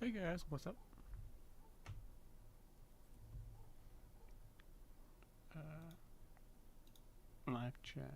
Hey guys, what's up? Live chat.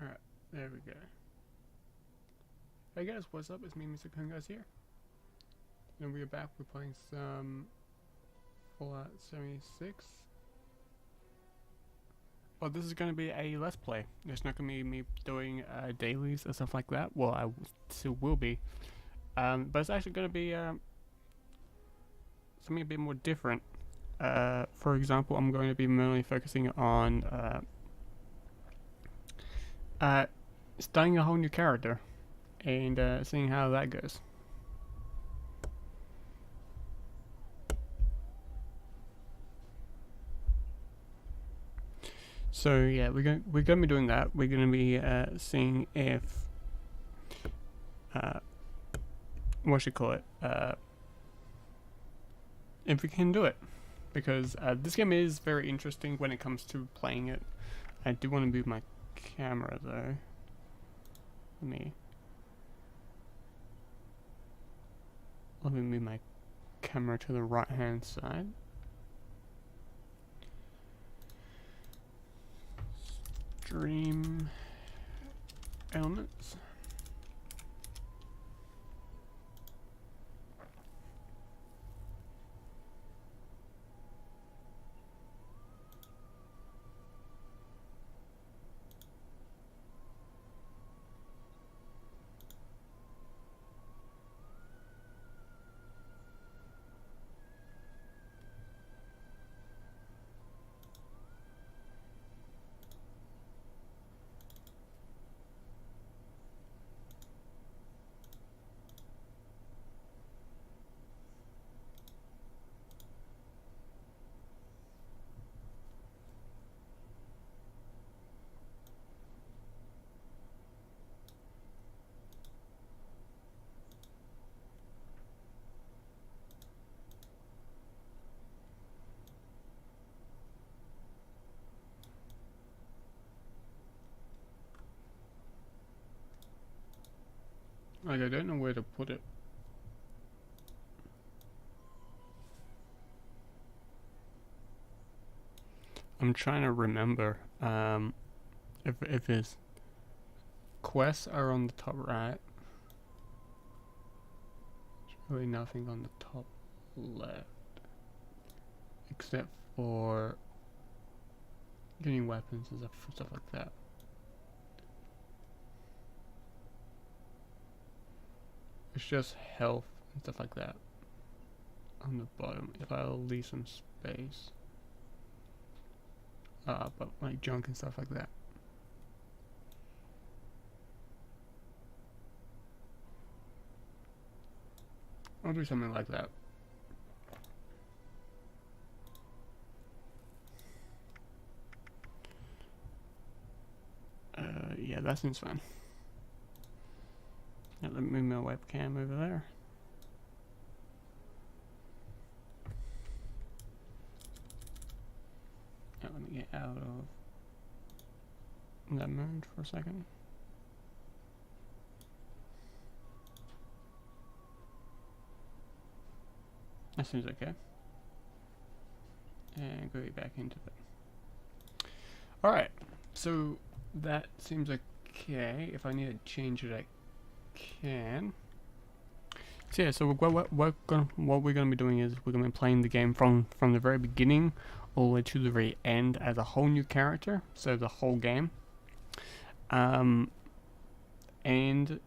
Alright, there we go. Hey guys, what's up? It's me, Mr. Kungas here. And we're back, we're playing some Fallout 76. Oh, this is going to be a Let's Play. There's not going to be me doing dailies and stuff like that. Well, I still will be. But it's actually going to be something a bit more different. For example, I'm going to be mainly focusing on starting a whole new character and seeing how that goes. So yeah, we're gonna be doing that. We're gonna be seeing if what should call it if we can do it, because this game is very interesting when it comes to playing it. I do want to move my camera though. Let me move my camera to the right hand side. Stream elements. Like, I don't know where to put it. I'm trying to remember if his quests are on the top right. really nothing on the top left, except for getting weapons and stuff like that. It's just health and stuff like that on the bottom. If I'll leave some space, but like junk and stuff like that. I'll do something like that. Yeah, that seems fine. Now let me move my webcam over there. Now let me get out of that mode for a second. That seems okay. And go back into it. Alright, so that seems okay. If I need to change it, I can. So yeah, so what we're gonna be doing is we're gonna be playing the game from the very beginning all the way to the very end as a whole new character. So the whole game. And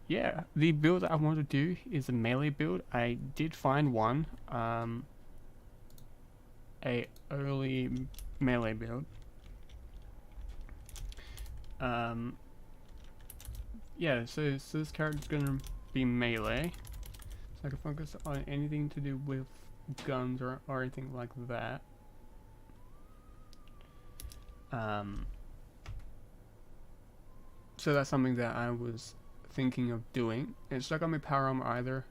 yeah, the build that I want to do is a melee build. I did find one, a early melee build. Yeah, so this character's gonna be melee, so I can focus on anything to do with guns or anything like that. So that's something that I was thinking of doing. It's not gonna be power armor either.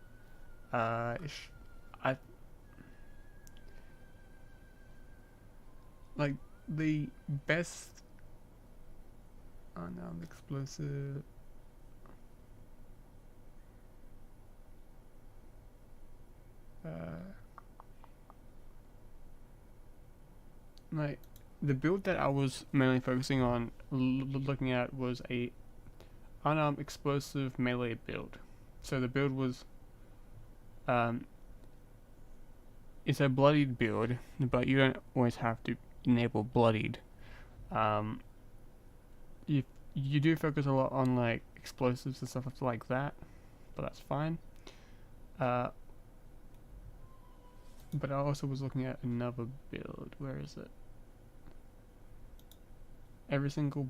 Like the best unarmed explosive. Like the build that I was mainly focusing on looking at was a unarmed explosive melee build. So the build was it's a bloodied build, but you don't always have to enable bloodied. You do focus a lot on like explosives and stuff like that, but that's fine. But I also was looking at another build. Where is it? Every single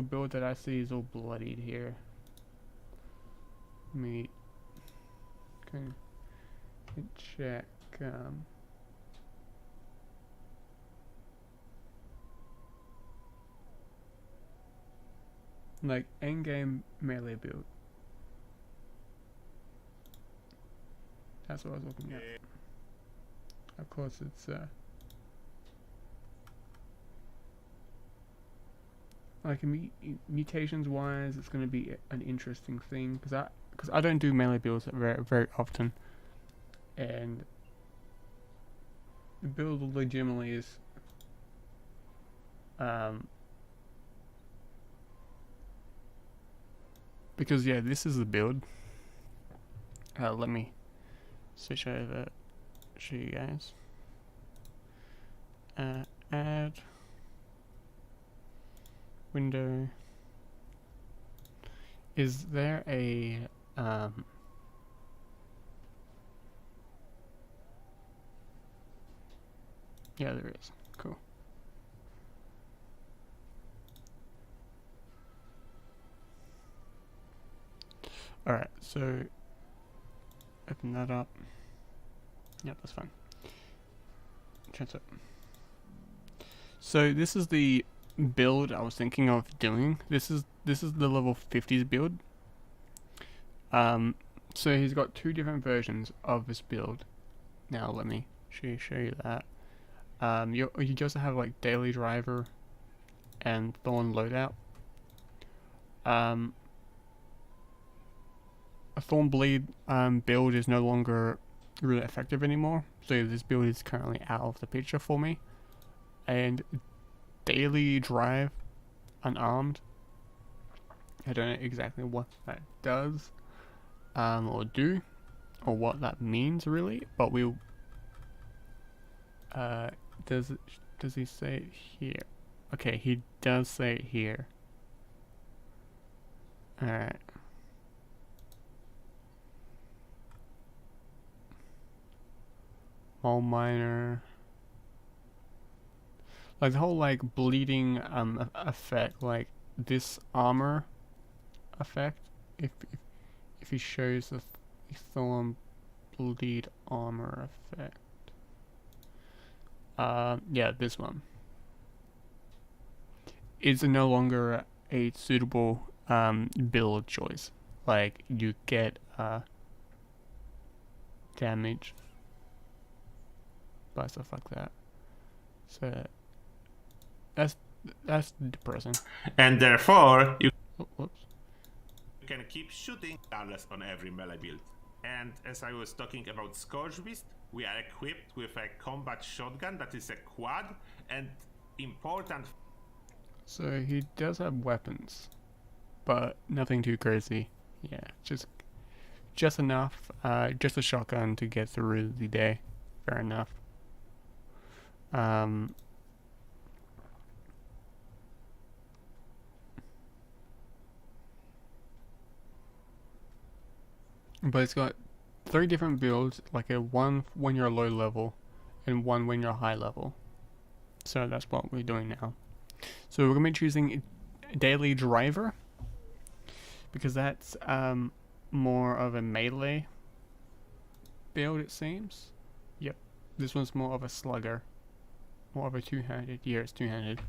build that I see is all bloodied here. Let me kind of check. Like endgame melee build. That's what I was looking at. Of course, it's like mutations wise, it's going to be an interesting thing because I don't do melee builds very often, and the build legitimately is because yeah, this is the build. Let me switch over, show you guys. Add window. Is there a yeah, there is. Cool. Alright, so open that up. Yep, that's fine. Transfer. So this is the build I was thinking of doing. This is the level 50s build. So he's got two different versions of this build. Now let me show you that. You also have like Daily Driver and Thorn Loadout. A Thorn Bleed build is no longer really effective anymore, so this build is currently out of the picture for me. And Daily Drive unarmed, I don't know exactly what that does or do, or what that means really, but we'll does he say it here? Okay, he does say it here. Alright. All minor. Like the whole like bleeding effect, like this armor effect, if he shows the thorn bleed armor effect. Yeah, this one is no longer a suitable build choice. Like you get damage by stuff like that. So that's depressing. And therefore, you Whoops. can keep shooting regardless on every melee build. And as I was talking about Scourge Beast, we are equipped with a combat shotgun that is a quad and important. So he does have weapons, but nothing too crazy. Yeah, just enough. Just a shotgun to get through the day. Fair enough. But it's got 3 different builds, like a one when you're low level, and one when you're high level. So that's what we're doing now. So we're gonna be choosing Daily Driver, because that's more of a melee build, it seems. Yep, this one's more of a slugger, more of a two-handed. Yeah, it's two-handed.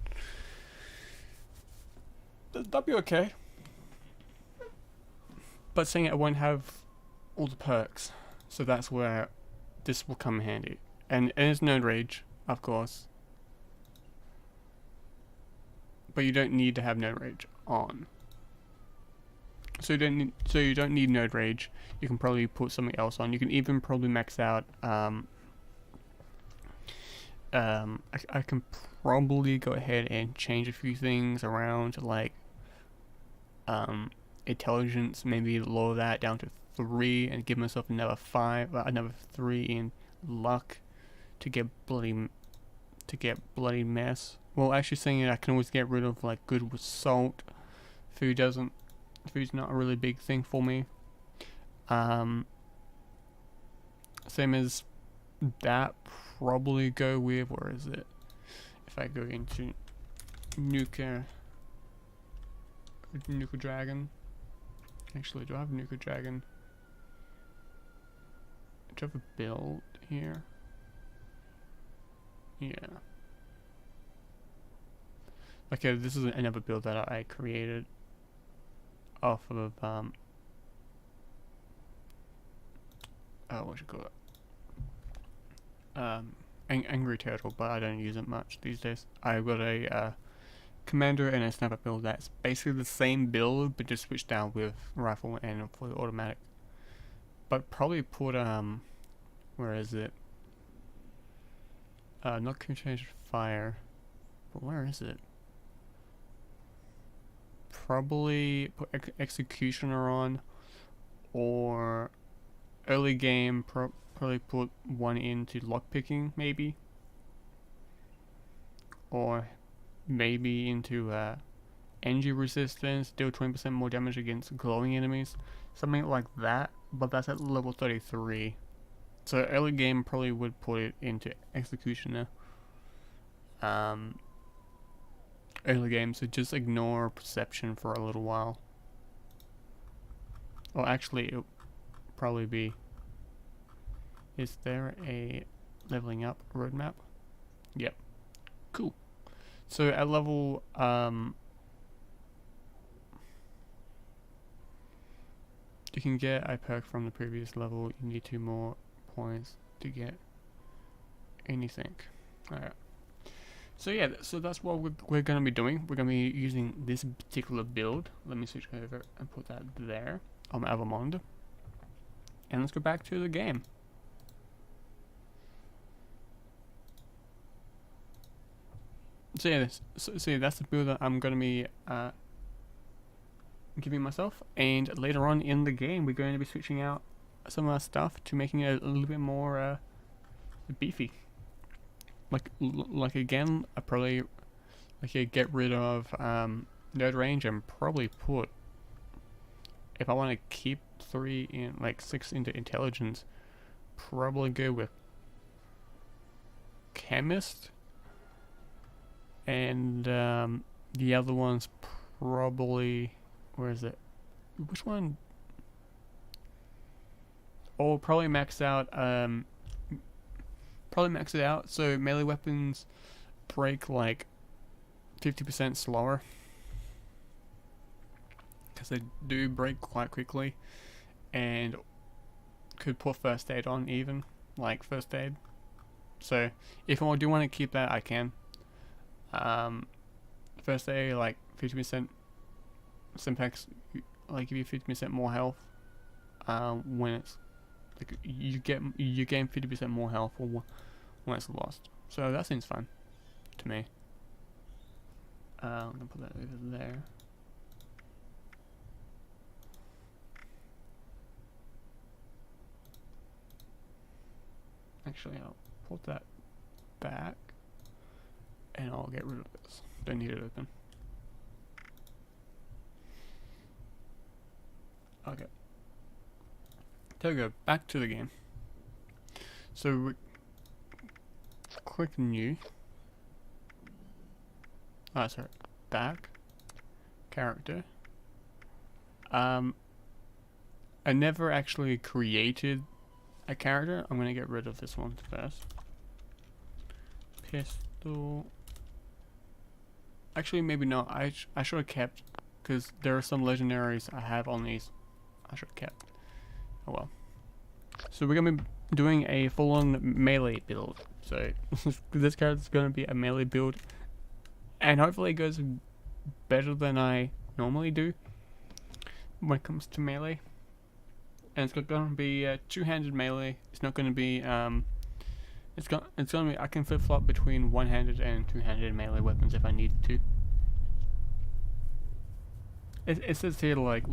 That'd be okay. But saying it won't have all the perks, so that's where this will come handy. And it's no rage, of course, but you don't need to have no rage on. So you don't need node rage. You can probably put something else on. You can even probably max out. I can probably go ahead and change a few things around, like intelligence. Maybe lower that down to 3 and give myself another 5, another 3 in luck to get bloody mess. Well, actually saying it, I can always get rid of like good with salt. Food's not a really big thing for me. Same as that, probably go with, where is it? If I go into Nuka Dragon. Actually, do I have Nuka Dragon? Do I have a build here? Yeah. Okay, this is another build that I created off of what you call it? Angry Turtle, but I don't use it much these days. I've got a commander and a sniper build that's basically the same build, but just switched out with rifle and fully automatic. But probably put where is it? Not concentrated fire, but where is it? Probably put executioner on, or early game probably put one into lockpicking maybe, or maybe into energy resistance, deal 20% more damage against glowing enemies, something like that. But that's at level 33. So early game probably would put it into executioner. Early game, so just ignore perception for a little while. Or actually, it'll probably be. Is there a leveling up roadmap? Yep. Cool. So at level you can get a perk from the previous level. You need 2 more points to get anything. Alright. So yeah, so that's what we're going to be doing. We're going to be using this particular build. Let me switch over and put that there on my other monitor. And let's go back to the game. So yeah, so that's the build that I'm going to be giving myself. And later on in the game, we're going to be switching out some stuff to making it a little bit more beefy. Like again, I probably get rid of nerd range and probably put, if I want to keep 3 in, like 6 into intelligence, probably go with chemist, and the other one's probably, where is it? Which one? Oh, probably max out. Probably max it out so melee weapons break like 50% slower, because they do break quite quickly, and could put first aid on, even like first aid. So if I do want to keep that, I can. First aid, like 50%. Simplex, like give you 50% more health. When it's like you gain 50% more health when it's lost. So that seems fun to me. I'm gonna put that over there. Actually, I'll put that back, and I'll get rid of this. Don't need it open. Okay. There we go. Back to the game. So, click new. Sorry. Back. Character. I never actually created a character. I'm gonna get rid of this one first. Pistol. Actually, maybe not. I should have kept, because there are some legendaries I have on these. I should have kept. Oh well. So we're gonna be doing a full-on melee build. So this character's gonna be a melee build, and hopefully it goes better than I normally do when it comes to melee. And it's gonna be two-handed melee. It's not gonna be it's gonna be, I can flip-flop between one-handed and two-handed melee weapons if I need to. It says here like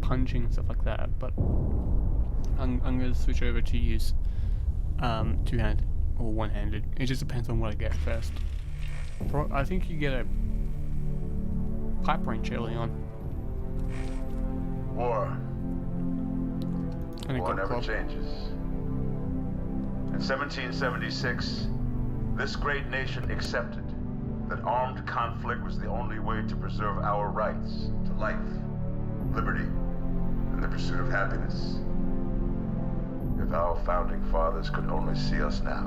punching and stuff like that, but I'm gonna switch over to use two-handed or one-handed. It just depends on what I get first. I think you get a pipe wrench early on. War never changes. In 1776, this great nation accepted that armed conflict was the only way to preserve our rights to life, liberty, and the pursuit of happiness. If our founding fathers could only see us now.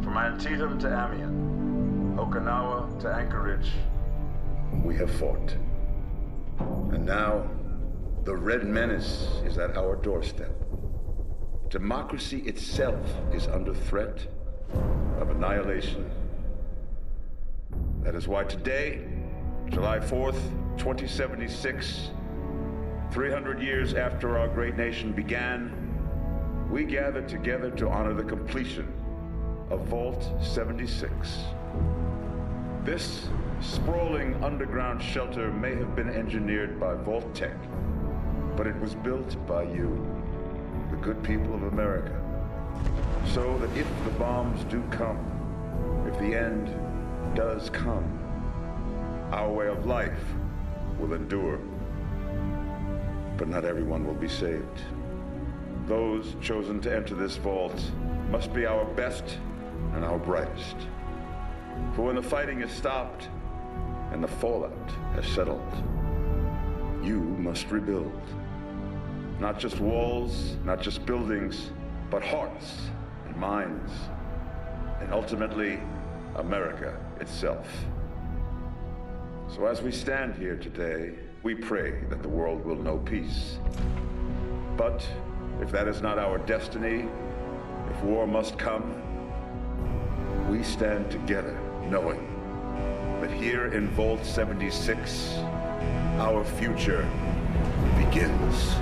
From Antietam to Amiens, Okinawa to Anchorage, we have fought. And now, the Red Menace is at our doorstep. Democracy itself is under threat of annihilation. That is why today, July 4th, 2076, 300 years after our great nation began, we gather together to honor the completion of Vault 76. This sprawling underground shelter may have been engineered by Vault Tech, but it was built by you, the good people of America, so that if the bombs do come, if the end does come, our way of life will endure. But not everyone will be saved. Those chosen to enter this vault must be our best and our brightest. For when the fighting is stopped and the fallout has settled, you must rebuild. Not just walls, not just buildings, but hearts and minds, and ultimately, America itself. So as we stand here today, we pray that the world will know peace. But if that is not our destiny, if war must come, we stand together knowing that here in Vault 76, our future begins.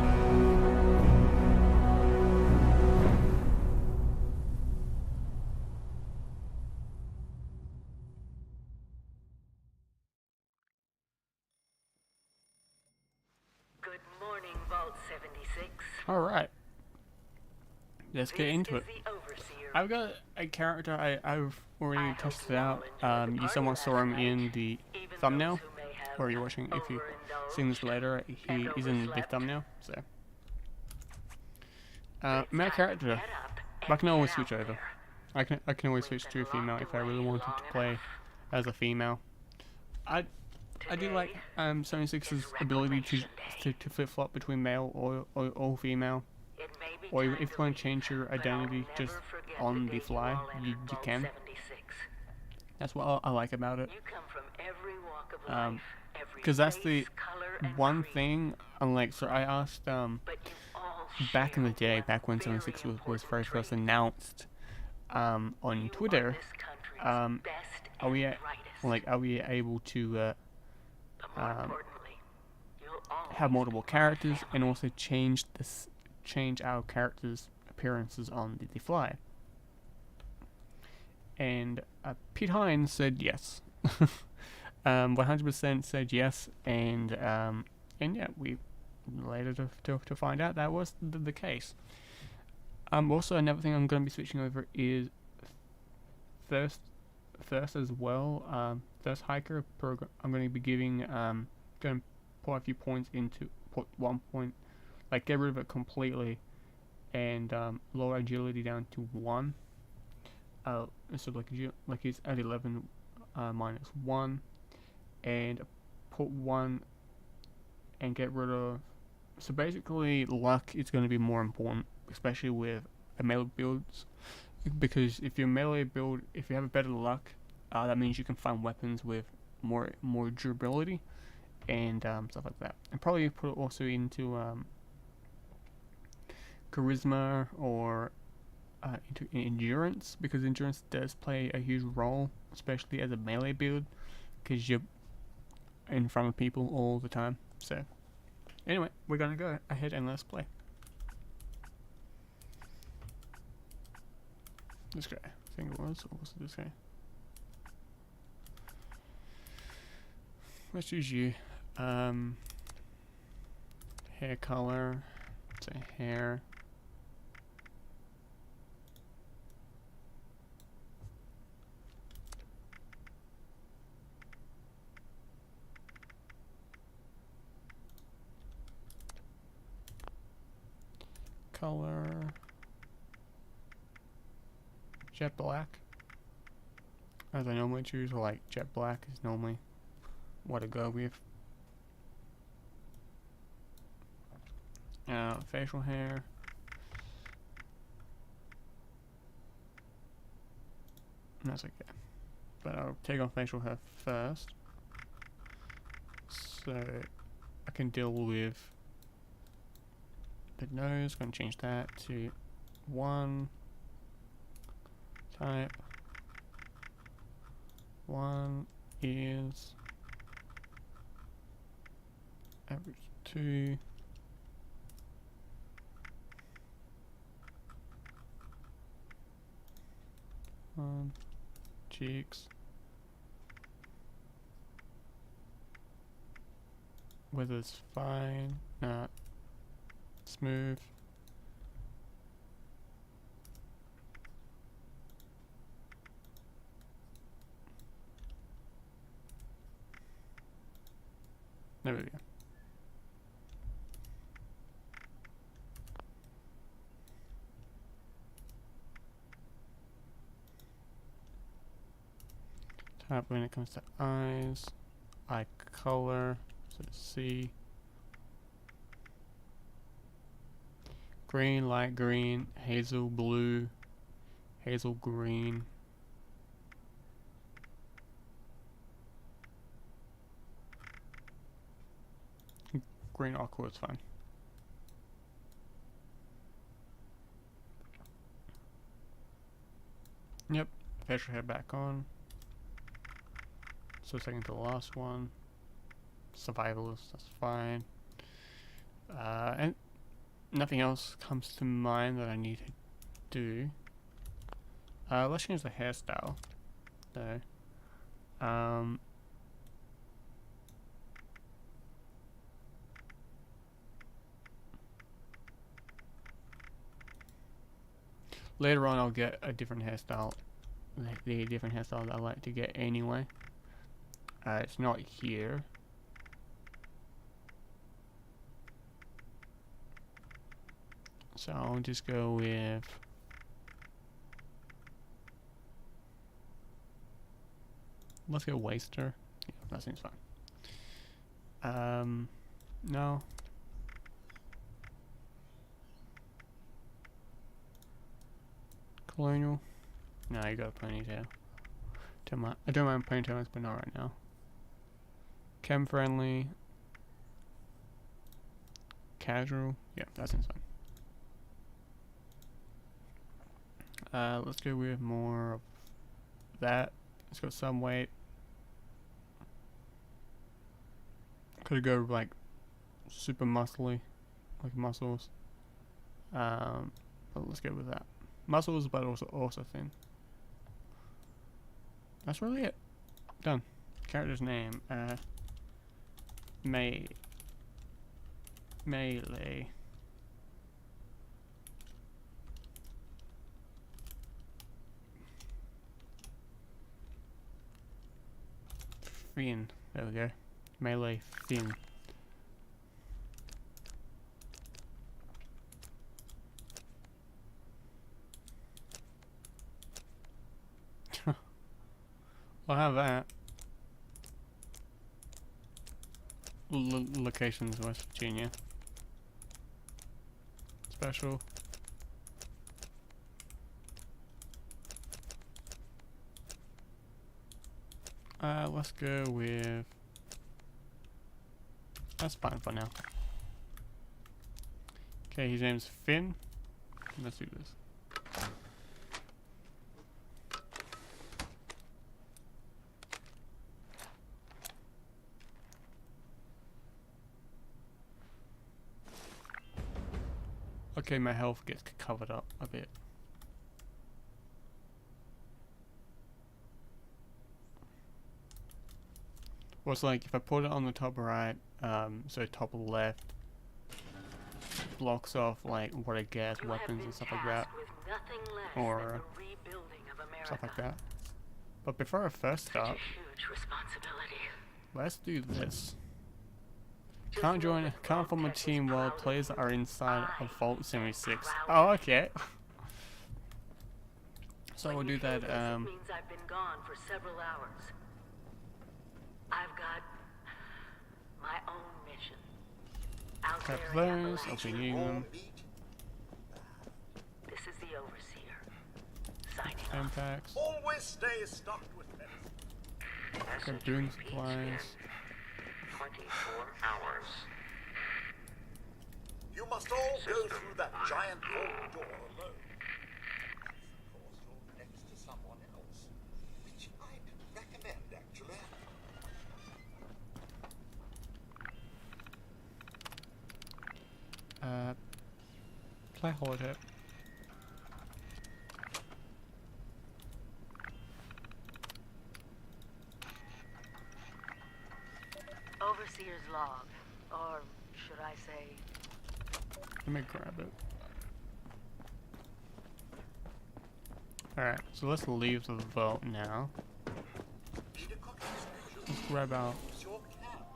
Good Good morning, Vault 76. Alright. Let's get into it. The overseer. I've got a character I've already tested out. You somewhat saw him in the thumbnail, or you're watching, if you're seeing this later, he's in the thumbnail, so. My character, but I can always switch over. I can always switch to a female if I really wanted to play as a female. I do like 76's ability to flip-flop between male or female. Or if you want to change your identity just on the fly, you can. That's what I like about it. Because that's the one thing, unlike, so I asked, back in the day, back when 76 was first announced, on Twitter, are we able to, have multiple characters and also change our characters' appearances on the fly? And Pete Hines said yes. 100% said yes, and yeah, we later to find out that was the case. Also, another thing I'm going to be switching over is Thirst as well. Thirst Hiker program. I'm going to be giving going to put a few points into put 1 point, like get rid of it completely, and lower agility down to 1. So like it's at 11 minus 1, and put 1 and get rid of. So basically, luck is going to be more important, especially with melee builds, because if your melee build, if you have a better luck, that means you can find weapons with more durability and stuff like that. And probably put it also into charisma or into endurance, because endurance does play a huge role, especially as a melee build, because you're in front of people all the time. So anyway, we're gonna go ahead and let's play. This guy, I think it was, or was it this guy? Let's use you. Hair color, say hair. Color, jet black, as I normally choose, or like jet black is normally what I go with. Facial hair, that's okay, but I'll take off facial hair first, so I can deal with the nose. Going to change that to 1 type. 1 ears, average 2. Cheeks, weather's fine, not smooth. There we go. Type when it comes to eyes, eye color, so C. Green, light green, hazel blue, hazel green. Green aqua is fine. Yep, facial hair back on. So second to the last one. Survivalist, that's fine. And nothing else comes to mind that I need to do. Let's change the hairstyle though. Later on, I'll get a different hairstyle. Like the different hairstyle that I like to get anyway. It's not here. So I'll just go with. Let's go waster. Yeah, that seems fine. No. Colonial. No, you got a ponytail. I don't mind ponytails, but not right now. Chem friendly. Casual. Yeah, that seems fine. Let's go with more of that. Let's go some weight. Could go like super muscly, like muscles. But let's go with that. Muscles, but also thin. That's really it. Done. Character's name. Melee. Finn. There we go. Melee Finn. I'll have that. Locations West Virginia. Special. Let's go with. That's fine for now. Okay, his name's Finn. Let's do this. Okay, my health gets covered up a bit. Well, it's like if I put it on the top right, so top left, blocks off like what I get, weapons and stuff like that, or stuff like that. But before I first start, let's do this. Can't form a team while players are inside of Vault 76. Oh, okay. So we'll do that. Means I've been gone for several hours. I've got my own mission. Out Grab there in those. Appalachia. I'll be needing them. This is the overseer. Signing off. Impacts. Always stay stocked with medicine. Grab doing supplies. 24 hours. You must all go through that giant vault door alone. Of course, you're next to someone else, which I'd recommend, actually. Play holotape. Overseer's log, or should I say, Let me grab it. Alright, so let's leave the vault now. Let's grab out.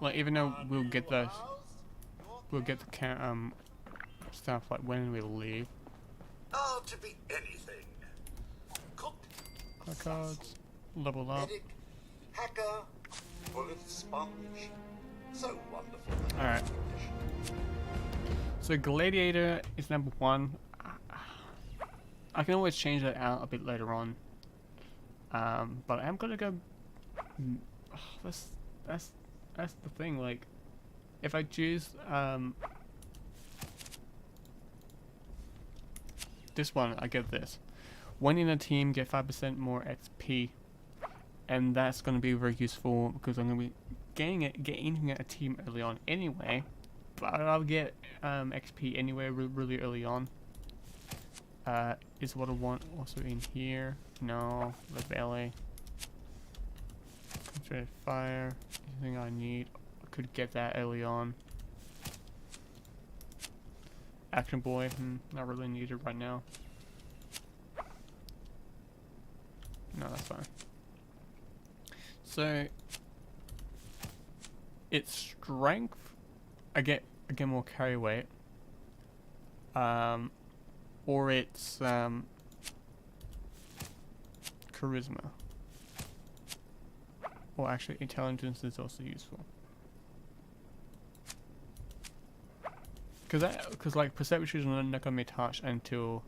Like, even though we'll get the stuff like when we leave. Oh, to be anything. Cook, Our cards, level up. medic, hacker, bullet sponge. So wonderful. Alright. So Gladiator is number 1. I can always change that out a bit later on. But I'm gonna go. That's the thing. Like, if I choose this one, I get this. Winning a team, get 5% more XP, and that's gonna be very useful because I'm gonna be getting a team early on anyway. But I'll get XP anyway really early on. Is what I want also in here. No, the belly. Concentrated fire. Anything I need. I could get that early on. Action boy, not really needed right now. That's fine. So its strength, I get more carry weight. Or its charisma. Or actually, intelligence is also useful. Because like perception is not gonna be touched until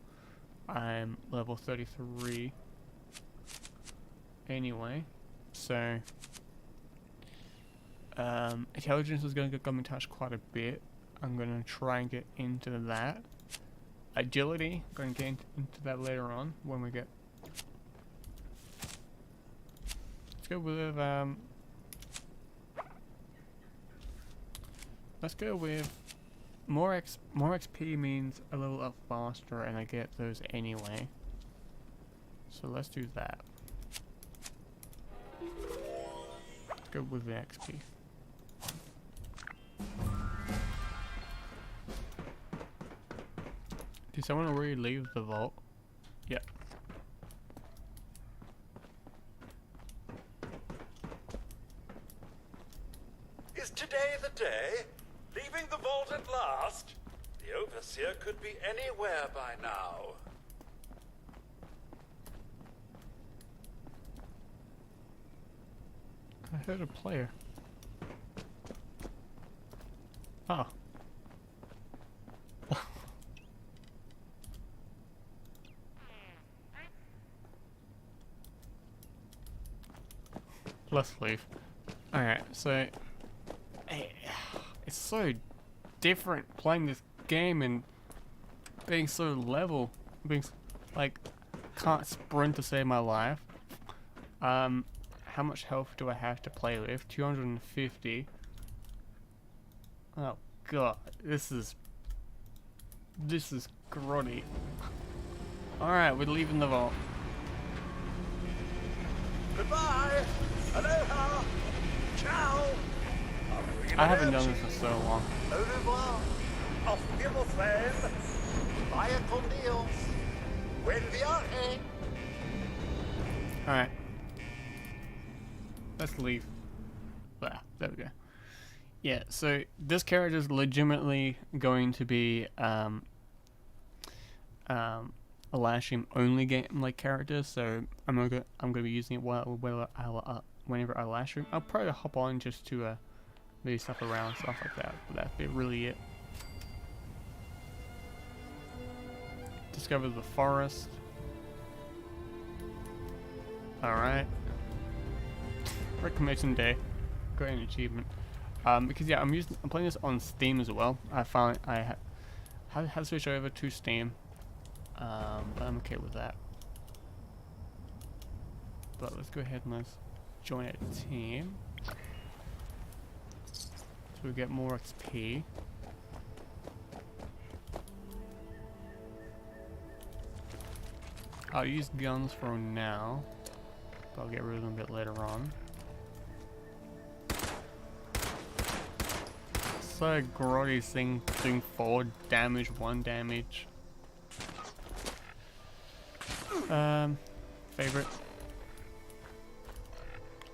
I'm level 33. Anyway, so intelligence is gonna be touched quite a bit. I'm gonna try and get into that. Agility, I'm gonna get into that later on when we get. Let's go with more XP means a level up faster, and I get those anyway. So let's do that. Let's go with the XP. Did someone already leave the vault? Yeah. Is today the day? Leaving the vault at last? The Overseer could be anywhere by now. I heard a player. Oh. Let's leave. Alright, so it's so different playing this game and being so level, being like can't sprint to save my life. How much health do I have to play with? 250. Oh god, this is grotty. Alright, we're leaving the vault. Goodbye! Aloha! Ciao! I haven't done this for so long. Au revoir! Auf Wiedersehen! Vaya con Dios! Buen viaje! Alright. Let's leave. There we go. Yeah, so this character is legitimately going to be a Lashim only game like character, so I'm gonna be using it whenever I lash him. I'll probably hop on just to move stuff around, stuff like that. But that'd be really it. Discover the forest. Alright. Reclamation Day. Got an achievement. Because yeah, I'm playing this on Steam as well. I found I had to switch over to Steam. But I'm okay with that. But let's go ahead and let's join a team. So we get more XP. I'll use guns for now, but I'll get rid of them a bit later on. So grotty thing doing 4 damage, 1 damage. Favorite?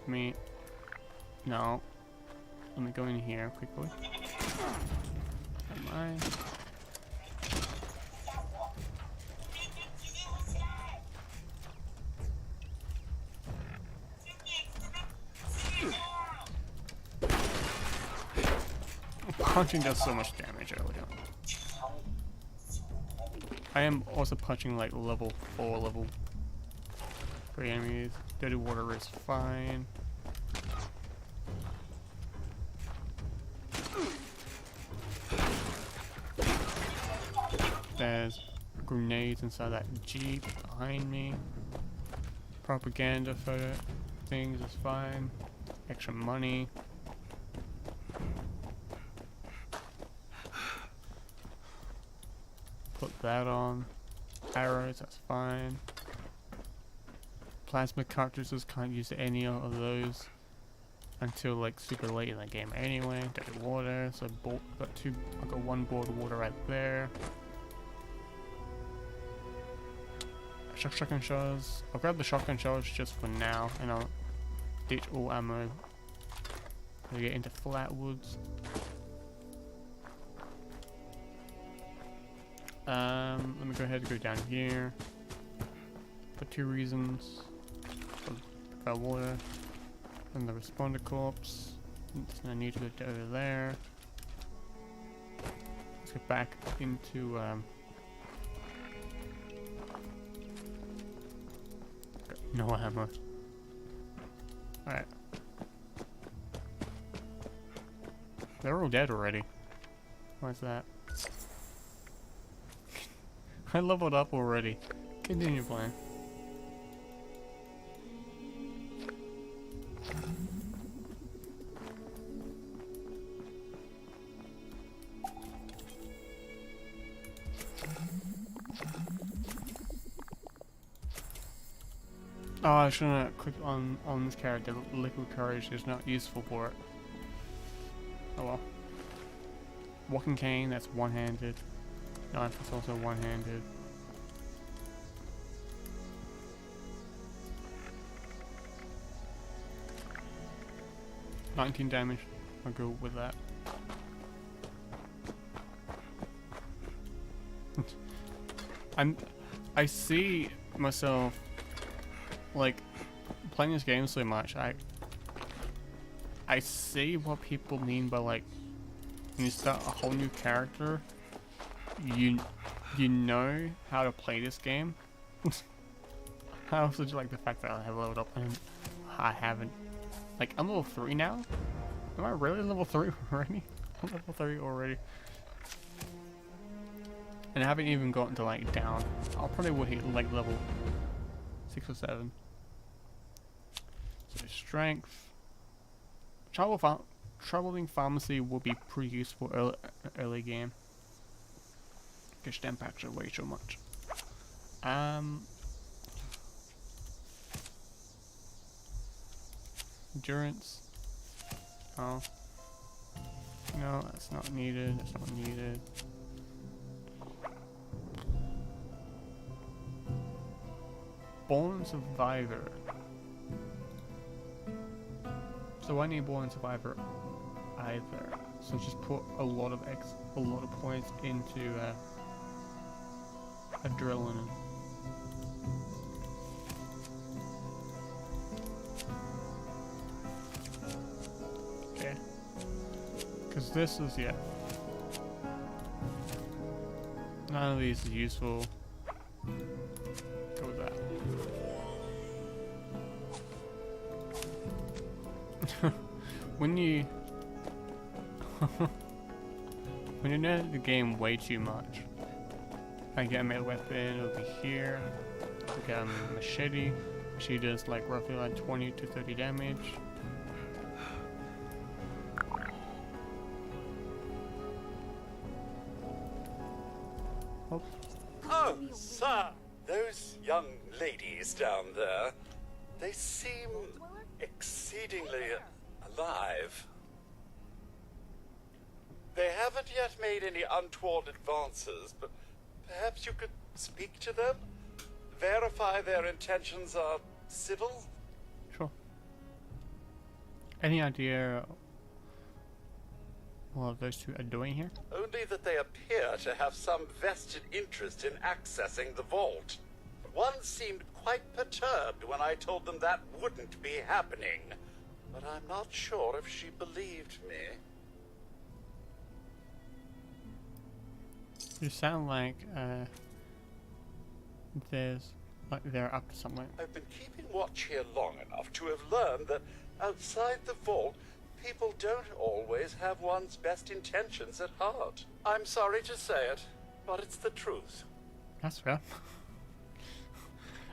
Me? No. Let me go in here quickly. Am I? Punching does so much damage early on. I am also punching like level 4, level 3 enemies. Dirty water is fine. There's grenades inside that Jeep behind me. Propaganda photo things is fine. Extra money. Put that on. Arrows, that's fine. Plasma cartridges, can't use any of those until like super late in the game anyway. Dirty water, so I got 1 board of water right there. shotgun shells. I'll grab the shotgun shells just for now, and I'll ditch all ammo to get into Flatwoods. Let me go ahead and go down here for 2 reasons. For water and the responder corpse. I need to go over there. Let's get back into no ammo. Alright. They're all dead already. Why's that? I leveled up already. Continue playing. Oh, I shouldn't have clicked on this character. Liquid Courage is not useful for it. Oh well. Walking cane, that's one-handed. Knife is also one-handed. $19 damage. I'll go with that. I see myself like playing this game so much. I see what people mean by like when you start a whole new character, you know how to play this game. I also just like the fact that I have leveled up and I haven't. Like I'm level 3 now. Am I really level 3 already? I'm level 3 already. And I haven't even gotten to like down. I'll probably would hit like level 6 or 7. So strength. Traveling pharmacy will be pretty useful early game. Because stamp packs are way too much. Endurance. Oh. No, that's not needed. That's not needed. Born Survivor. So I need Born Survivor either. So just put a lot of points into adrenaline. Okay. Because this is none of these is useful. Go with that. When you know the game way too much, I get a melee weapon over here. I get a machete. She does like roughly like 20 to 30 damage. Oh. Oh, sir, those young ladies down there, they seem exceedingly alive. They haven't yet made any untoward advances, but perhaps you could speak to them? Verify their intentions are civil? Sure. Any idea what those two are doing here? Only that they appear to have some vested interest in accessing the vault. One seemed quite perturbed when I told them that wouldn't be happening, but I'm not sure if she believed me. You sound like they're up to something. I've been keeping watch here long enough to have learned that outside the vault, people don't always have one's best intentions at heart. I'm sorry to say it, but it's the truth. That's fair.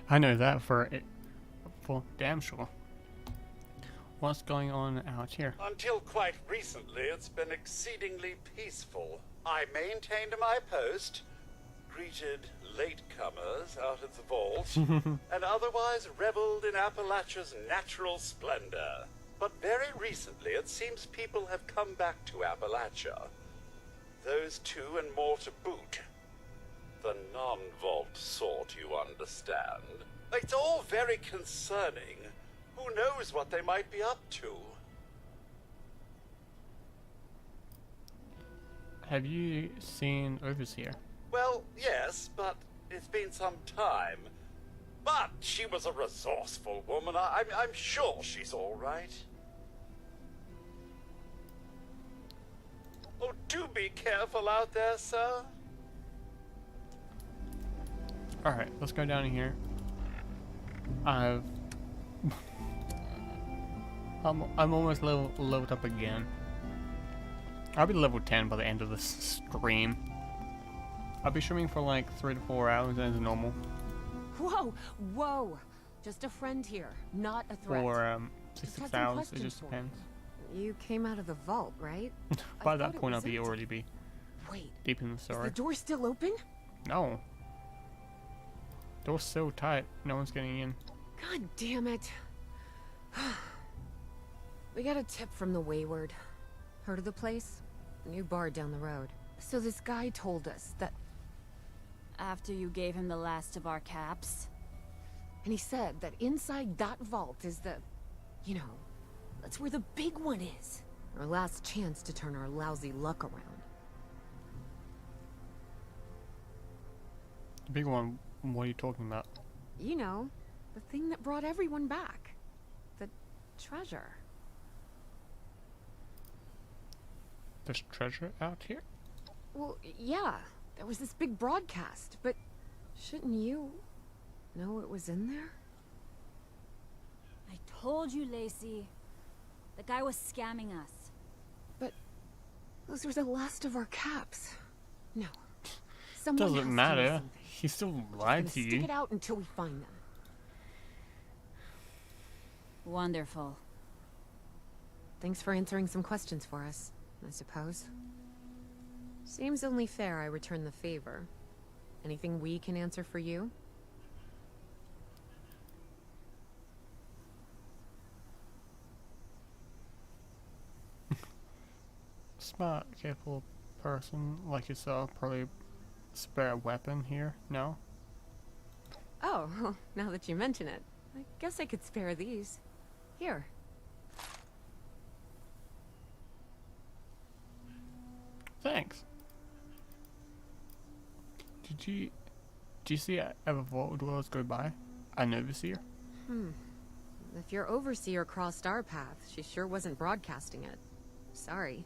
I know that for damn sure. What's going on out here? Until quite recently, it's been exceedingly peaceful. I maintained my post, greeted latecomers out of the vault, and otherwise reveled in Appalachia's natural splendor. But very recently, it seems people have come back to Appalachia. Those two and more to boot. The non-vault sort, you understand. It's all very concerning. Who knows what they might be up to? Have you seen Overseer? Well, yes, but it's been some time. But she was a resourceful woman. I'm sure she's all right. Oh, do be careful out there, sir. Alright, let's go down here. I'm almost leveled up again. I'll be level 10 by the end of this stream. I'll be streaming for like 3 to 4 hours as normal. Whoa, whoa. Just a friend here, not a threat. Or 6 Just had some hours, it questions just for you. depends. You came out of the vault, right? By I that thought it point was I'll be empty. already be Wait, deep in the is the story. door still open? No. Door's so tight, no one's getting in. God damn it. We got a tip from the Wayward. Heard of the place? New bar down the road. So this guy told us that, After you gave him the last of our caps? and he said that inside that vault is the, you know, that's where the big one is. Our last chance to turn our lousy luck around. The big one, what are you talking about? You know, the thing that brought everyone back. The treasure. There's treasure out here? Well, yeah, there was this big broadcast, but shouldn't you know it was in there? I told you, Lacey. The guy was scamming us. But those were the last of our caps. No. Someone has to Doesn't know matter. something. He still We're lied gonna to stick you. it out until we find them. Wonderful. Thanks for answering some questions for us, I suppose. Seems only fair I return the favor. Anything we can answer for you? Smart, careful person like yourself probably spare a weapon here, no? Oh, well, now that you mention it, I guess I could spare these. Here. Thanks. Do you see ever vault dwellers go by? An overseer? If your overseer crossed our path, she sure wasn't broadcasting it. Sorry.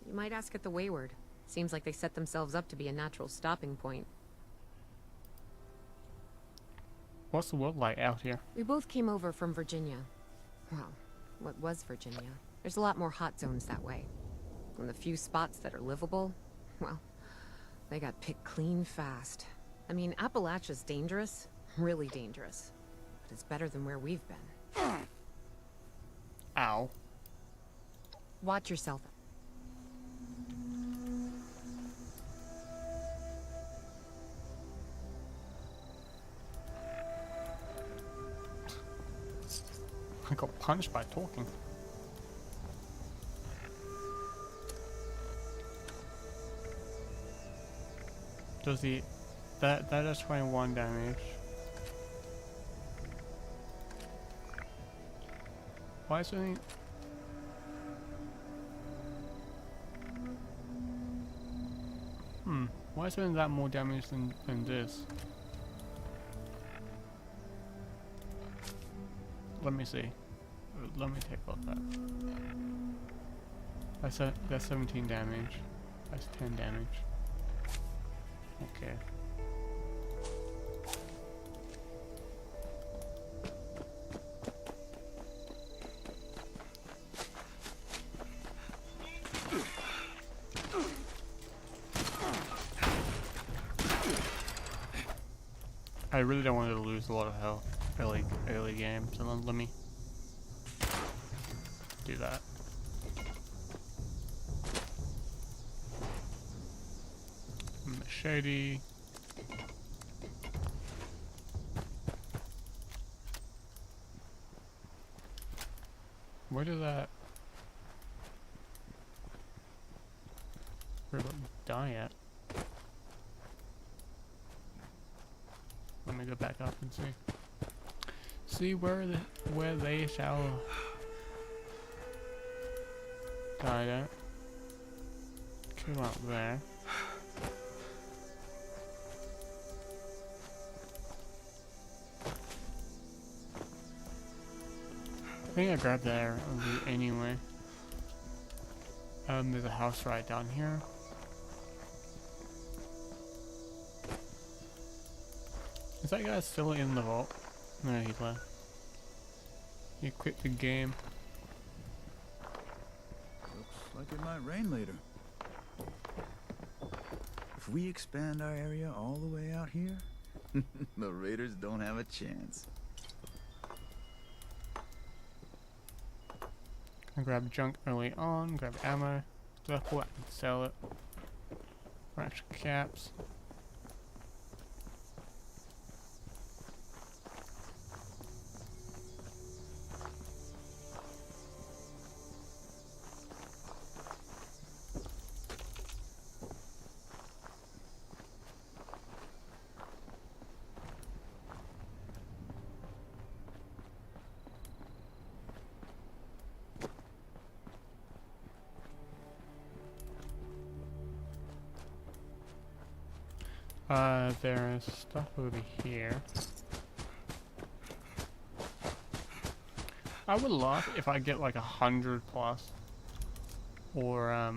You might ask at the Wayward. Seems like they set themselves up to be a natural stopping point. What's the world like out here? We both came over from Virginia. Well, what was Virginia? There's a lot more hot zones that way. And the few spots that are livable, well, they got picked clean fast. I mean, Appalachia's dangerous, really dangerous. But it's better than where we've been. Ow. Watch yourself. I got punched by talking. Does he... That does 21 damage. Why is it... Why is it that more damage than this? Let me see. Let me take off that. That's 17 damage. That's 10 damage. Okay. I really don't want to lose a lot of health early game, so let me do that. Machete. Where did that die at? Let me go back up and see. See where they shall die at. Come out there. I think I grabbed that loot anyway. There's a house right down here. Is that guy still in the vault? No, he left. He quit the game. Looks like it might rain later. If we expand our area all the way out here, the raiders don't have a chance. I grab junk early on, grab ammo, stuff, I can sell it. For extra caps. There's stuff over here. I would love if I get like 100 plus, or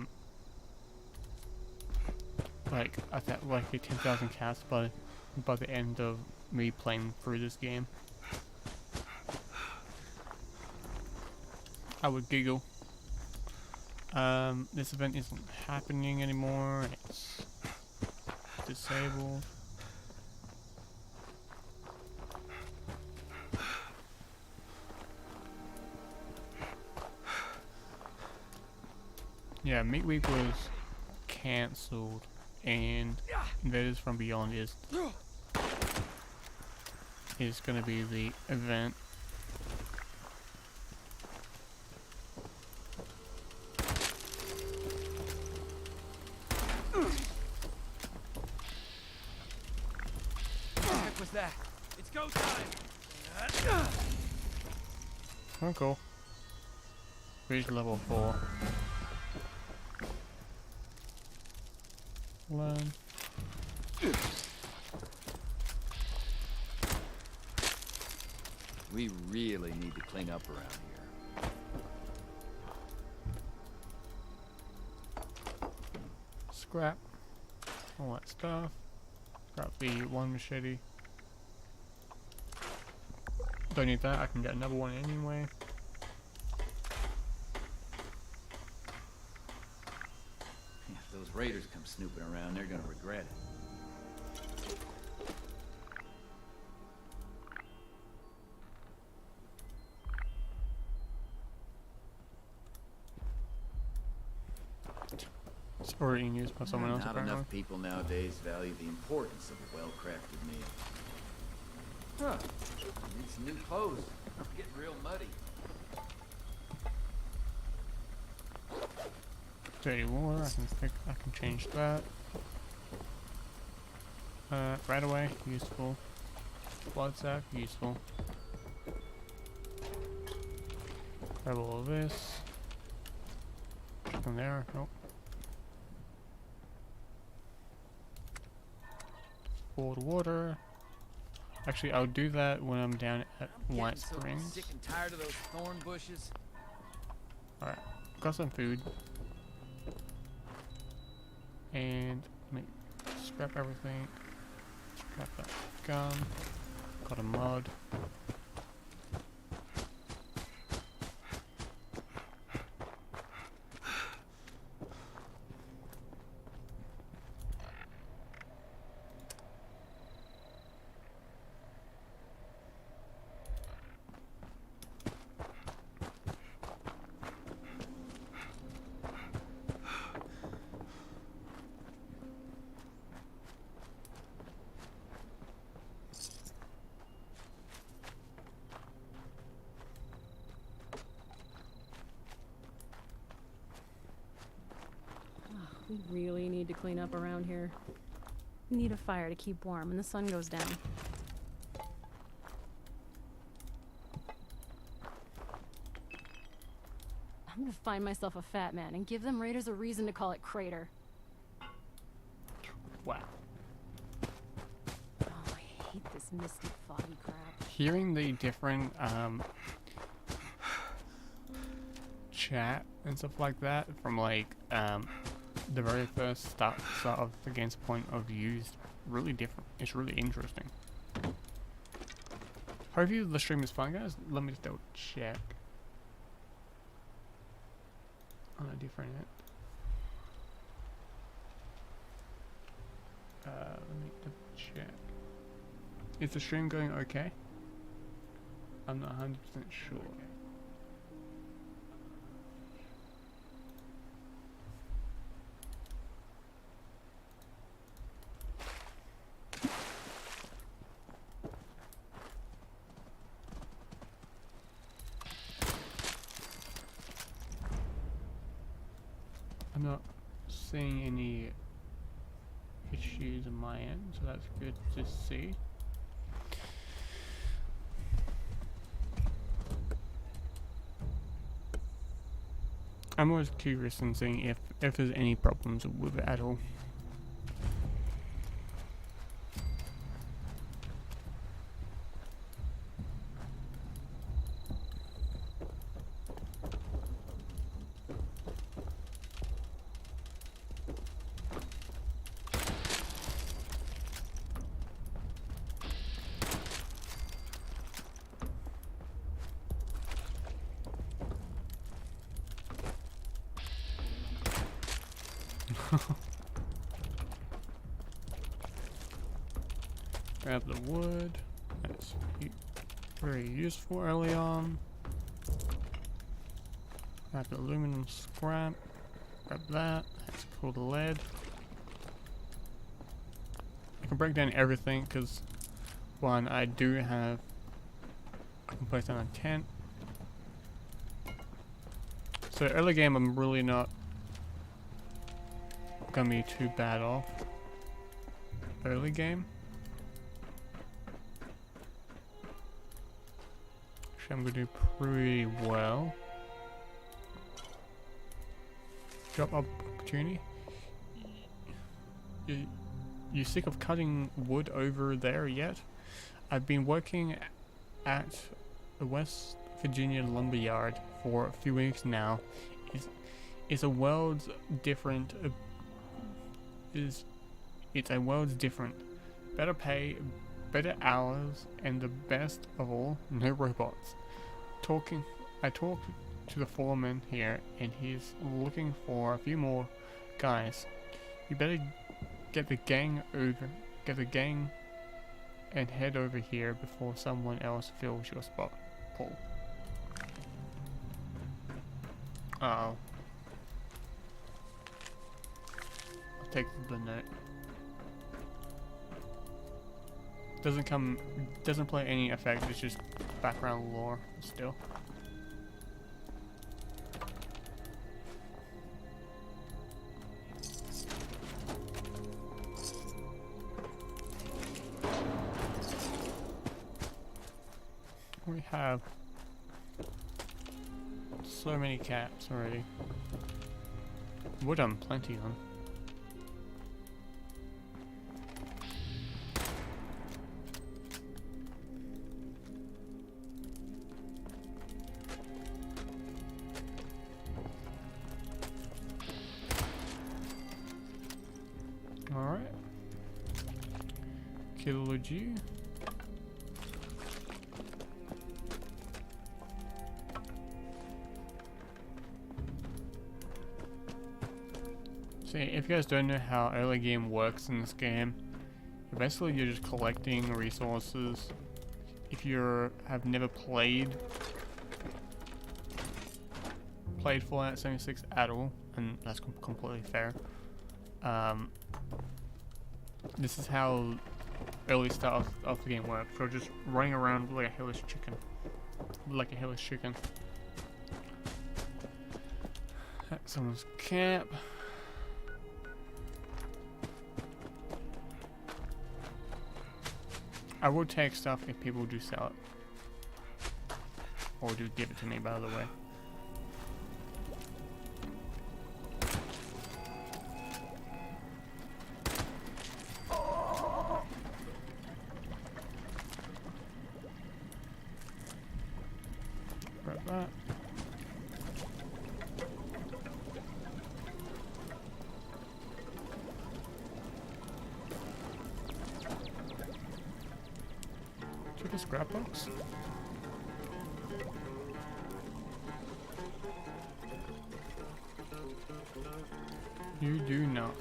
like I thought like a 10,000 casts by the end of me playing through this game. I would giggle. This event isn't happening anymore. It's disabled. Yeah, Midweek was cancelled, and Invaders from Beyond is gonna be the event. What was that? It's go time! Oh, cool. Reach level 4. Learn. We really need to clean up around here. Scrap. All that stuff. Scrap the one machete. Don't need that, I can get another one anyway. If those raiders come snooping around, they're gonna regret it. It's already in use by someone else Not apparently. enough people nowadays value the importance of a well-crafted meal. Huh. I need some new clothes. I'm getting real muddy. Dirty water, I can change that. Right away, useful. Blood sack, useful. Grab all of this. From there, nope. Cold water. Actually, I'll do that when I'm down at White Springs. Sick and tired of those thorn bushes. Alright, got some food. And let me scrap everything. Scrap that gun. Got a mod. We really need to clean up around here. We need a fire to keep warm when the sun goes down. I'm gonna find myself a fat man and give them raiders a reason to call it Crater. Wow. Oh, I hate this misty, foggy crap. Hearing the different chat and stuff like that from like the very first start of the game's point of view is really different. It's really interesting. Hopefully the stream is fun, guys. Let me just double check on a different end. Let me double check. Is the stream going okay? I'm not 100% sure. I'm not seeing any issues on my end, so that's good to see. I'm always curious in seeing if there's any problems with it at all. Grab the wood. That's very useful early on. Grab the aluminum scrap. Grab that. Let's pull the lead. I can break down everything because, one, I do have. I can place down a tent. So early game, I'm really not gonna be too bad off. Early game. Actually, I'm gonna do pretty well. Job opportunity. You sick of cutting wood over there yet? I've been working at the West Virginia lumber yard for a few weeks now. It's a world's different. It's a world's different. Better pay, better hours, and the best of all, no robots. I talked to the foreman here, and he's looking for a few more guys. You better get the gang and head over here before someone else fills your spot. Paul. Oh. I'll take the note. Doesn't play any effect, it's just background lore still. We have so many caps already. Wood I'm plenty on. Alright. Kilogy. See, if you guys don't know how early game works in this game, basically you're just collecting resources. If you have never played Fallout 76 at all, and that's completely fair, this is how early start of the game works. So just running around like a hellish chicken. That's someone's camp. I will take stuff if people do sell it. Or do give it to me, by the way. a scrap box? You do not.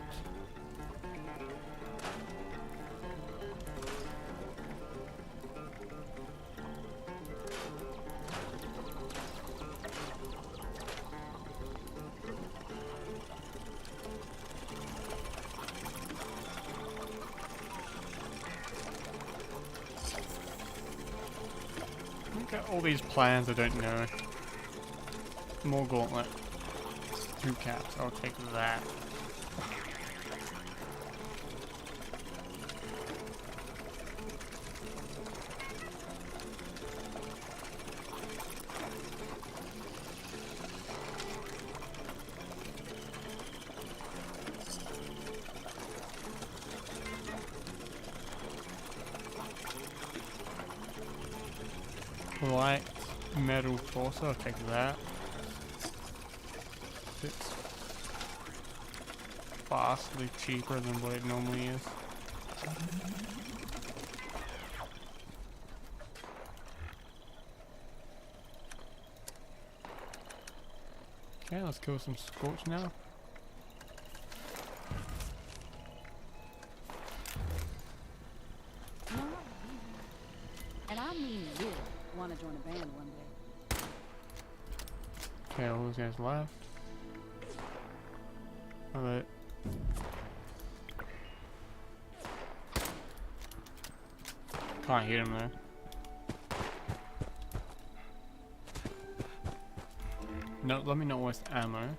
Got all these plans I don't know. More gauntlet. 2 caps, I'll take that. Light metal forcer, I'll take that. It's vastly cheaper than what it normally is. Okay, let's kill some Scorch now. And I mean you want to join a band one day. Okay, all those guys left. Alright. Can't hit him there. No, let me not waste ammo.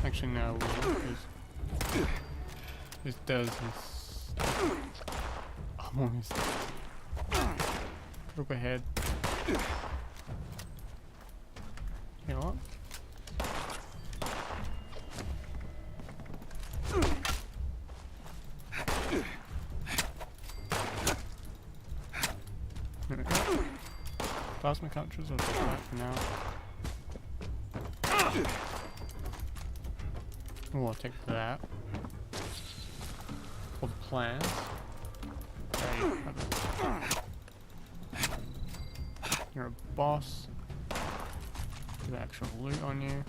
Actually, no, because this does this. I'm almost. Look ahead. You know what? There we go. Plasma counters, I'll take that for now. Oh, I'll take that. For the plans. Okay, you're a boss. Get the actual loot on you.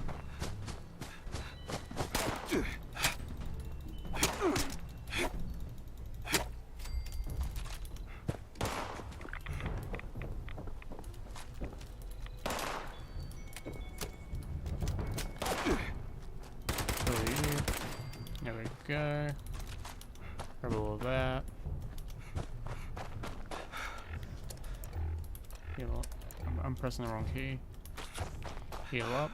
There we go. Grab all of that. Heal up. I'm pressing the wrong key. Heal up.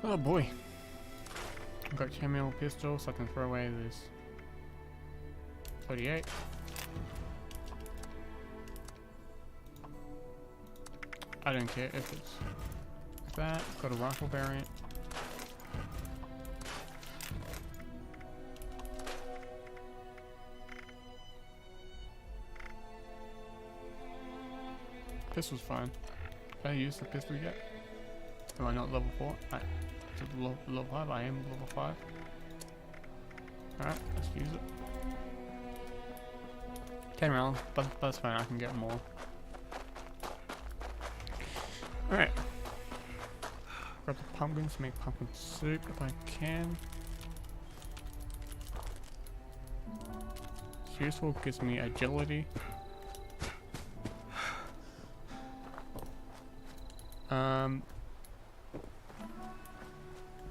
Oh boy. I've got 10mm pistol, so I can throw away this 38. I don't care if it's that. Got a rifle variant. Pistol's fine. Can I use the pistol yet? Am I not level 4? Level 5? I am level 5. Alright, let's use it. 10 rounds, but that's fine, I can get more. Alright. Grab the pumpkins to make pumpkin soup if I can. It's useful, gives me agility.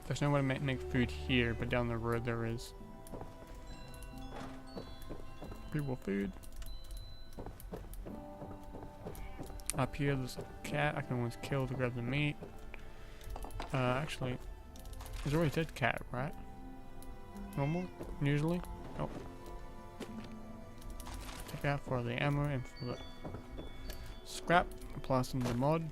There's no way to make food here, but down the road there is. People food. Up here there's a cat I can always kill to grab the meat. Actually, there's already dead cat, right? Normal? Usually? Oh. Take out for the ammo and for the scrap. Apply some of the mod.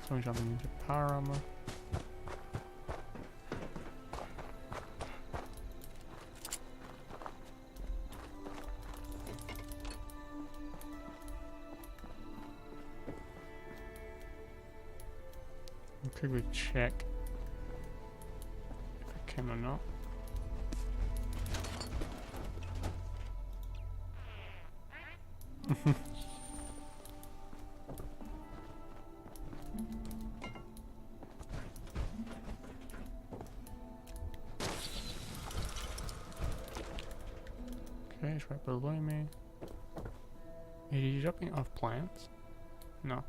Someone jumping into power armor. Could we check if I can or not? Okay, it's right below me. Are you jumping off plants? No.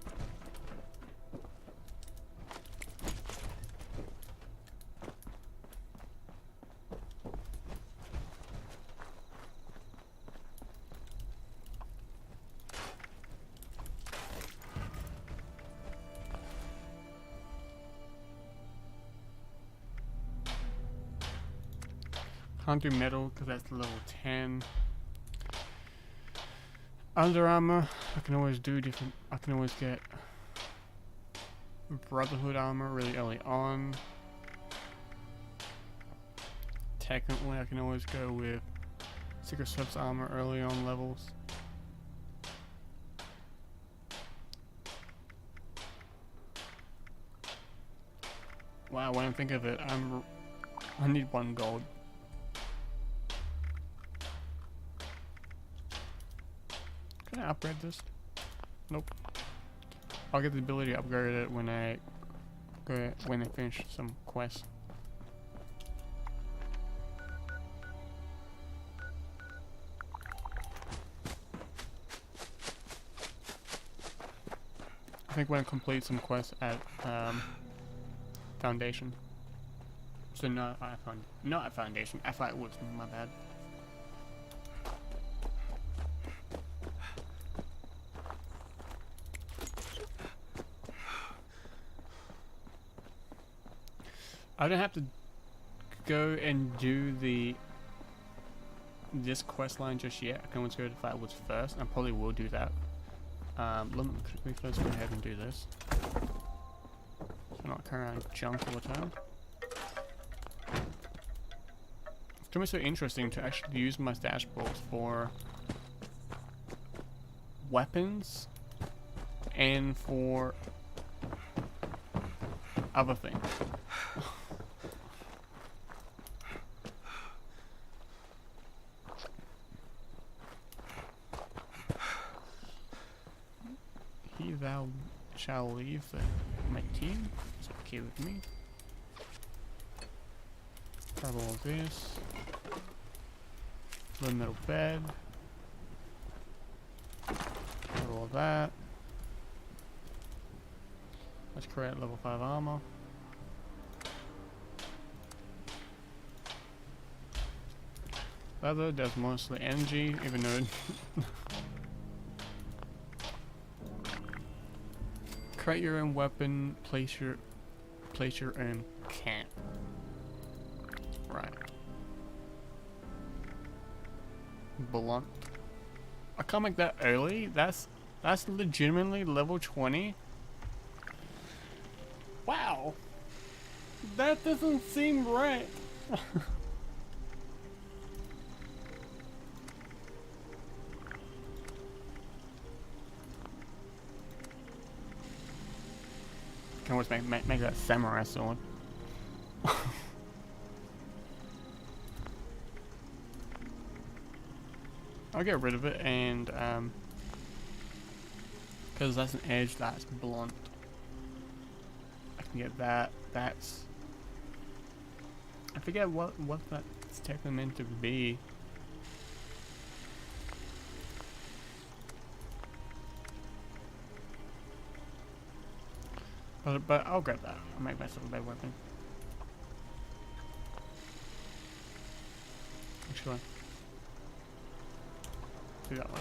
Can't do metal because that's level 10. Under armor, I can always do different. I can always get Brotherhood armor really early on. Technically, I can always go with Secret Service armor early on levels. Wow, when I think of it, I need 1 gold. Can I upgrade this? Nope. I'll get the ability to upgrade it when I finish some quests. I think when I complete some quests at Foundation. So not at Foundation. I thought it was my bad. I don't have to go and do this quest line just yet. I can always go to Firewoods first, and I probably will do that. Let me quickly first go ahead and do this. So I'm not carrying around junk all the time. It's gonna be so interesting to actually use my stash bolts for weapons and for other things. Thou shall leave my team. It's okay with me. Grab all of this. Little metal bed. Grab all of that. Let's create level 5 armor. Leather does mostly energy, even though create your own weapon, place your own camp. Right. Blunt. I can't make that early. That's legitimately level 20. Wow. That doesn't seem right. Can always make that samurai sword. I'll get rid of it and because that's an edge that's blunt. I can get that. That's I forget what that's technically meant to be. But I'll grab that. I'll make myself a better weapon. Actually, do that one.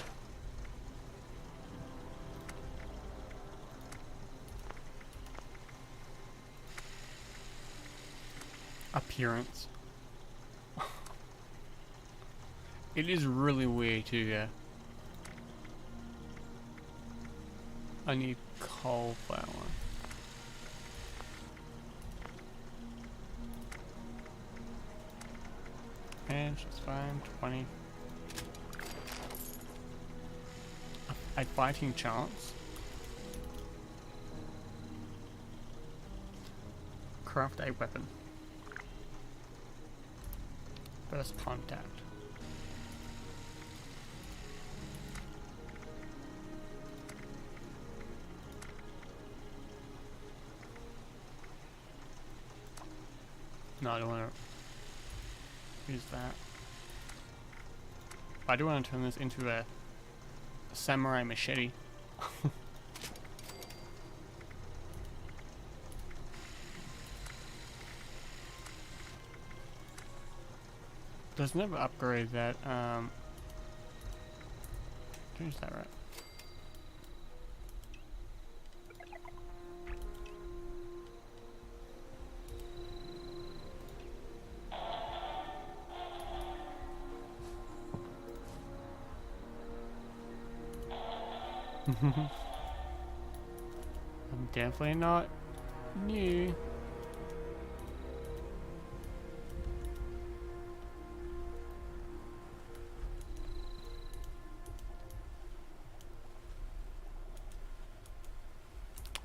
Appearance. It is really weird too, yeah. I need cauliflower. damage, that's fine. 20. A fighting chance. Craft a weapon. First contact. No, I don't want to use that. I do want to turn this into a samurai machete. Does never upgrade that, change that right. I'm definitely not new.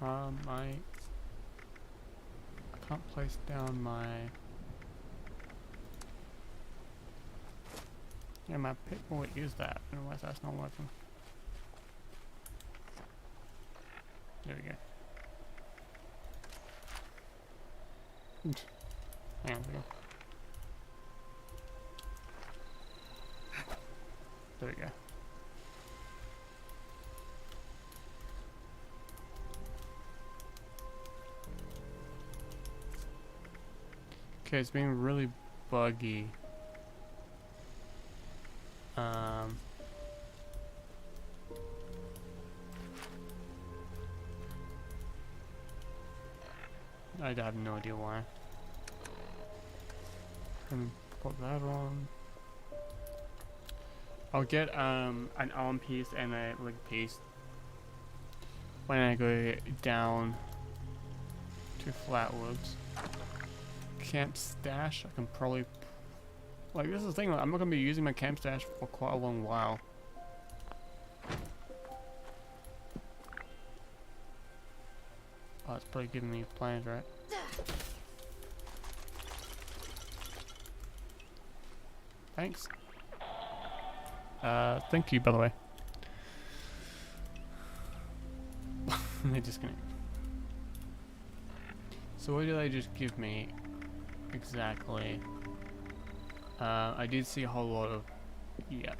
I can't place down my my pick will use that, otherwise that's not working. There we go. Hang on, there we go. Okay, it's being really buggy. I have no idea why. Put that on. I'll get an arm piece and a leg piece when I go down to Flatwoods. Camp stash, I can probably, like, this is the thing, like, I'm not gonna be using my camp stash for quite a long while. Oh, it's probably giving me plans, right? Thanks. Thank you, by the way. They disconnect. So what did they just give me? Exactly. I did see a whole lot of, yeah,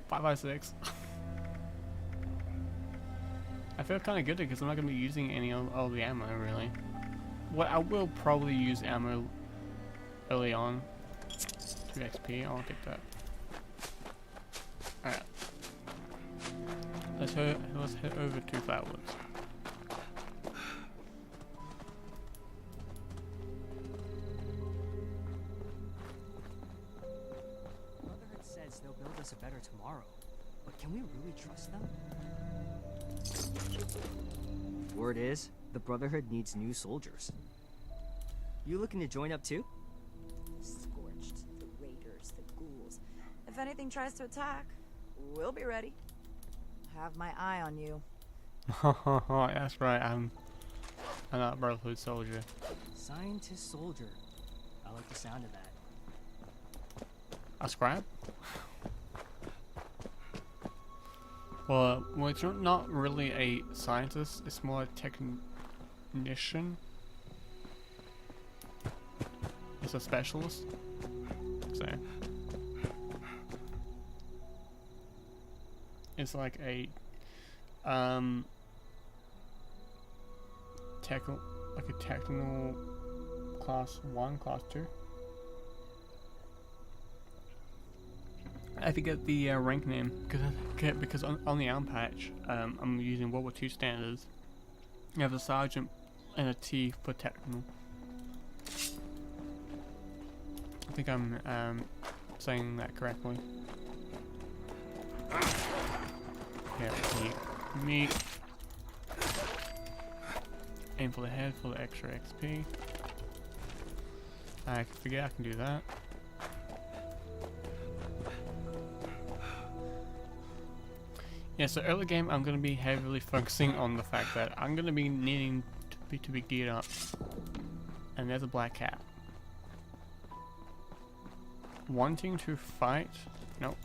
556. I feel kind of good because I'm not going to be using any of the ammo really. Well, I will probably use ammo early on. 2 XP, I'll take that. Alright. Let's head over to Flatwoods. They'll build us a better tomorrow. But can we really trust them? Word is, the Brotherhood needs new soldiers. You looking to join up too? Scorched, the raiders, the ghouls. If anything tries to attack, we'll be ready. Have my eye on you. That's right, I'm not a Brotherhood soldier. Scientist soldier. I like the sound of that. A scribe? Well, it's not really a scientist, it's more a technician. It's a specialist. So it's like a technical class 1, class 2. I forget the rank name because on the arm patch I'm using World War II standards. You have a sergeant and a T for technical. I think I'm saying that correctly. Yeah, meat. Aim for the head for the extra XP. I forget I can do that. Yeah, so early game I'm going to be heavily focusing on the fact that I'm going to be needing to be geared up. And there's a black cat. Wanting to fight? Nope.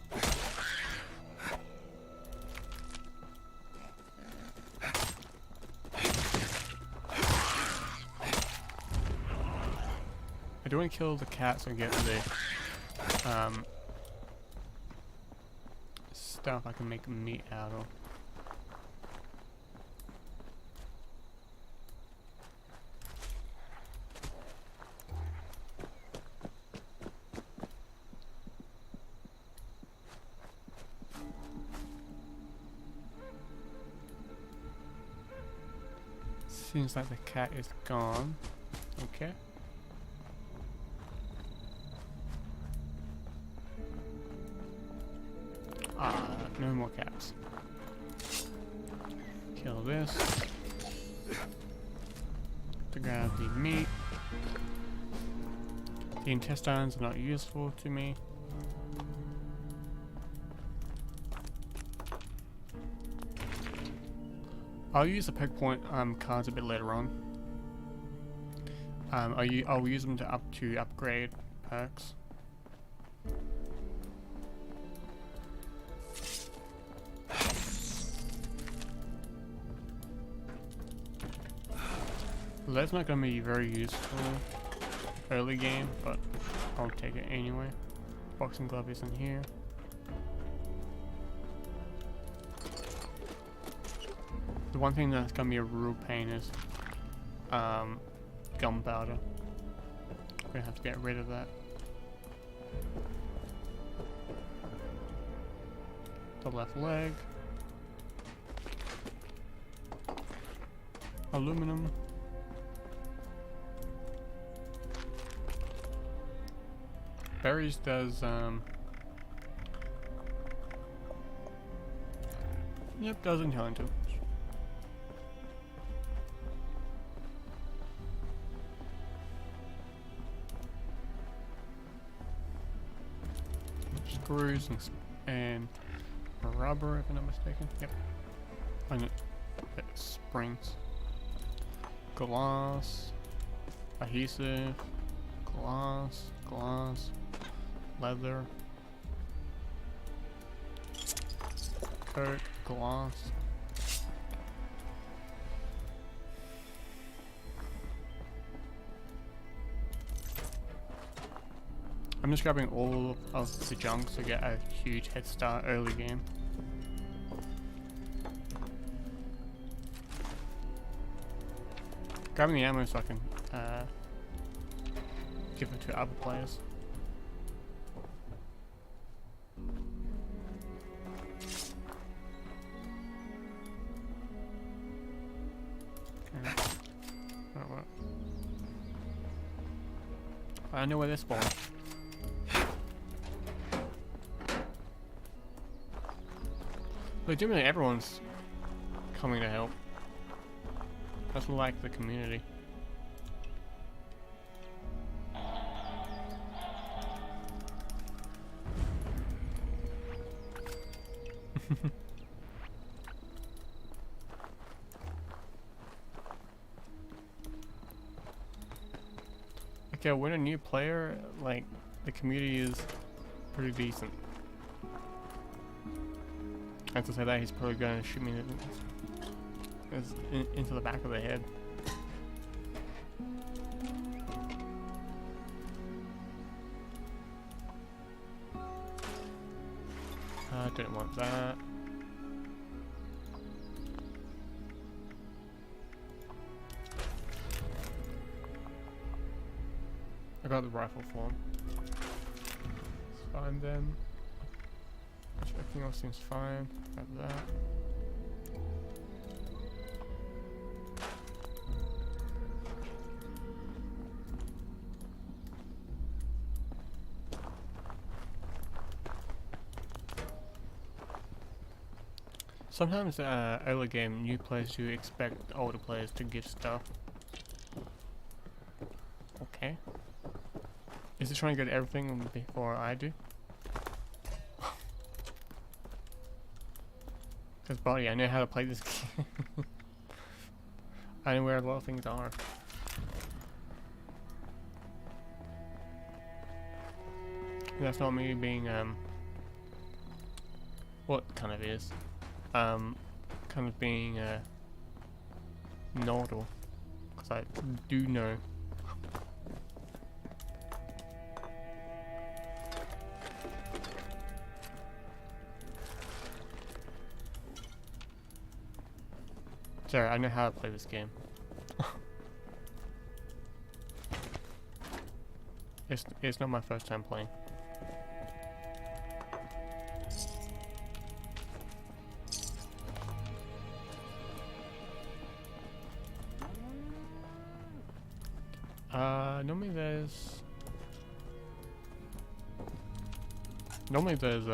I do want to kill the cat so I get the stuff I can make meat out of. Seems like the cat is gone. Okay. No more cats. Kill this. To grab the meat. The intestines are not useful to me. I'll use the poke point cards a bit later on. I'll use them to upgrade perks. That's not going to be very useful early game, but I'll take it anyway. Boxing glove is in here. The one thing that's going to be a real pain is gunpowder. We're going to have to get rid of that. The left leg. Aluminum. Berries does, yep, does intelligence. Screws and rubber, if I'm not mistaken. Yep. And it springs. Glass. Adhesive. Glass. Leather, coat, glass. I'm just grabbing all of the junk to get a huge head start early game. Grabbing the ammo so I can give it to other players. I know where they're spawned. Legitimately, everyone's coming to help. That's like the community. Okay, when a new player, like, the community is pretty decent. And to say that, he's probably going to shoot me into the back of the head. I didn't want that. I got the rifle form. Let's find them. Everything else seems fine. Got that. Sometimes early game new players do expect older players to give stuff. Okay. Is it trying to get everything before I do? Because, buddy, I know how to play this game. I know where a lot of things are. That's not me being, what kind of is? Kind of being, know-it-all. Because I do know. Sorry, I know how to play this game. It's not my first time playing. Normally there's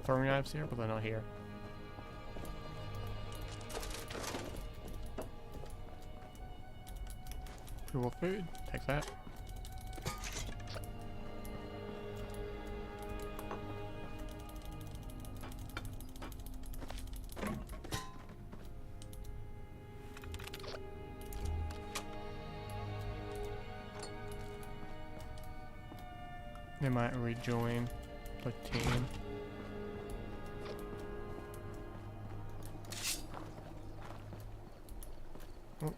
throwing knives here, but they're not here. Cool food, take that. They might rejoin the team. Oh,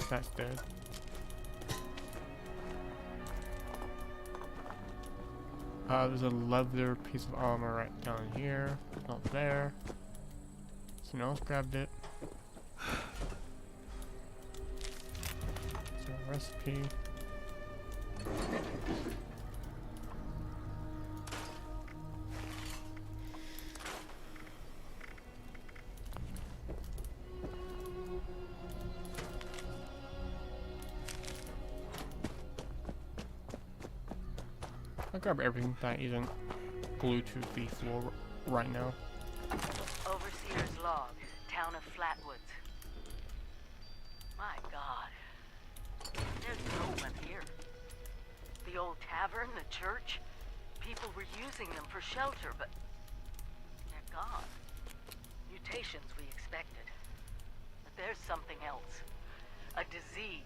that's dead. There's a leather piece of armor right down here. Not there. Someone else grabbed it. So a recipe. I'll grab everything that isn't glued to the floor right now. Overseer's log, town of Flatwoods. My God. There's no one here. The old tavern, the church, people were using them for shelter, but they're gone. Mutations we expected. But there's something else. A disease.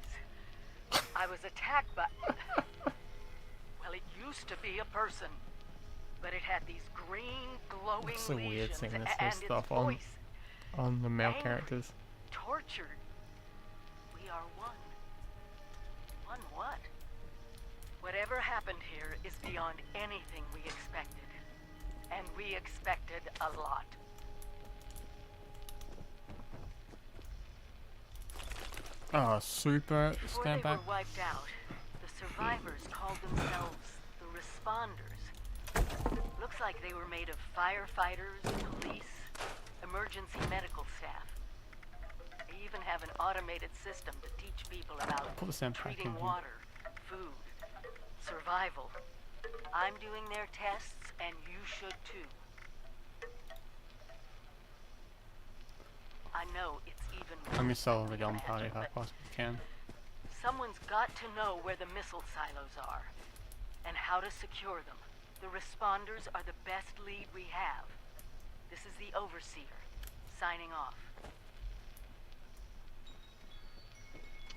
I was attacked by... Well, it used to be a person, but it had these green, glowing It's so weird lesions seeing this and stuff its voice. on the male Angry, characters. Tortured. We are one. One what? Whatever happened here is beyond anything we expected. And we expected a lot. Oh, super Before stand they back. were wiped out, the survivors called themselves the Responders. Looks like they were made of firefighters, police, emergency medical staff. They even have an automated system to teach people about Put the sand back in treating here. water, food, survival. I'm doing their tests, and you should too. I know it's even Let me worse sell than the we gunpowder if I imagined, but possibly can. someone's got to know where the missile silos are, and how to secure them. The Responders are the best lead we have. This is the Overseer, signing off.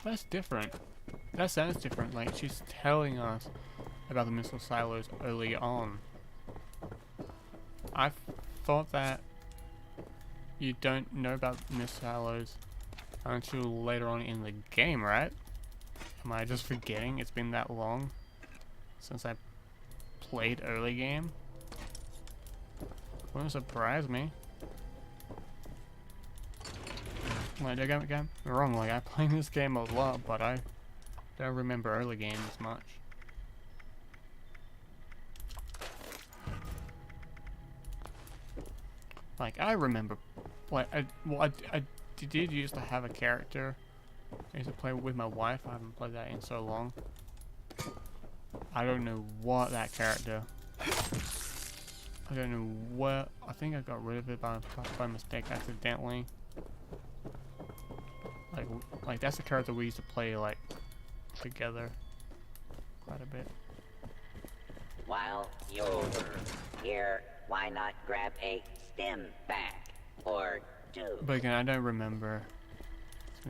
That's different. That sounds different. Like, she's telling us about the missile silos early on. I thought that you don't know about missile silos until later on in the game, right? Am I just forgetting it's been that long since I played early game? Wouldn't surprise me. Like, don't get me wrong, like, I play this game a lot, but I don't remember early game as much. Like, I remember, like, I did used to have a character I used to play with my wife. I haven't played that in so long. I don't know what that character. I don't know what. I think I got rid of it by mistake accidentally. Like that's the character we used to play like together quite a bit. While you're here, why not grab a stim pack? or do. But again, I don't remember.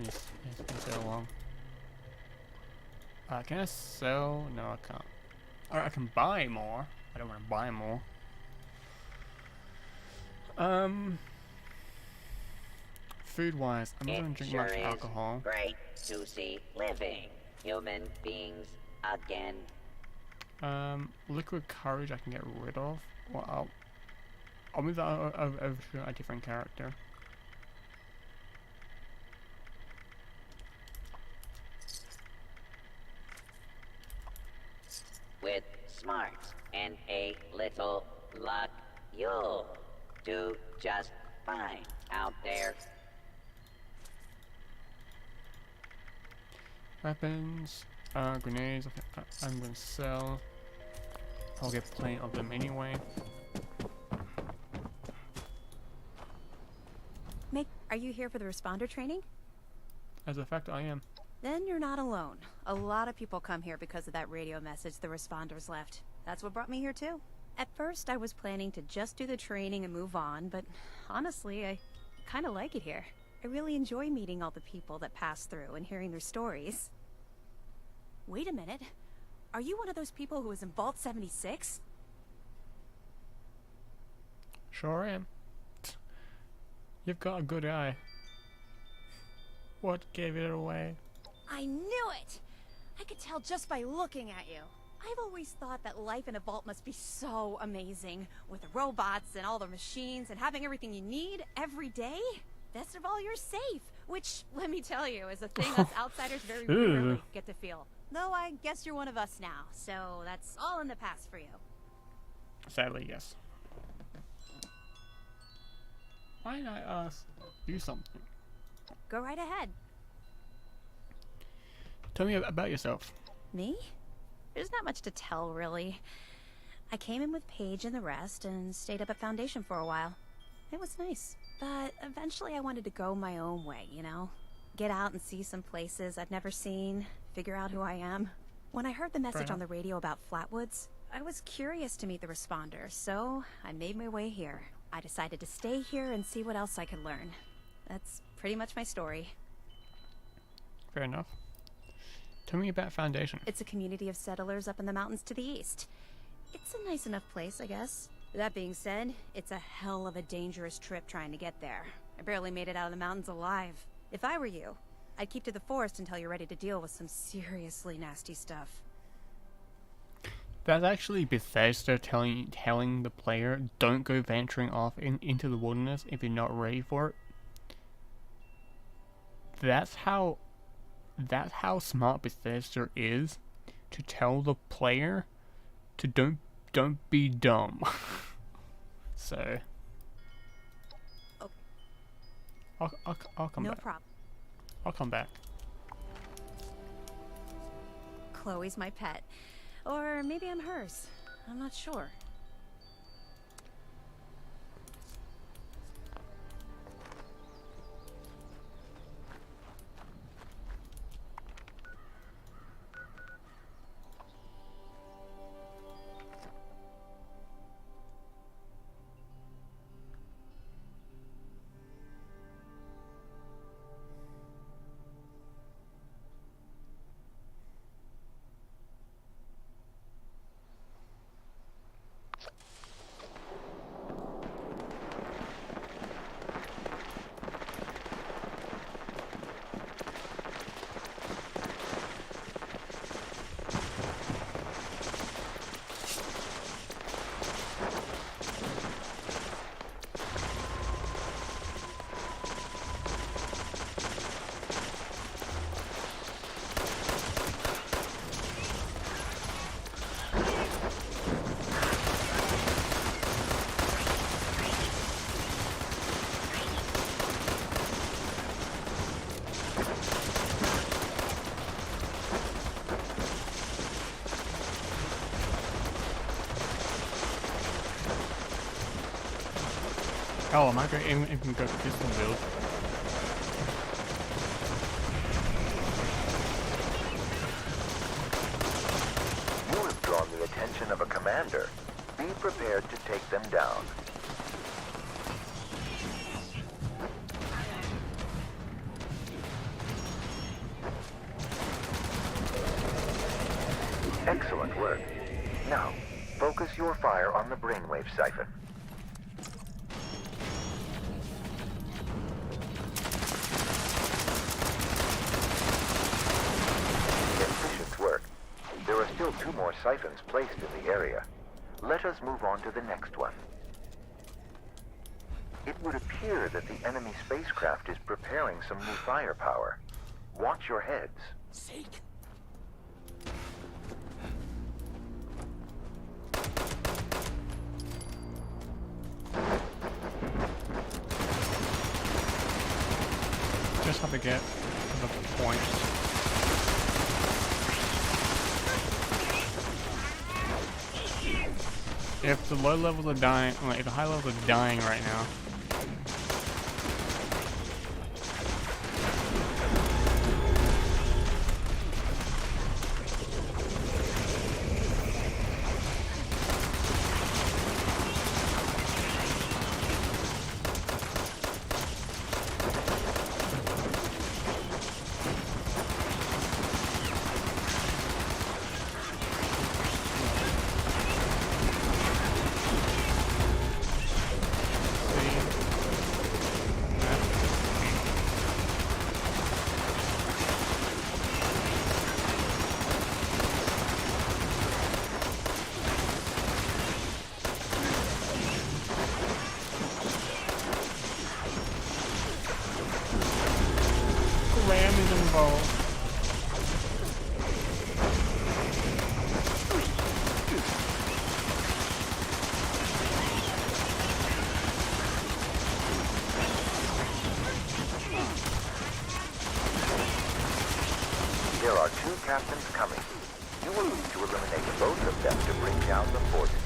It's been so long. Can I sell? No, I can't. Or I can buy more. I don't want to buy more. Food-wise, I'm not going to drink Sure much is alcohol. great to see living human beings again. Liquid courage I can get rid of. Well, I'll move that over to a different character. With smarts and a little luck, you'll do just fine out there. Weapons, grenades, I'm going to sell. I'll get plenty of them anyway. Are you here for the responder training? As a fact, I am. Then you're not alone. A lot of people come here because of that radio message the responders left. That's what brought me here too. At first, I was planning to just do the training and move on, but honestly, I kind of like it here. I really enjoy meeting all the people that pass through and hearing their stories. Wait a minute. Are you one of those people who was in Vault 76? Sure am. You've got a good eye. What gave it away? I knew it! I could tell just by looking at you. I've always thought that life in a vault must be so amazing, with the robots and all the machines and having everything you need every day. Best of all, you're safe, which, let me tell you, is a thing us outsiders very rarely get to feel. Though I guess you're one of us now, so that's all in the past for you. Sadly, yes. Why not ask you something? Go right ahead. Tell me about yourself. Me? There's not much to tell, really. I came in with Paige and the rest and stayed up at Foundation for a while. It was nice, but eventually I wanted to go my own way, you know? Get out and see some places I've never seen, figure out who I am. When I heard the message on the radio about Flatwoods, I was curious to meet the responders, so I made my way here. I decided to stay here and see what else I could learn. That's pretty much my story. Fair enough. Tell me about Foundation. It's a community of settlers up in the mountains to the east. It's a nice enough place, I guess. That being said, it's a hell of a dangerous trip trying to get there. I barely made it out of the mountains alive. If I were you, I'd keep to the forest until you're ready to deal with some seriously nasty stuff. That's actually Bethesda telling the player, don't go venturing off into the wilderness if you're not ready for it. That's how smart Bethesda is, to tell the player to don't be dumb. So I'll come back. No problem. I'll come back. Chloe's my pet. Or maybe I'm hers. I'm not sure. Oh, am I going to even go for pistol build? You have drawn the attention of a commander. Be prepared to take them down. Excellent work. Now, focus your fire on the brainwave siphon. Efficient work. There are still 2 more siphons placed in the area. Let us move on to the next one. It would appear that the enemy spacecraft is preparing some new firepower. Watch your heads. Seek. Just have to get to the point. If the low levels are dying, like if the high levels are dying right now. Ram is involved. There are 2 captains coming. You will need to eliminate both of them to bring down the force field.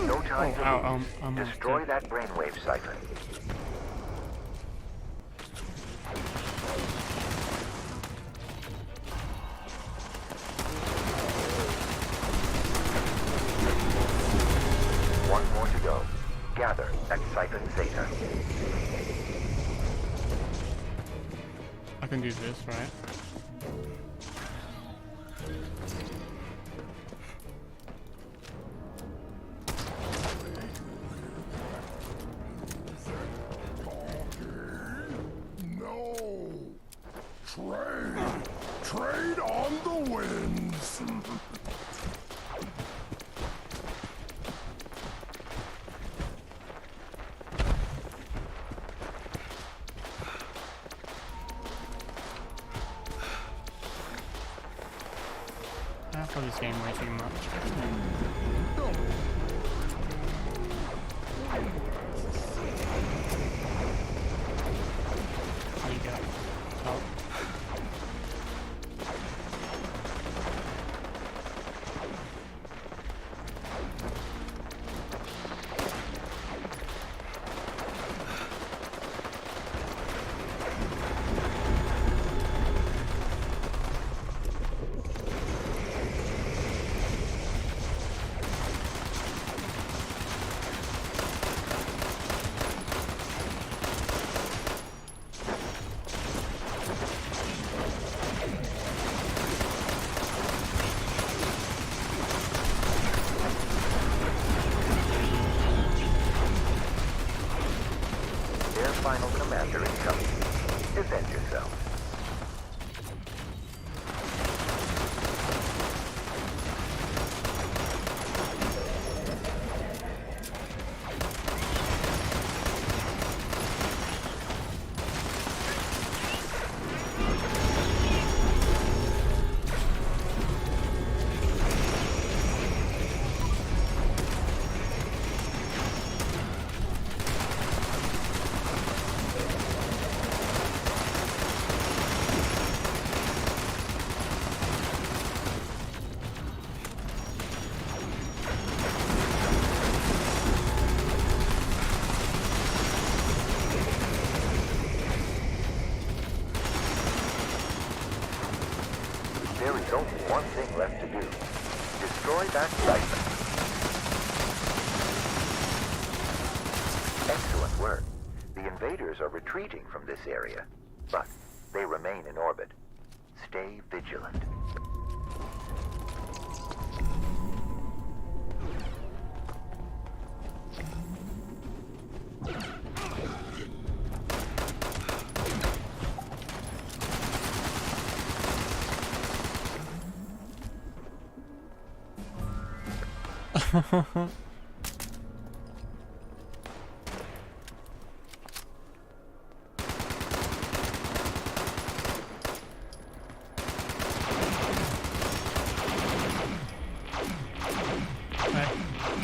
No time to lose. Destroy that brainwave siphon. One more to go. Gather at siphon Zeta. I can do this, right? Trade on the winds. I play this game way too much. How do you get? Oh. There is only one thing left to do. Destroy that fragment. Excellent work. The invaders are retreating from this area, but they remain in orbit. Stay vigilant.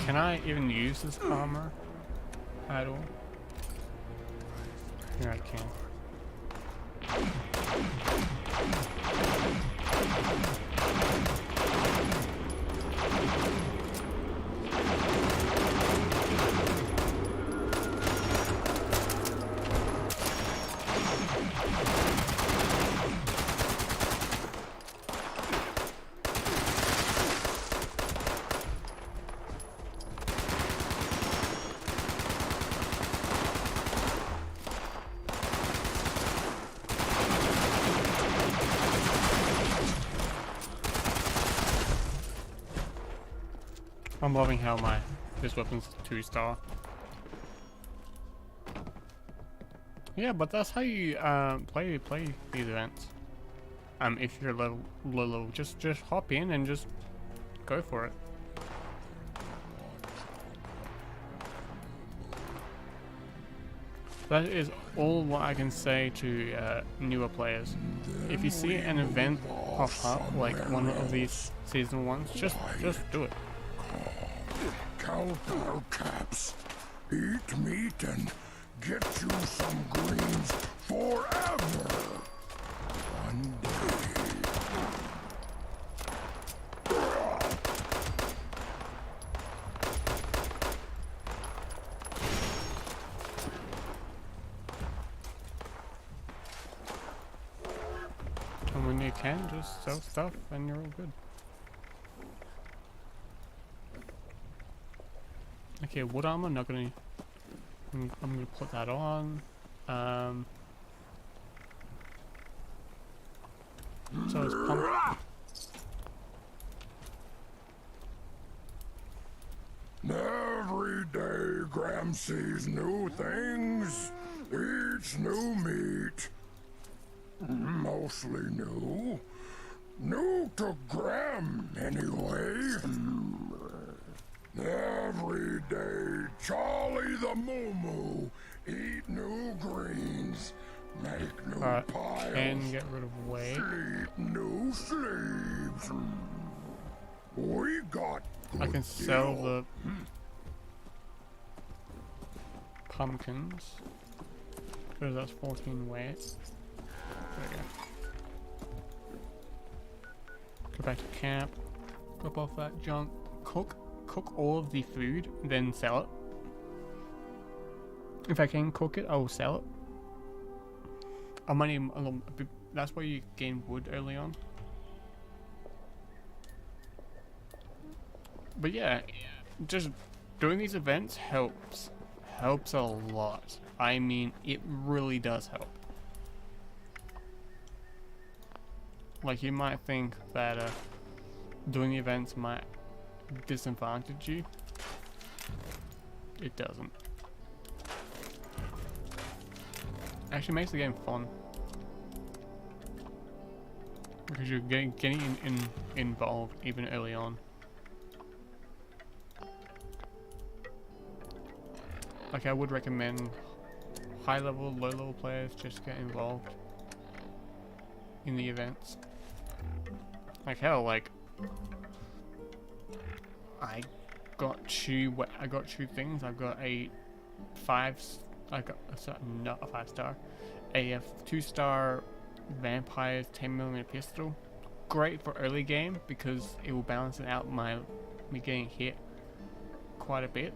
Can I even use this armor at all? Here I can. I'm loving how this weapon's 2-star. Yeah, but that's how you play these events. If you're low, just hop in and just go for it. That is all what I can say to newer players. If you see an event pop up like one of these season ones, just do it. Count our caps, eat meat, and get you some greens forever. One day. And when you can, just sell stuff and you're all good. Okay, wood armor, not gonna. I'm gonna put that on. So it's pump. Every day Graham sees new things, eats new meat. Mostly new. New to Graham, anyway. Every day, Charlie the Moo eat new greens, make new piles, and get rid of weight. Sleep new sleeves. We got. I can sell the pumpkins because that's 14 weight. There we go. Go back to camp. Drop off that junk. Cook all of the food, then sell it. If I can cook it, I will sell it. I might need a little bit, that's why you gain wood early on. But yeah, just doing these events helps a lot. I mean, it really does help. Like, you might think that doing the events might disadvantage you. It doesn't. Actually makes the game fun because you're getting involved even early on. Like, I would recommend high level, low level players just get involved in the events. Like, hell, like I got two things. I've got a not a 5-star, a 2-star vampires 10mm pistol. Great for early game because it will balance it out me getting hit quite a bit.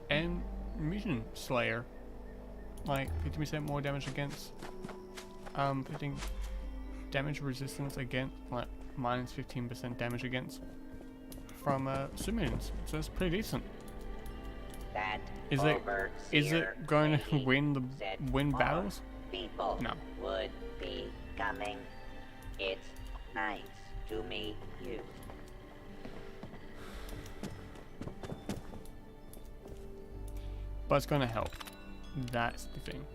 And Mutant Slayer, like 50% more damage against hitting damage resistance against, like minus 15% damage against from civilians, so it's pretty decent. That Is it going to win battles? People No. would be coming. It's nice to meet you. But it's going to help. That's the thing.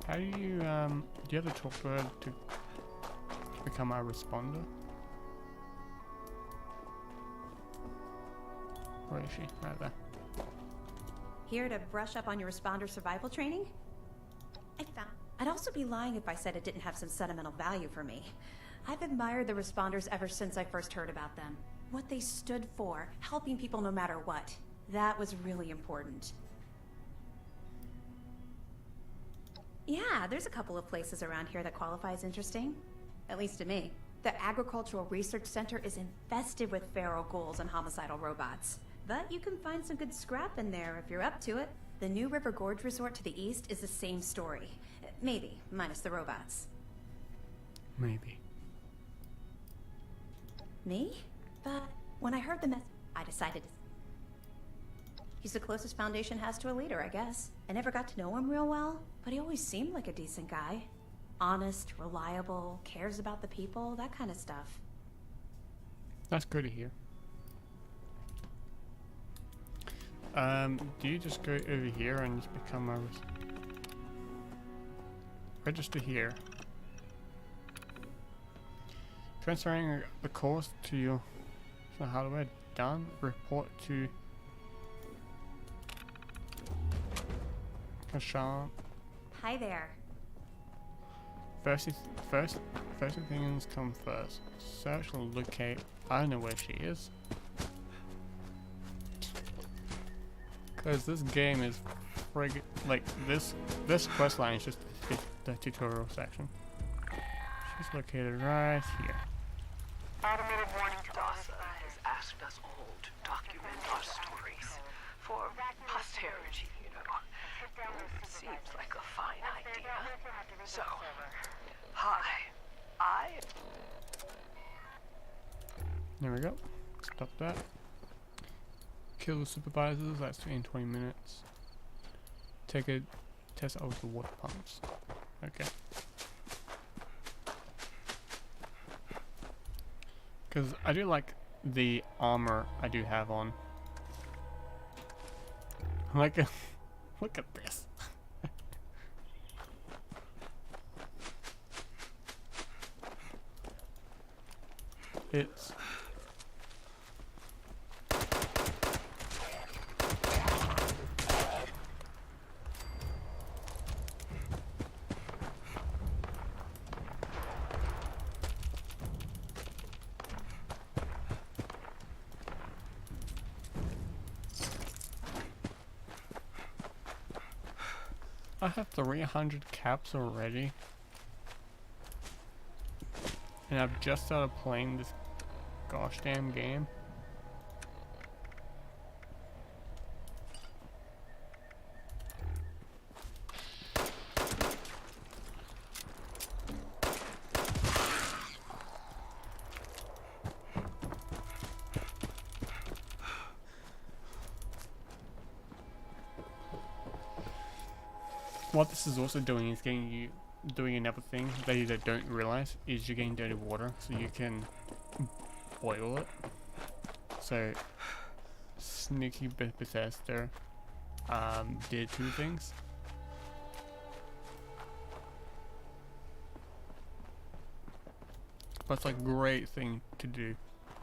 How do you have to talk to her to become a responder? Where is she? Right there. Here to brush up on your responder survival training? I'd also be lying if I said it didn't have some sentimental value for me. I've admired the responders ever since I first heard about them. What they stood for, helping people no matter what. That was really important. Yeah, there's a couple of places around here that qualify as interesting. At least to me. The Agricultural Research Center is infested with feral ghouls and homicidal robots. But you can find some good scrap in there if you're up to it. The New River Gorge Resort to the east is the same story. Maybe, minus the robots. Maybe. Me? But when I heard the message, I decided to... He's the closest Foundation has to a leader, I guess. I never got to know him real well, but he always seemed like a decent guy. Honest, reliable, cares about the people, that kind of stuff. That's good to hear. Do you just go over here and just become a register here? Transferring the course to your hardware done. Report to Kashan. Hi there. First things come first. Search and locate. I know where she is. Cause this game is friggin' like this quest line is just the tutorial section. She's located right here. Automated warning to DASA has asked us all to document our stories for posterity, you know. It seems like a fine idea. So, hi, There we go. Stop that. Kill the supervisors, that's in 20 minutes. Take a test out the water pumps. Okay. Because I do like the armor I do have on. Like, look at this. It's I have 300 caps already, and I've just started playing this gosh damn game. What this is also doing is doing another thing that you don't realize is you're getting dirty water, so you can boil it. So sneaky Bethesda did two things. But it's like a great thing to do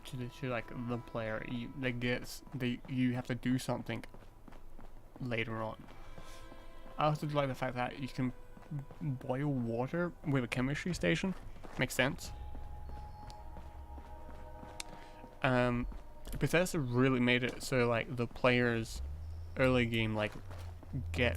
to like the player. You have to do something later on. I also like the fact that you can boil water with a chemistry station. Makes sense. Bethesda really made it so like the players early game like get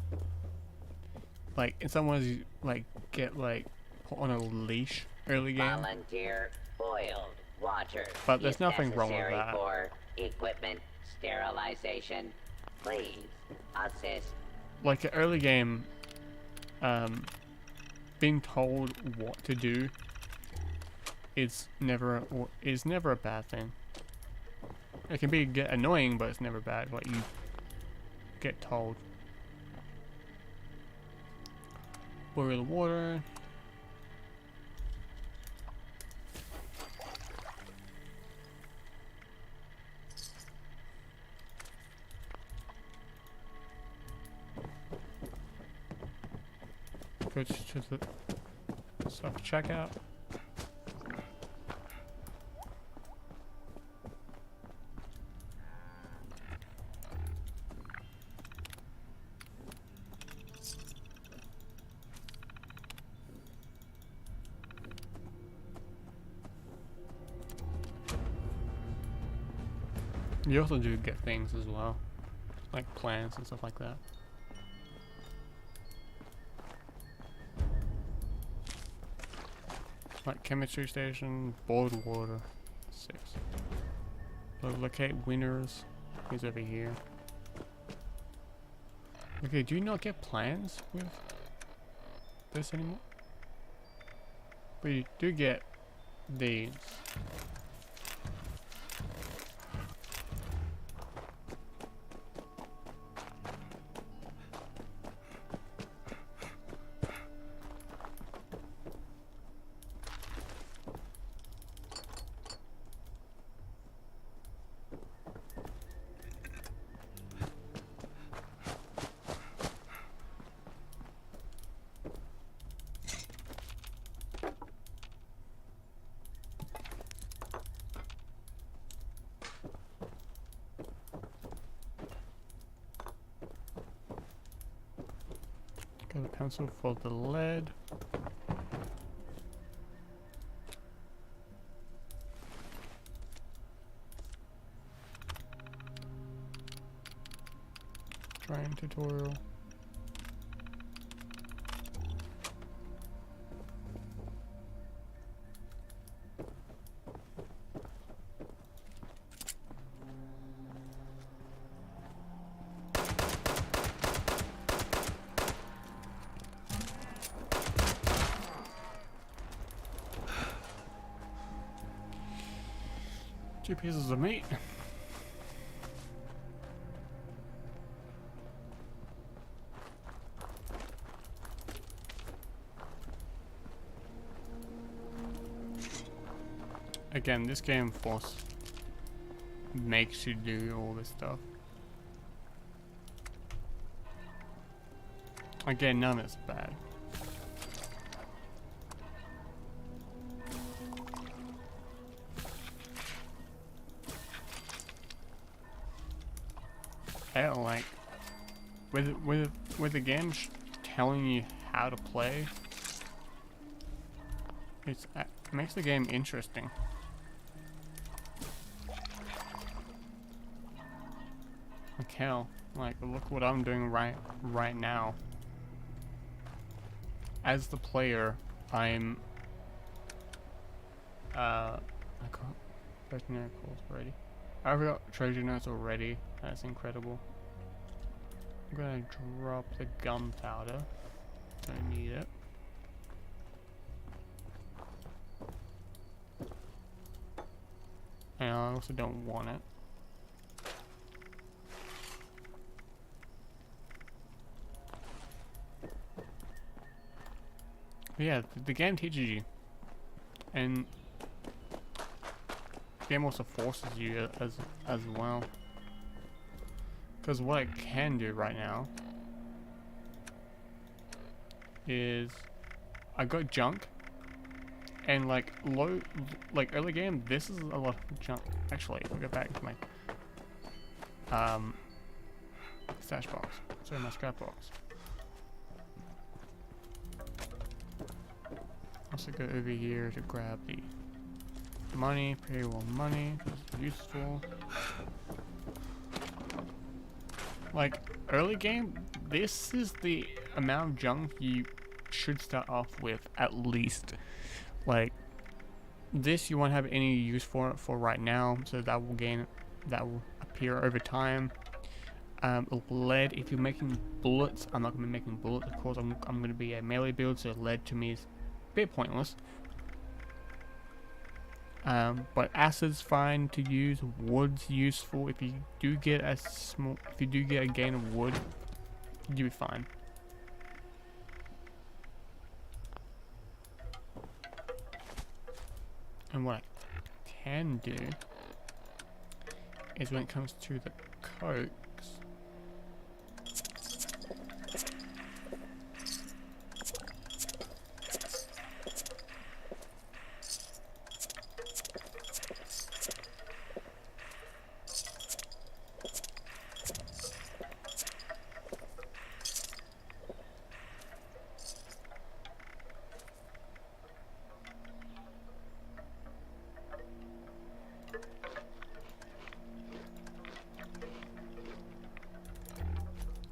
like in some ways, like get like put on a leash early game. Volunteer boiled water. But there's is nothing wrong with necessary that. For equipment sterilization. Please assist. Like an early game, being told what to do is never a bad thing. It can get annoying, but it's never bad. Like you get told. Boil the water. Go to the self-checkout. You also do get things as well, like plants and stuff like that. Like chemistry station, boiled water, 6. Locate winners. He's over here. Okay, do you not get plans with this anymore? But you do get these. Got a pencil for the lead. Trying tutorial. Two pieces of meat. Again, this game makes you do all this stuff. Again, none of it's bad. I don't like with the game telling you how to play. It makes the game interesting. Like hell, like look what I'm doing right now. As the player, I'm I got veterinary calls already. I've got treasure notes already. That's incredible. I'm gonna drop the gunpowder. Don't need it. And I also don't want it. But yeah, the game teaches you, and the game also forces you as well. Because what I can do right now is I got junk, and like early game, this is a lot of junk. Actually, if I go back to my stash box, sorry, my scrap box. Also go over here to grab the money, payroll money, it's useful. Like early game, this is the amount of junk you should start off with, at least. Like, this you won't have any use for right now, so that will appear over time. Lead, if you're making bullets, I'm not going to be making bullets, of course. I'm going to be a melee build, so lead to me is a bit pointless. But acid's fine to use. Wood's useful. If you do get a gain of wood, you'll be fine. And what I can do is when it comes to the coats,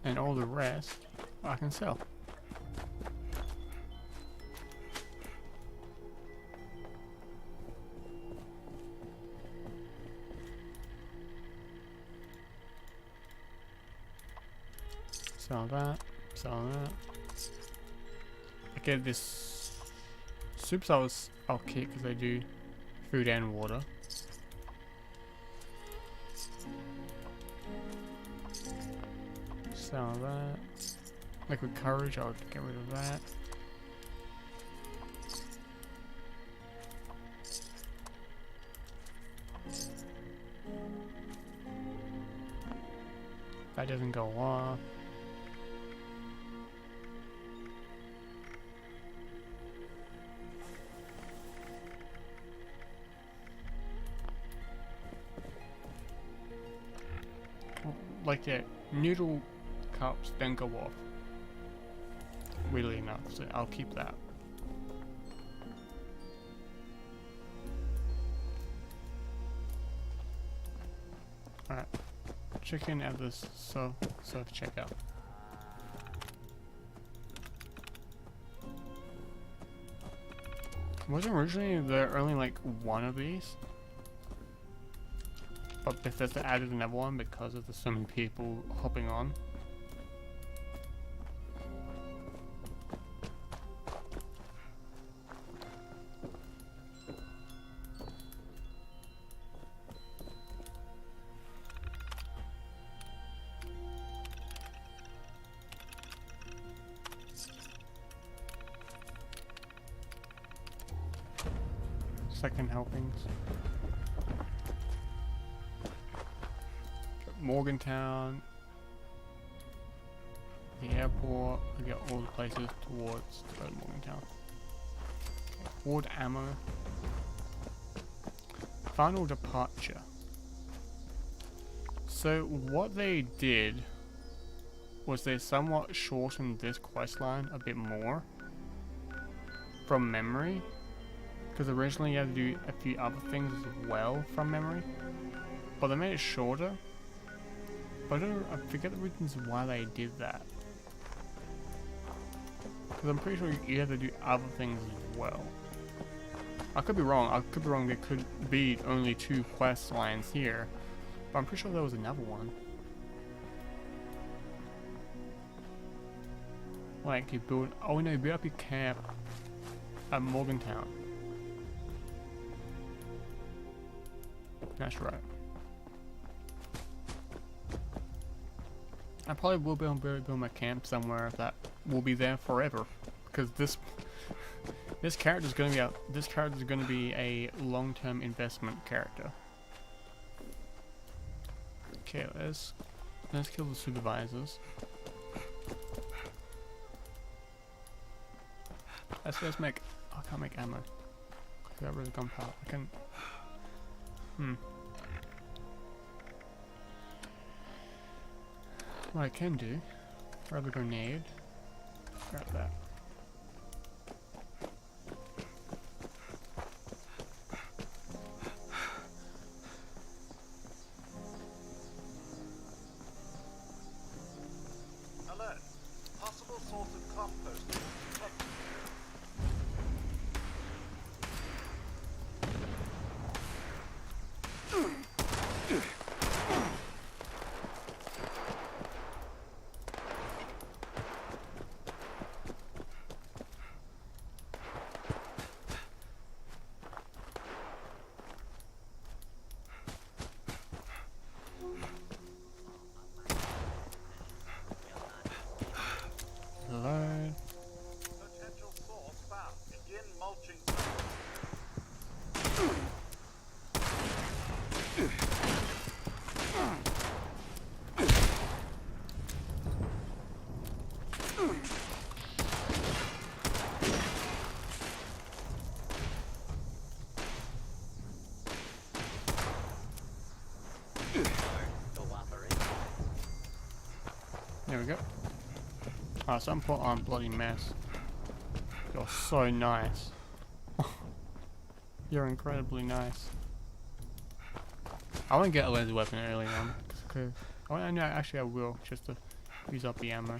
and all the rest I can sell. Sell that, sell that. Okay, this soups I'll keep because they do food and water. Sell that. Liquid courage, I'll get rid of that. That doesn't go off. Like that, noodle cups don't go off. Weirdly enough, so I'll keep that. Alright. Chicken at this self checkout. Wasn't originally there only like one of these? But Bethesda added another one because of the so many people hopping on. Second helpings. Morgantown, the airport, we get all the places towards to go to Morgantown. Okay, Horde ammo. Final departure. So what they did was they somewhat shortened this questline a bit more from memory, because originally you had to do a few other things as well from memory, but they made it shorter. But I forget the reasons why they did that. Because I'm pretty sure you have to do other things as well. I could be wrong. There could be only 2 quest lines here. But I'm pretty sure there was another one. Like you build... Oh no, you build up your camp at Morgantown. That's right. I probably will be able to build my camp somewhere that will be there forever, because this character is going to be a long-term investment character. Okay, let's kill the supervisors. Let's make. I can't make ammo. I got rid of gunpowder. I can. What I can do, grab a grenade, grab that. Alert. Possible source There we go. Ah, some put on bloody mess. You're so nice. You're incredibly nice. I want to get a laser weapon early on. Cause I know, actually I will, just to use up the ammo.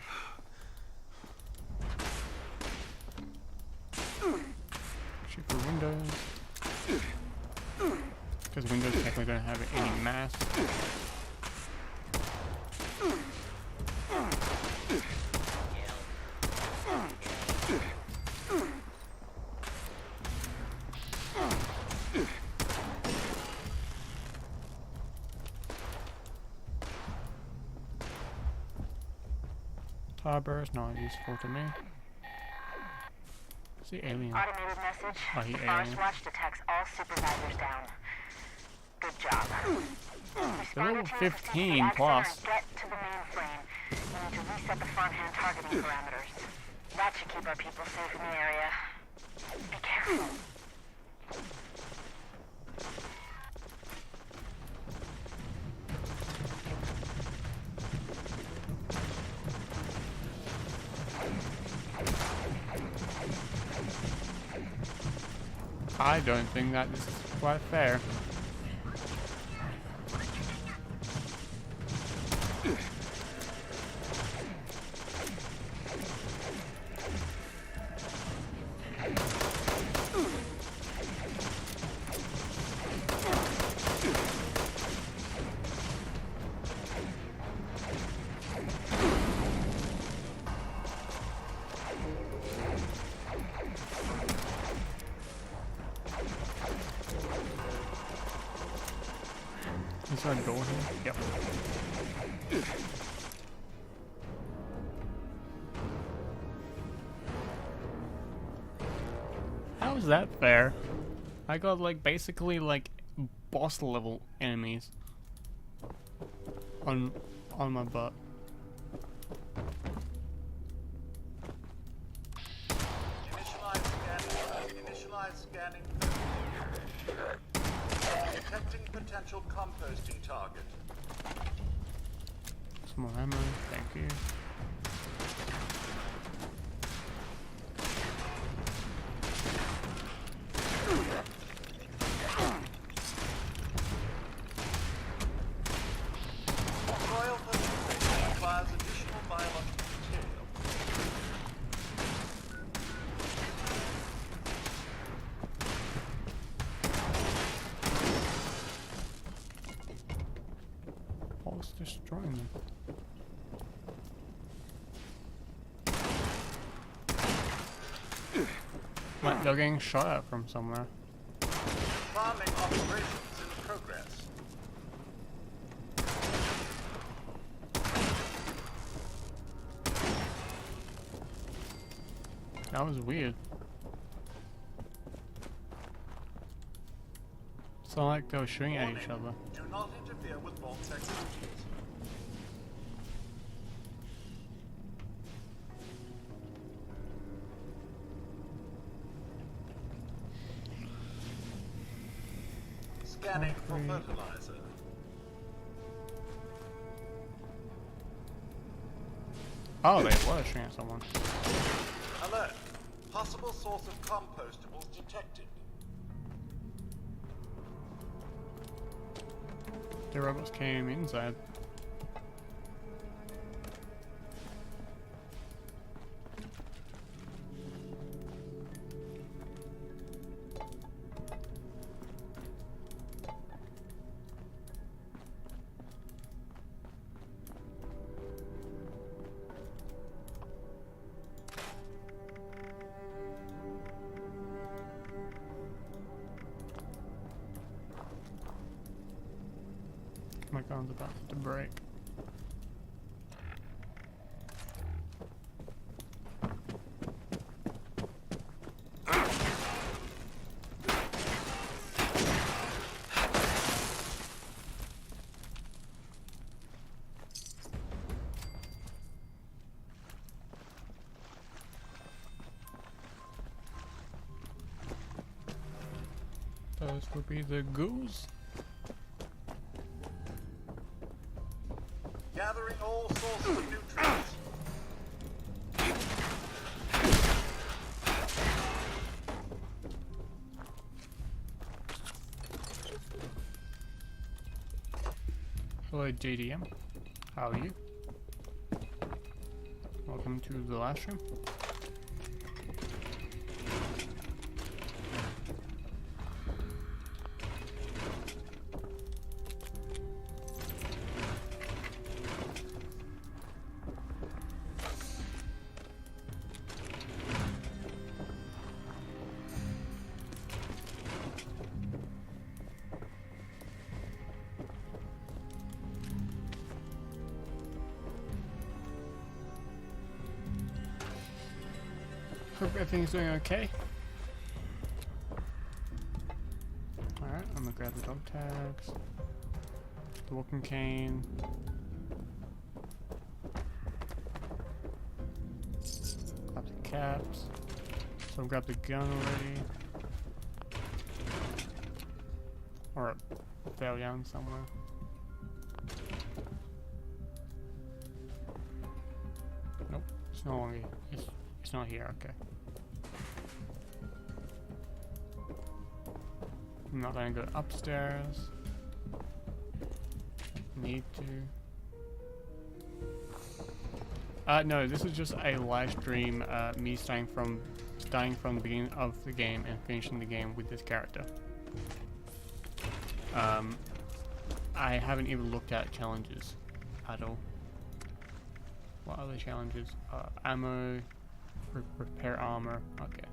Shoot through windows. Because windows technically don't have any mass. Tire is not useful to me. It's the alien. Automated message. Oh, he Forest alien. Watch detects all supervisors down. Good job. They're level Responder team 15 plus. Get to the mainframe. We need to reset the farmhand targeting parameters. That should keep our people safe in the area. Be careful. I don't think that this is quite fair. Is there a door here? Yep. How is that fair? I got like basically like boss level enemies on my butt. Initialize scanning. Detecting potential composting target. Some more ammo, thank you. Royal fertilization requires additional biological material. What's destroying them? Like they're getting shot at from somewhere. Farming operations in progress. That was weird. It's not like they were shooting at each other. Do not interfere with Vault's activities. Scanning for fertilizer. Oh, they were shooting at someone. Alert. Possible source of compostables detected. The robots came inside. My gun's about to break. Those would be the ghouls. Gathering all sources of nutrients. Hello JDM, how are you? Welcome to the live stream. Hope everything's doing okay. Alright, I'm gonna grab the dog tags, the walking cane. Grab the caps. So I've got the gun already. Or it fell down somewhere. Nope, it's no longer. It's not here, okay. I'm not gonna go upstairs. Need to. No, this is just a live stream, me starting from the beginning of the game and finishing the game with this character. I haven't even looked at challenges at all. What other challenges? Ammo. Repair armor. Okay.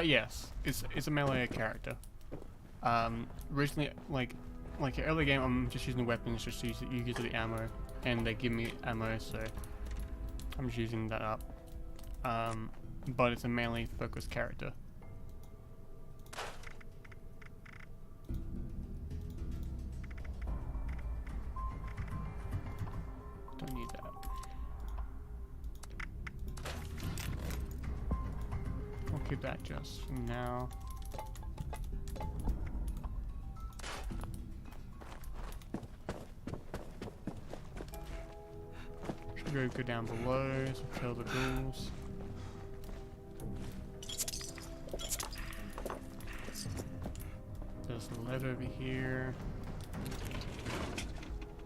Yes, it's a melee character. Originally, like early game, I'm just using the weapons, just use the ammo, and they give me ammo, so I'm just using that up. But it's a melee focused character. Don't need that. I'll keep that just for now. Should go down below, so kill the ghouls. There's lead over here.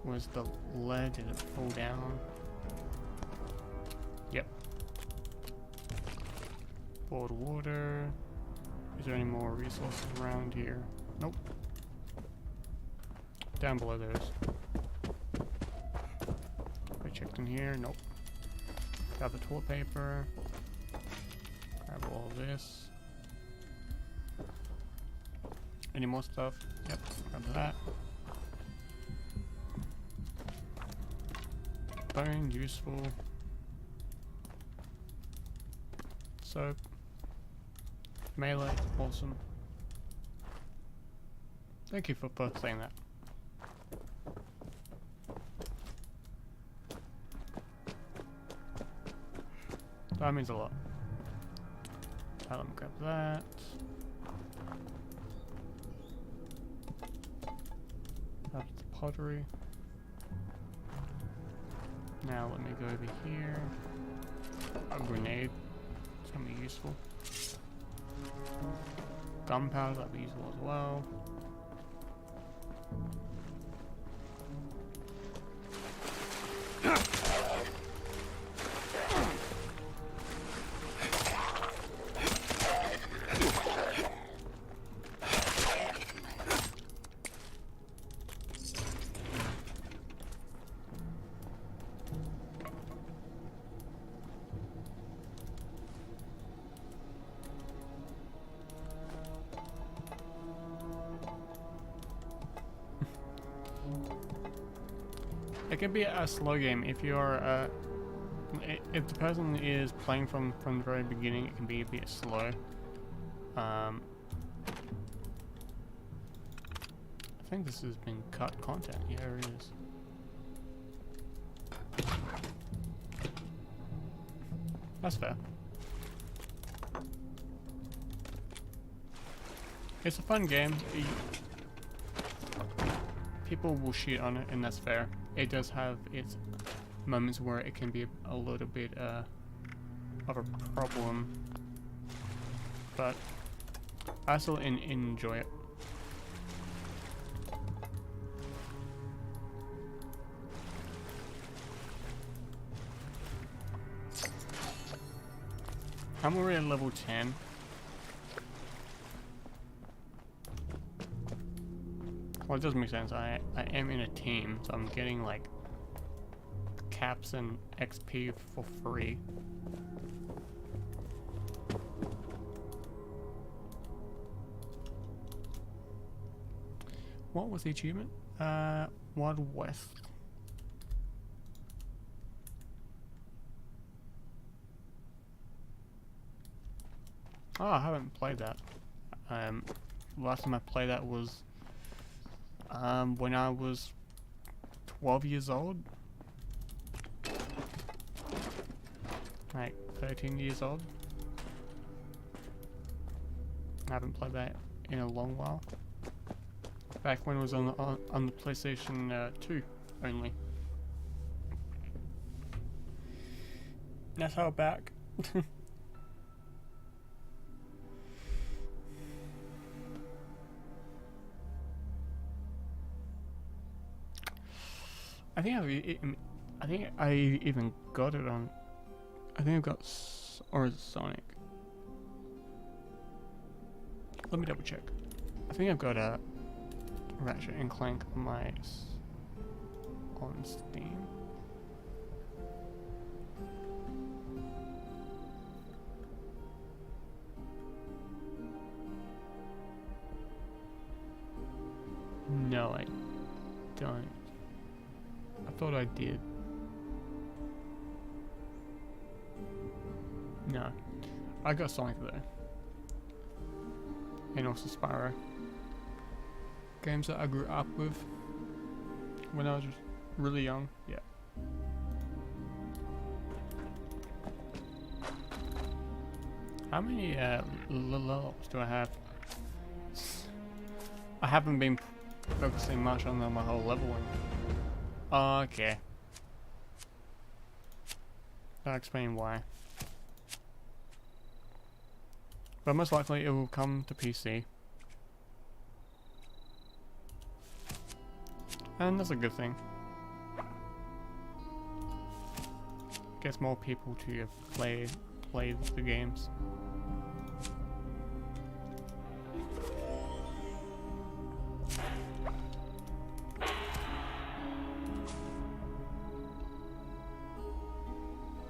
Was the lead? Did it fall down? Yep. Boiled water. Is there any more resources around here? Nope. Down below there is. I checked in here. Nope. Grab the toilet paper. Grab all this. Any more stuff? Yep. Grab that. Bone, useful. Soap. Melee, awesome. Thank you for saying that. That means a lot. Let me grab that. Grab the pottery. Now let me go over here. A grenade. It's gonna be useful. Gunpowder, that'll be useful as well. It can be a slow game if you're if the person is playing from the very beginning. It can be a bit slow. I think this has been cut content. Yeah, it is. That's fair. It's a fun game. People will shit on it, and that's fair. It does have its moments where it can be a little bit of a problem, but I still enjoy it. I'm already at level 10. Well, it does make sense. I am in a team, so I'm getting like caps and XP for free. What was the achievement? Wild West. Oh, I haven't played that. Last time I played that was when I was 12 years old. Like 13 years old. I haven't played that in a long while. Back when it was on the PlayStation 2 only. That's how back. I think I even got it on. I think I've got or is it Sonic? Let me double check. I think I've got a Ratchet and Clank on my on Steam. No, I don't. I thought I did. No. I got Sonic though. And also Spyro. Games that I grew up with when I was really young. Yeah. How many levels do I have? I haven't been focusing much on my whole leveling. Okay. I'll explain why. But most likely it will come to PC. And that's a good thing. Gets more people to play the games.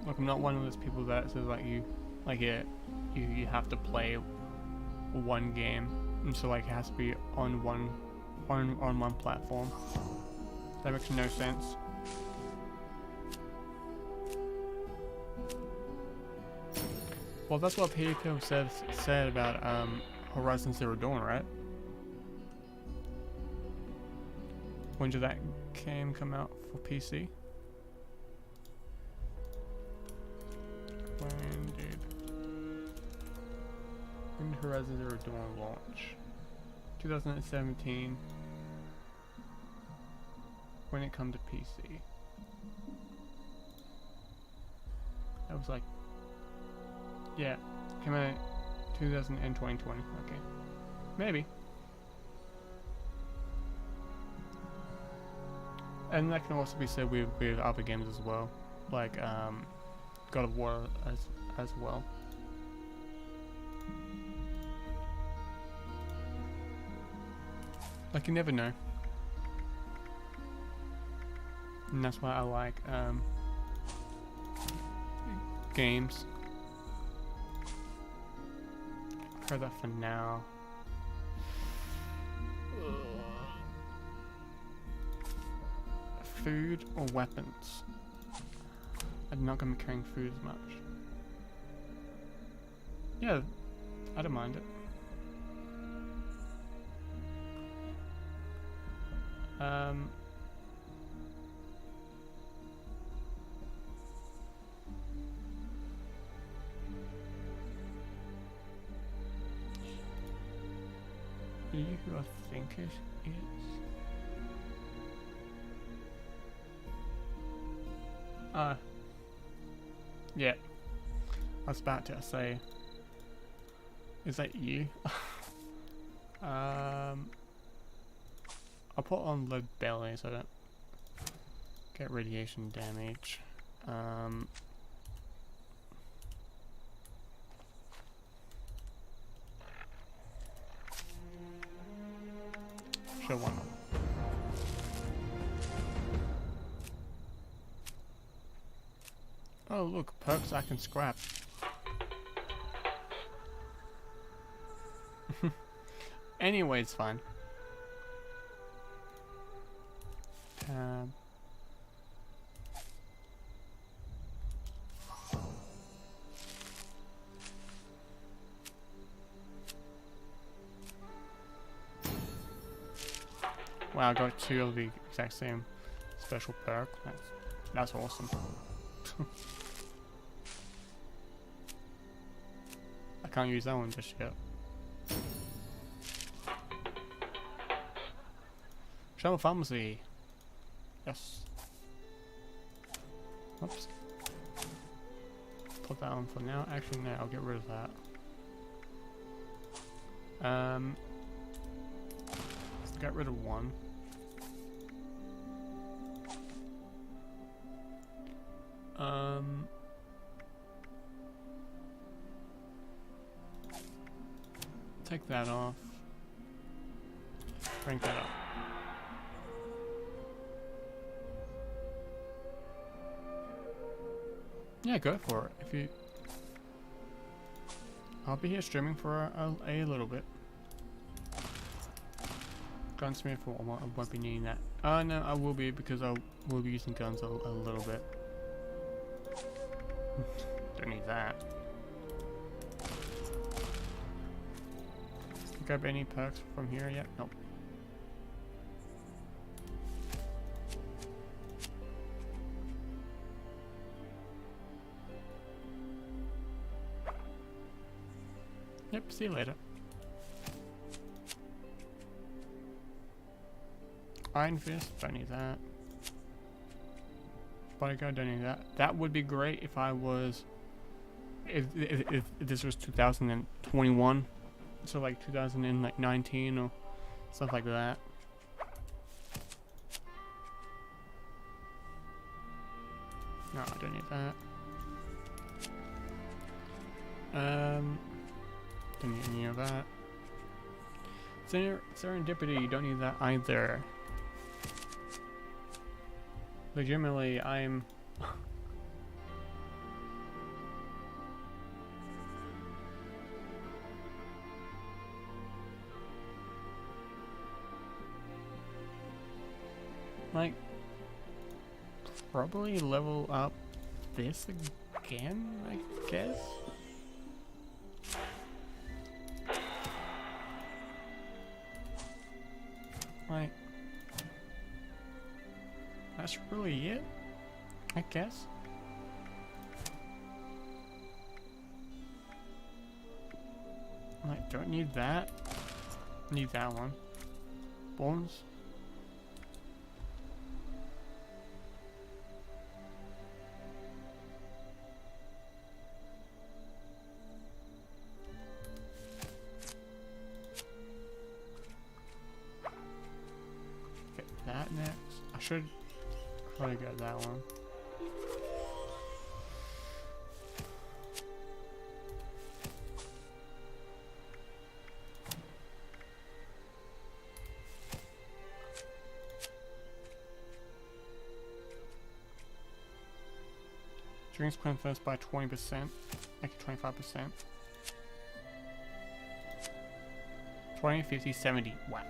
Look, I'm not one of those people that says like you have to play one game, and so like it has to be on one platform. That makes no sense. Well, that's what people said about Horizon Zero Dawn, right? When did that game come out for PC? When did Horizon Zero Dawn launch? 2017. When it come to PC. That was like, yeah, came out 2020. Okay, maybe. And that can also be said with other games as well, like God of War as well. Like, you never know. And that's why I like games. Try that for now. Food or weapons? I'm not gonna be carrying food as much. Yeah, I don't mind it. Are you who I think it is? Yeah. I was about to say, is that you? I'll put on low belly so I don't get radiation damage. Sure, why not? Oh look, perks I can scrap. Anyway, it's fine. Wow, I got 2 of the exact same special perk. That's awesome. I can't use that one just yet. Travel Pharmacy. Yes. Oops. Put that on for now. Actually, no, I'll get rid of that. Get rid of 1. Take that off. Crank that up. Yeah, go for it. If you, I'll be here streaming for a little bit. Gunsmith, I won't be needing that. No, I will be because I will be using guns a little bit. Don't need that. Grab any perks from here yet? Nope. Yep, see you later. Iron Fist, don't need that. Bodyguard, don't need that. That would be great if I was... If this was 2021. So like 2019 or stuff like that. No, I don't need that. Don't need any of that. Serendipity, you don't need that either. Legitimately, I'm... like, probably level up this again, I guess? Like, that's really it, I guess. Like, don't need that. Need that one. Bones. Get that next. I should probably get that one. Drinks cleanse first by 20%, make it 25%. 20, 50, 70. Wow.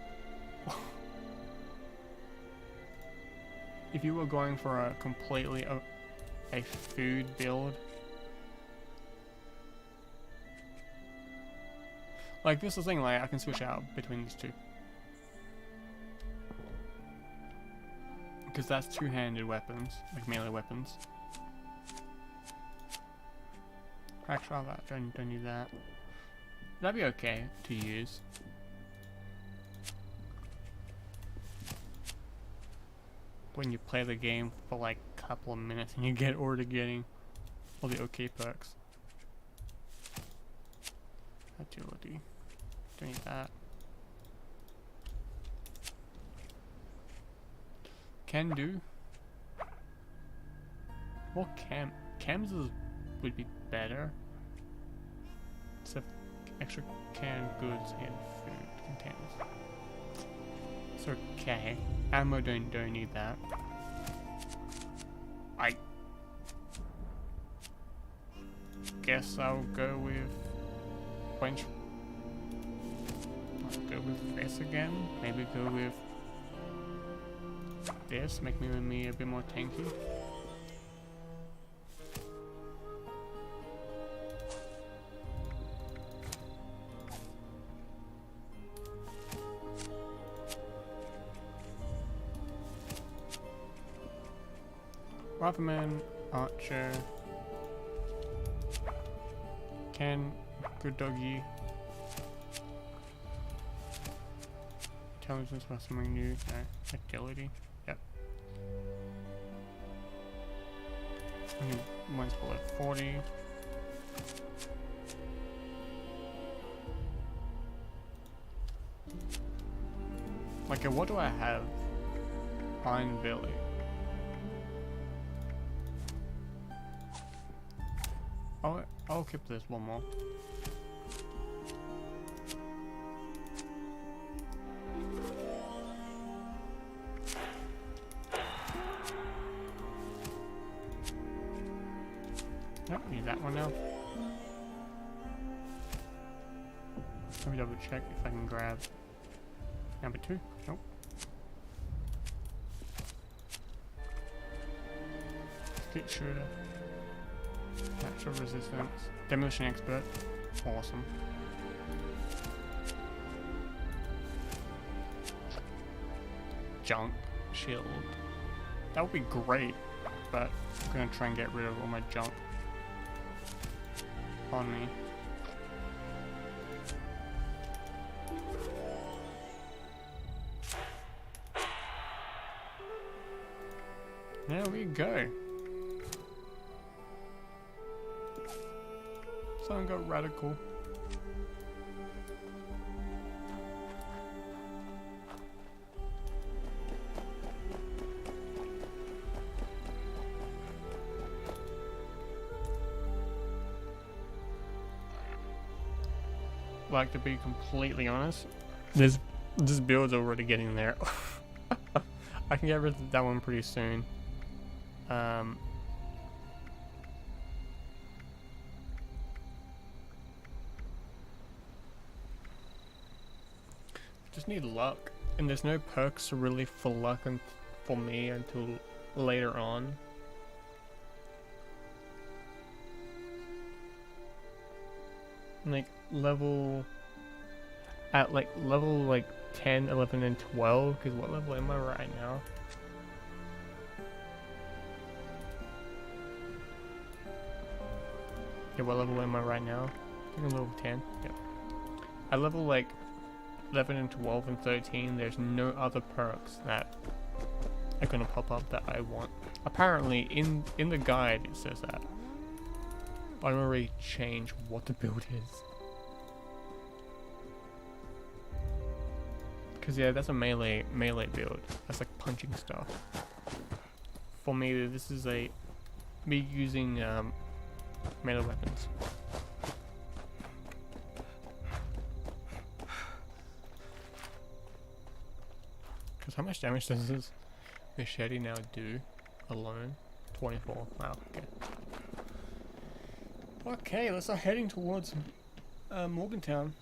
If you were going for a completely a food build, like this is the thing, like I can switch out between these two. Because that's two-handed weapons, like melee weapons. Actually, that don't need that. That'd be okay to use. when you play the game for like a couple of minutes and you get already getting all the okay perks. Agility. Don't need that. Can do. Well, cams would be better. Except extra canned goods and food containers. It's okay. Ammo don't need that. I guess I'll go with I'll go with this again. Maybe go with this, make me a bit more tanky. Rifleman, Archer, Ken, Good Doggy, Intelligence plus something new, no, Agility, yep. One's below 40. Okay, what do I have? Iron Belly. I'll keep this one more. Nope, need that one now. Let me double check if I can grab number 2. Nope. Get shooter. Natural resistance. Demolition expert. Awesome. Junk shield. That would be great, but I'm gonna try and get rid of all my junk on me. There we go. Someone got radical. Like, to be completely honest, this build's already getting there. I can get rid of that one pretty soon. Just need luck, and there's no perks really for luck and for me until later on. Like level 10, 11, and 12. Because what level am I right now? Yeah, what level am I right now? I think I'm level 10. Yep. At level like 11 and 12 and 13, there's no other perks that are gonna pop up that I want. Apparently, in the guide it says that. I don't really change what the build is. Cause yeah, that's a melee build. That's like punching stuff. For me, this is me using melee weapons. Cause how much damage does this machete now do alone? 24. Wow. Okay. Okay, let's start heading towards Morgantown.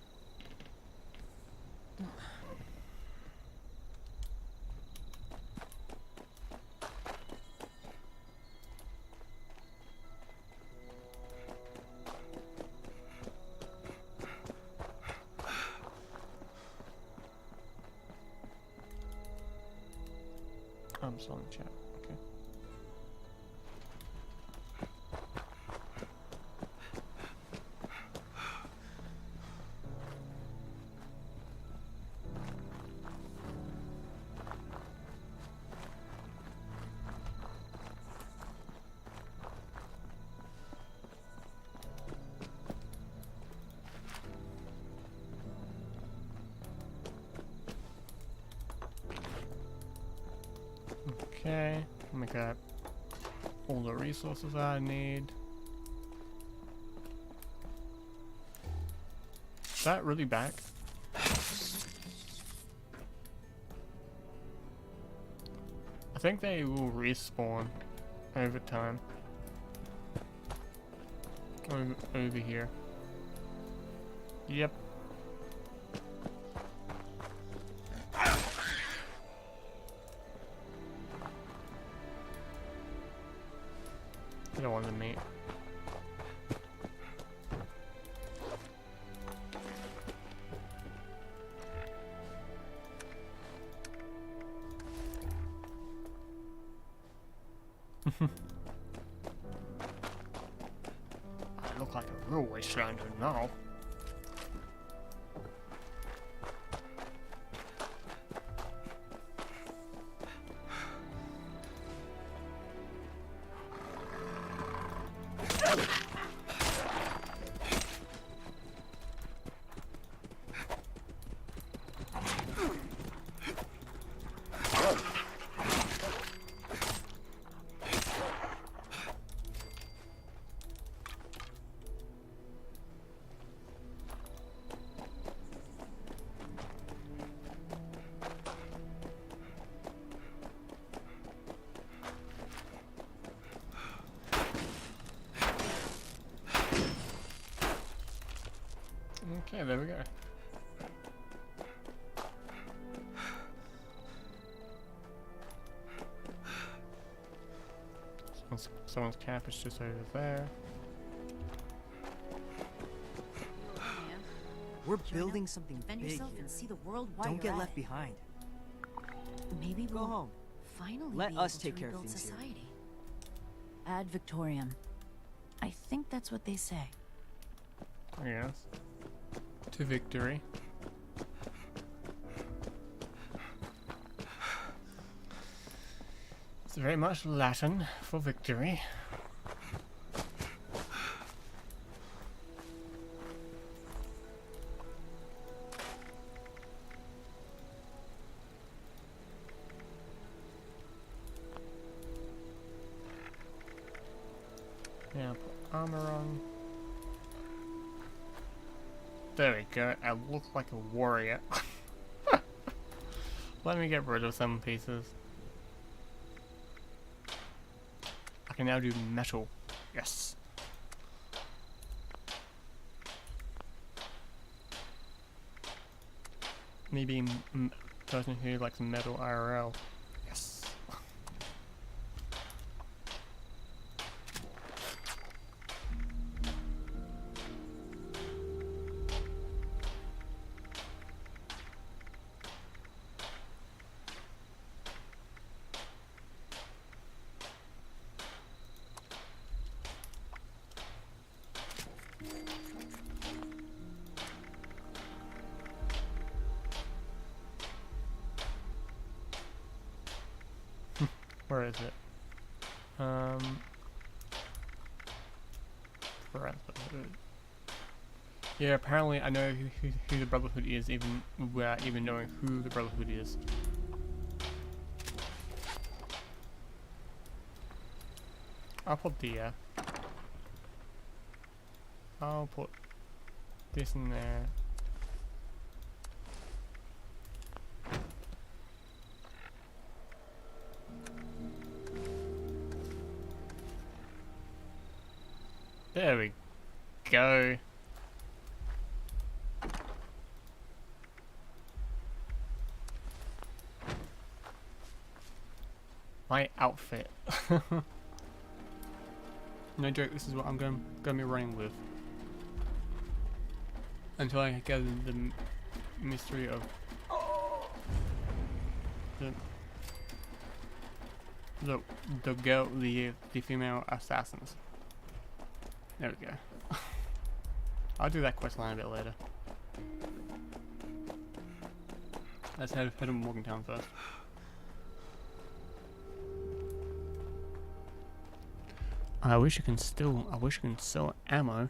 I'm still in the chat. Okay. Okay, let me grab all the resources I need. Is that really back? I think they will respawn over time. Over here. Yep. I don't want the meat. I look like a real wasteland now. Okay, there we go. Someone's camp is just over there. We're building something Defend big yourself here. and see the world while Don't you're get at left it. behind. Maybe Go we'll home. finally Let be us able take to care of rebuild things here. society. Ad Victoriam. I think that's what they say. Yes. To victory. It's very much Latin for victory. Yeah, put armor on. There we go, I look like a warrior. Let me get rid of some pieces. I can now do metal. Yes. Me being a person who likes metal IRL. Yes. Where is it? Brotherhood. Yeah, apparently I know who the Brotherhood is, even without even knowing who the Brotherhood is. I'll put the I'll put this in there. There we go. My outfit. No joke, this is what I'm gonna be running with. Until I get the mystery of the girl, the female assassins. There we go. I'll do that quest line a bit later. Let's head to Morgantown first. I wish you can sell ammo.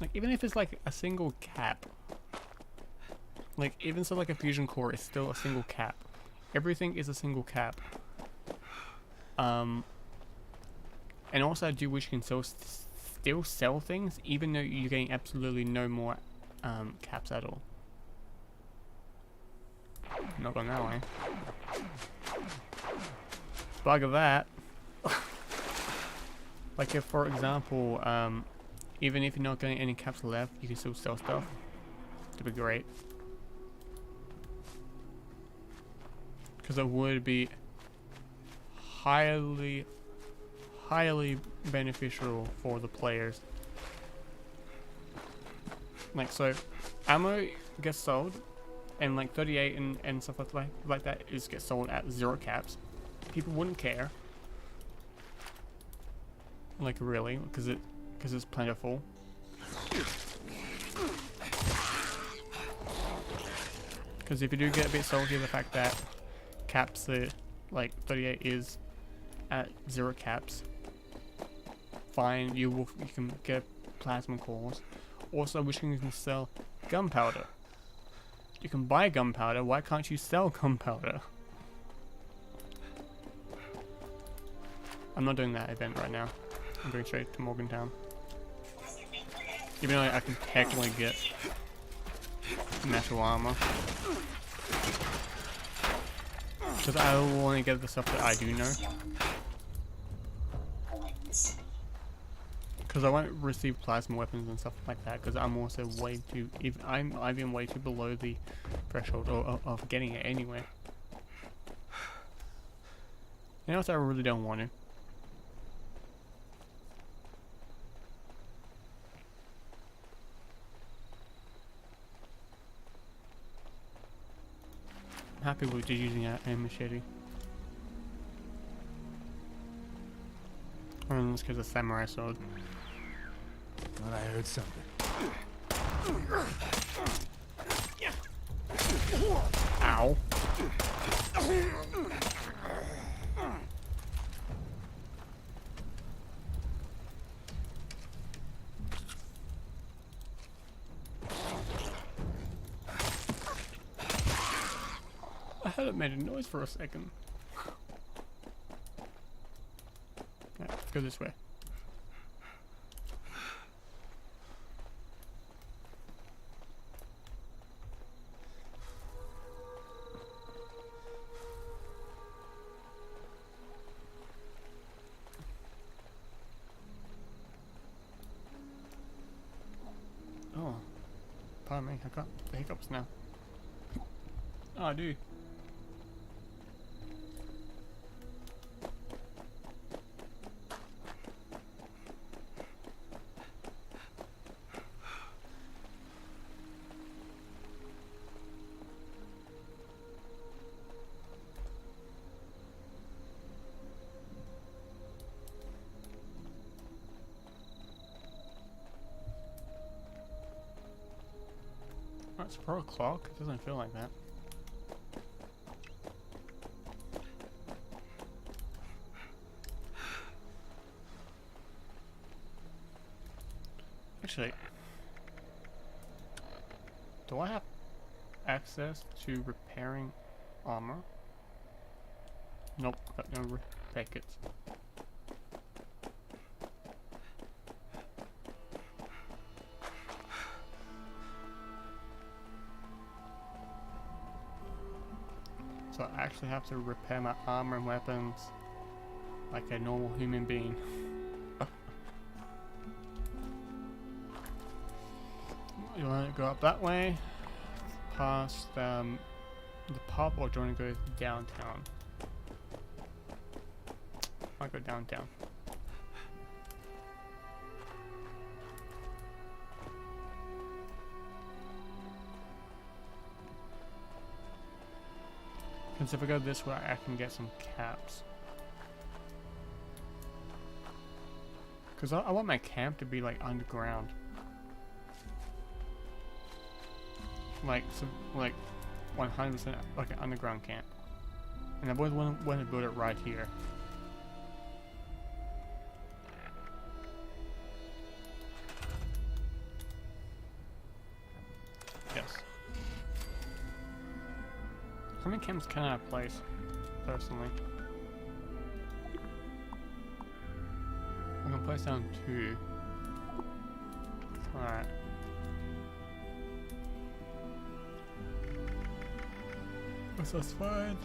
Like, even if it's like a single cap. Like, even so, like a fusion core is still a single cap. Everything is a single cap. And also I do wish you can still sell things, even though you're getting absolutely no more caps at all. Not going that way. Bugger that. Like if, for example, even if you're not getting any caps left, you can still sell stuff. That'd be great. Because it would be highly beneficial for the players. Like, so ammo gets sold, and like 38 and stuff like that gets sold at 0 caps. People wouldn't care, like, really, because it's plentiful. Because if you do get a bit salty of the fact that caps, like 38 is at 0 caps, fine, you can get plasma cores. Also, wishing you can sell gunpowder. You can buy gunpowder. Why can't you sell gunpowder? I'm not doing that event right now. I'm going straight to Morgantown. Even though I can technically get metal armor. Because I will only get the stuff that I do know. Because I won't receive plasma weapons and stuff like that, because I'm also way too... I'm even way too below the threshold of getting it anyway. And also I really don't want to. I'm happy with just using a machete. Or in this case, a samurai sword. Thought I heard something. Ow. I thought it made a noise for a second. Right, let's go this way. Oh, pardon me, I got the hiccups now. Oh, I do. Oh, it's 4 o'clock? It doesn't feel like that. Actually, do I have access to repairing armor? Nope, got no repair kits. So I actually have to repair my armor and weapons like a normal human being. You want to go up that way, past the pub, or do you want to go downtown? I'll go downtown. Because if I go this way, I can get some caps. Because I want my camp to be like underground. Like, so, like 100% like an underground camp. And I've always wanted to build it right here. Yes. How many camps can I place, personally? place down 2. Alright. That's fine.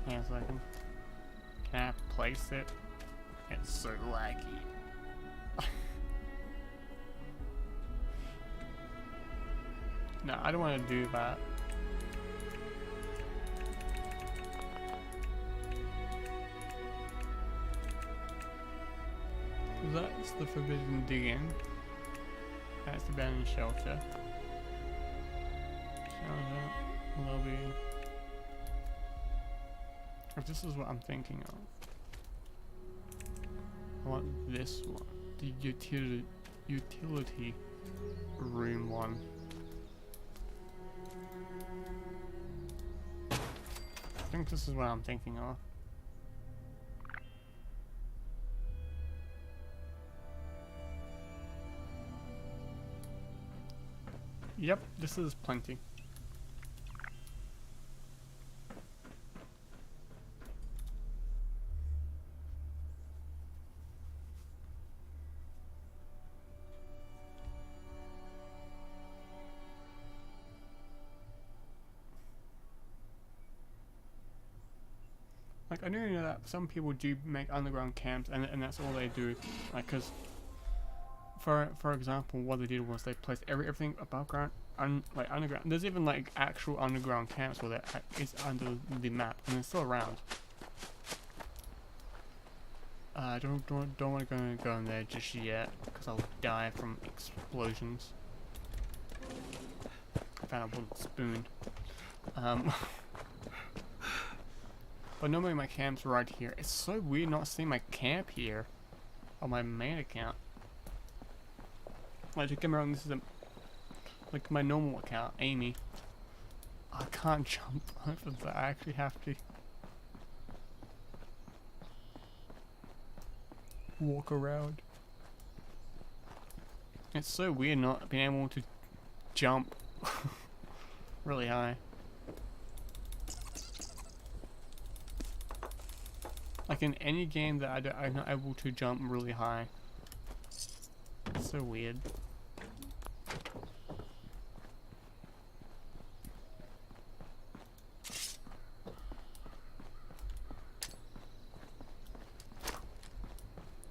Hang on a second. Can I place it? It's so laggy. No, I don't want to do that. That's the forbidden digging. That's the abandoned shelter. Shelter, lobby. If this is what I'm thinking of, I want this one, the utility room one. I think this is what I'm thinking of. Yep, this is plenty. Like, I know that some people do make underground camps, and that's all they do. Like, cause for example, what they did was they placed everything above ground, like underground. There's even like actual underground camps where that is under the map, and they're still around. Don't want to go in there just yet, cause I'll die from explosions. I found a wooden spoon. But normally my camp's right here. It's so weird not seeing my camp here on my main account. Like, don't get me wrong, this is like my normal account, Amy. I can't jump over that. I actually have to walk around. It's so weird not being able to jump really high. Like in any game that I'm not able to jump really high. It's so weird.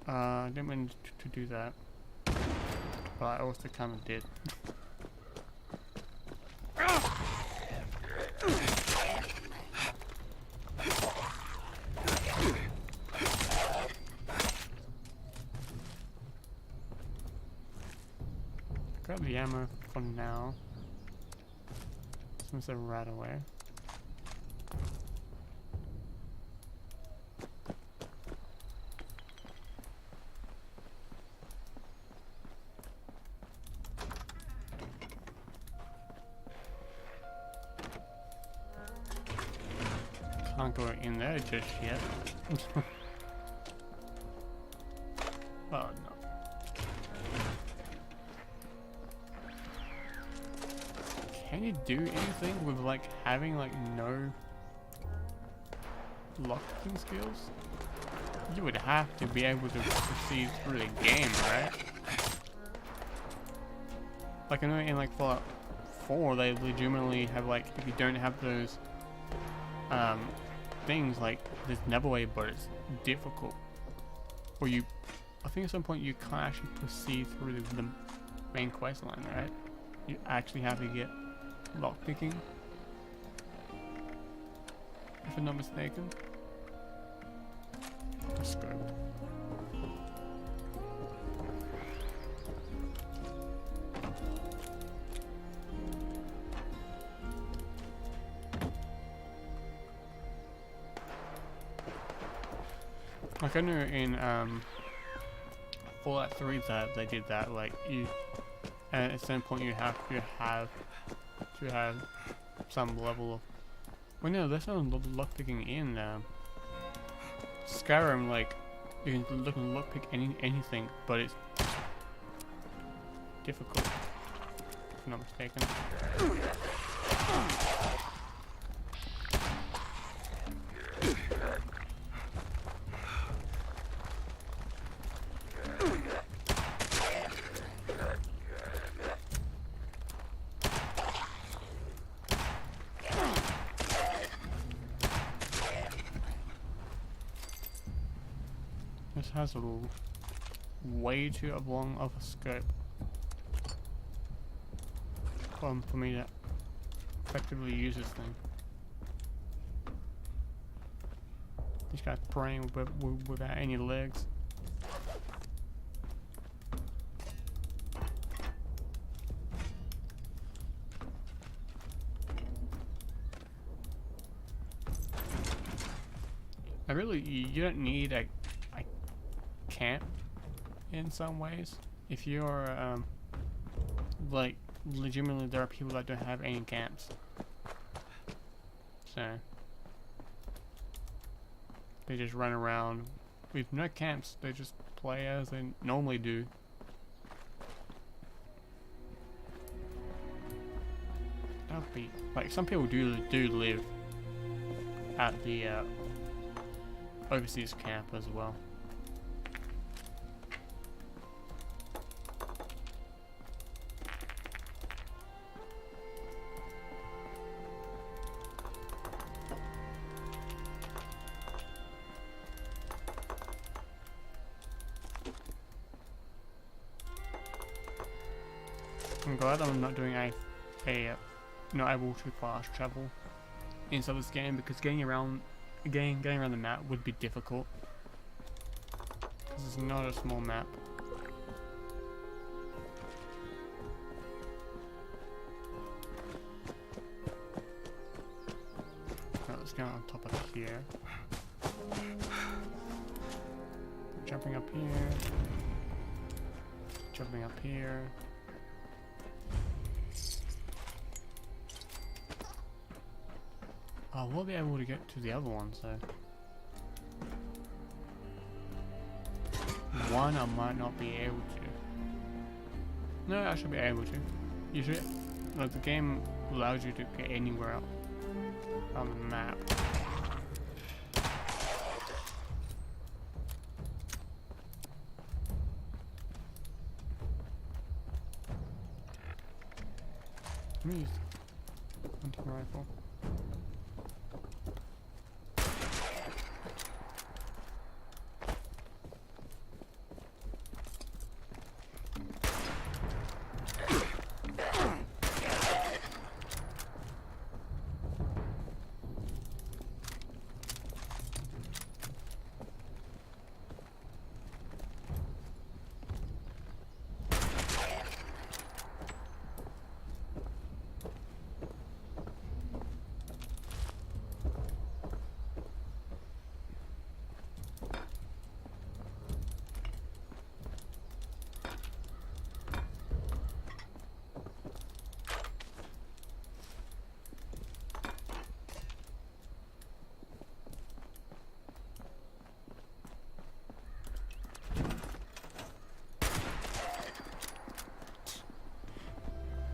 I didn't mean to do that, but I also kind of did. Grab the ammo for now. Since they're right away. Can't go in there just yet. Oh no. Can you do anything with like having like no lockpicking skills? You would have to be able to proceed through the game, right? Like I know in like Fallout 4 they legitimately have like, if you don't have those things, like there's never way, but it's difficult. Or you, I think at some point you can't actually proceed through the main quest line, right? You actually have to get lockpicking, if I'm not mistaken. Let's go. Like I know in Fallout 3 that they did that. Like you, at a certain point you have to have some level of. Well, no, there's no lockpicking in Skyrim. Like you can lockpick anything, but it's difficult. If I'm not mistaken. This has a way too long of a scope for me to effectively use this thing. This guy's praying without any legs. You don't need a camp in some ways. If you're like legitimately there are people that don't have any camps, so they just run around with no camps. They just play as they normally do. That would be like some people do live at the overseas camp as well. I'm glad I'm not doing not able to fast travel inside this game, because getting around the map would be difficult. Because it's not a small map. Right, let's go on top of here. Jumping up here. Jumping up here. Oh, we'll be able to get to the other one, so one I might not be able to. No, I should be able to. You should. Like the game allows you to get anywhere else on the map. Let me use hunting rifle.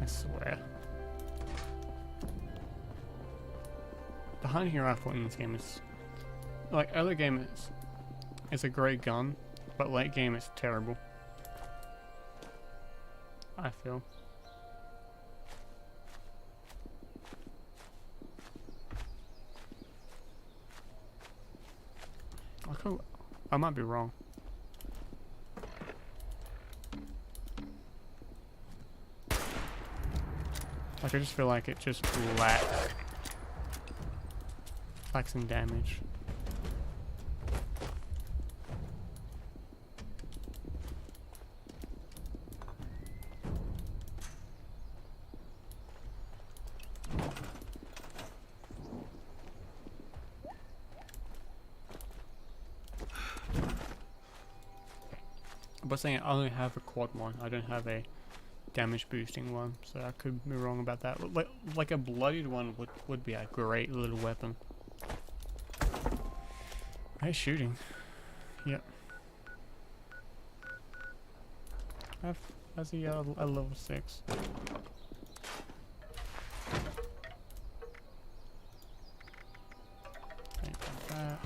I swear. The hunting rifle in this game is, like early game it's a great gun, but late game it's terrible. I feel. I might be wrong. Like, I just feel like it just lacks some damage. was saying I only have a quad one. I don't have a damage boosting one, so I could be wrong about that. Like a bloodied one would be a great little weapon. Hey, shooting. Yep. I see a level 6. Like that.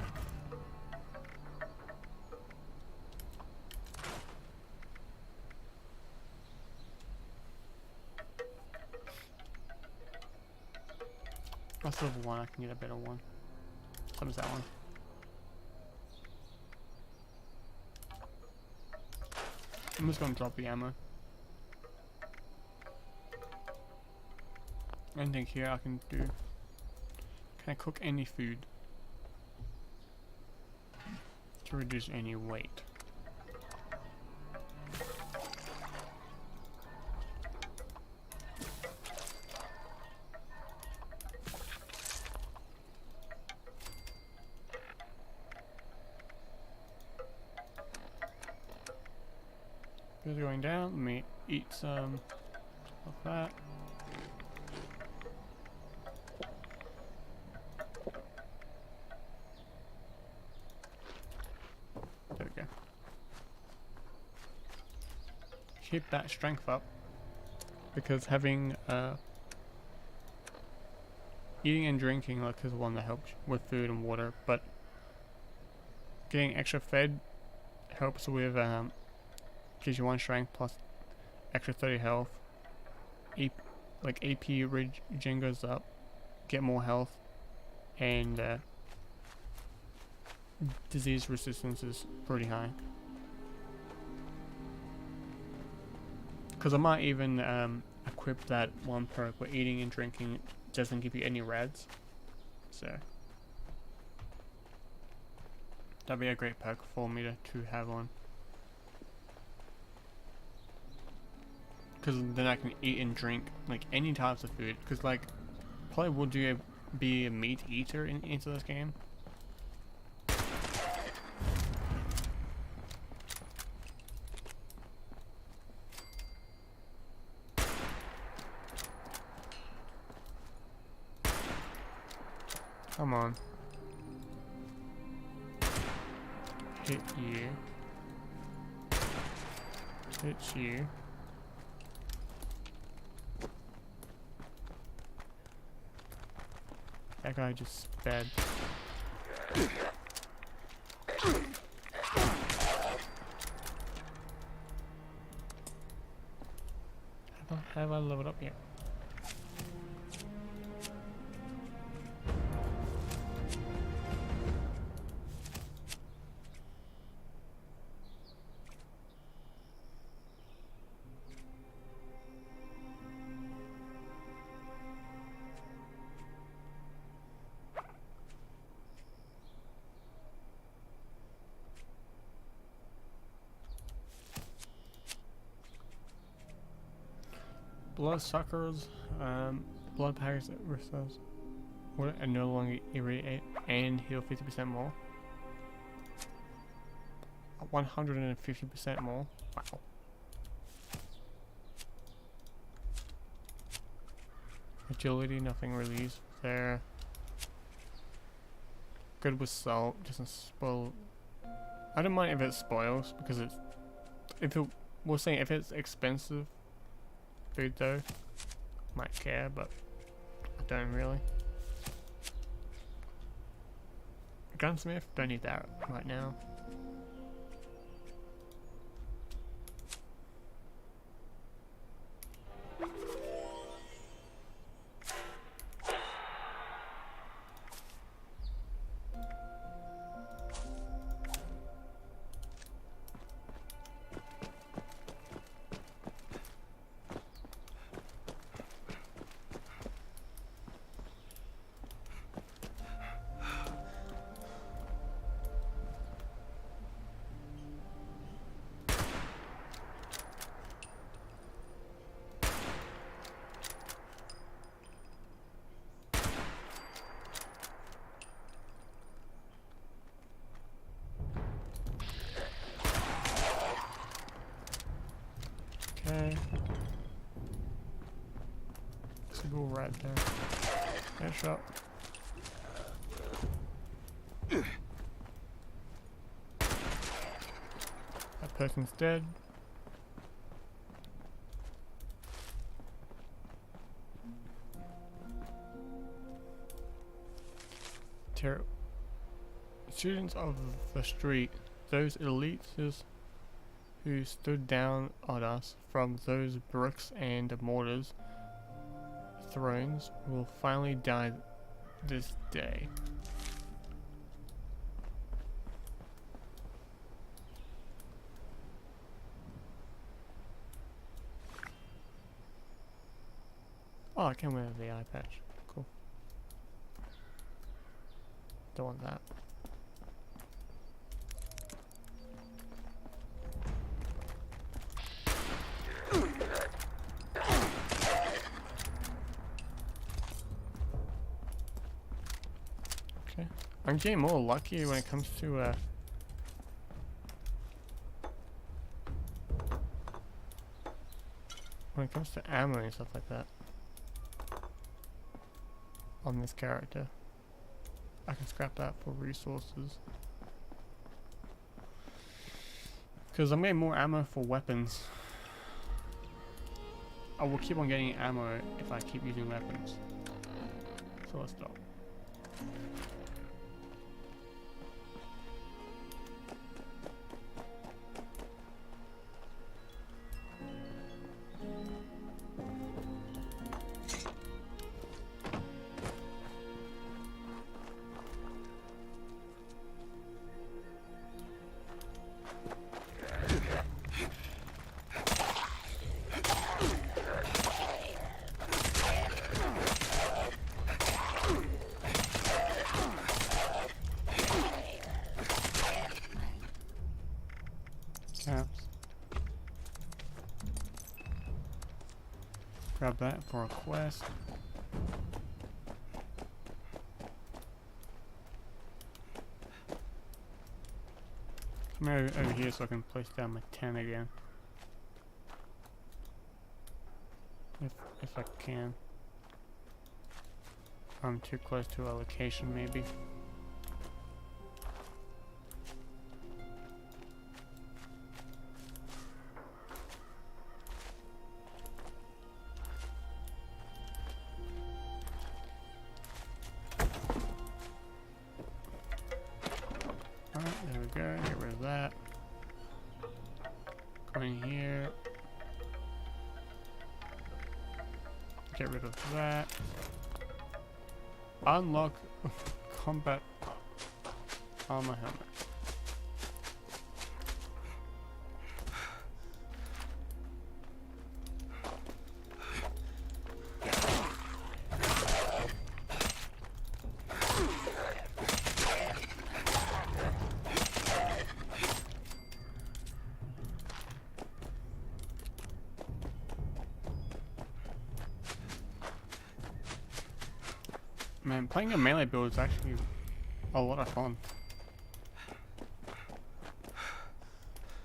That's level 1, I can get a better one. What is that one? I'm just gonna drop the ammo. Anything here I can do. Can I cook any food? To reduce any weight. It's going down. Let me eat some of that. There we go. Keep that strength up, because having eating and drinking like is one that helps with food and water, but getting extra fed helps with gives you 1 strength plus extra 30 health. Like AP regen goes up, get more health, and disease resistance is pretty high. Because I might even equip that one perk where eating and drinking doesn't give you any reds. So that'd be a great perk for me to have on. Because then I can eat and drink like any types of food. Because like probably would be a meat eater into this game. Come on. Hit you. Hit you. That guy just sped. Have I leveled up yet? Bloodsuckers, blood packets that restores what are no longer irradiate and heal 50% more. 150% more. Wow. Agility, nothing really useful there. Good with salt, doesn't spoil. I don't mind if it spoils because it's we're saying if it's expensive food though, might care, but I don't really. Gunsmith, don't need that right now. possible right there. Headshot. That person's dead. Students of the street, those elites who stood down on us from those bricks and mortars thrones will finally die this day. Oh, I can wear the eye patch. Cool. Don't want that. Okay. I'm getting more lucky when it comes to ammo and stuff like that. On this character. I can scrap that for resources. Because I'm getting more ammo for weapons. I will keep on getting ammo if I keep using weapons. So let's stop. Grab that for a quest. Come over here so I can place down my 10 again. If I can. I'm too close to a location maybe. There we go, get rid of that. Go in here. Get rid of that. Unlock combat armor helmet. Man, playing a melee build is actually a lot of fun.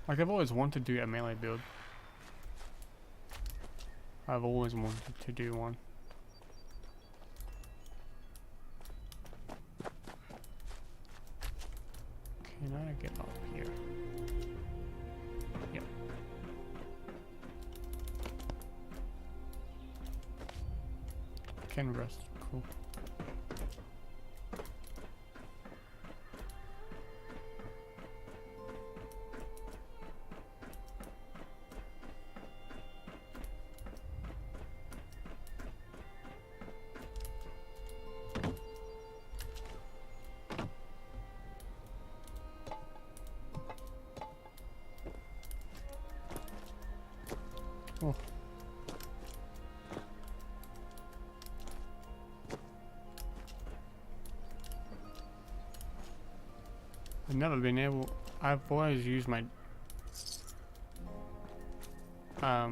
Like, I've always wanted to do a melee build. I've always wanted to do one. Can I get up here? Yep. Can rest, cool. Oh. I've never been able. I've always used my I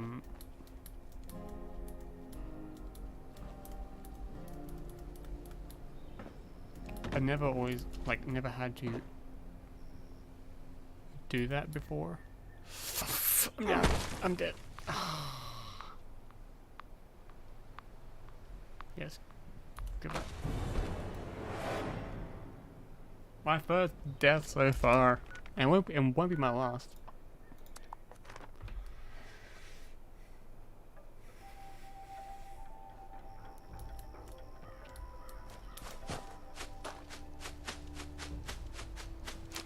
never had to do that before. Yeah, I'm dead. Yes. Good luck. My first death so far. And won't be my last.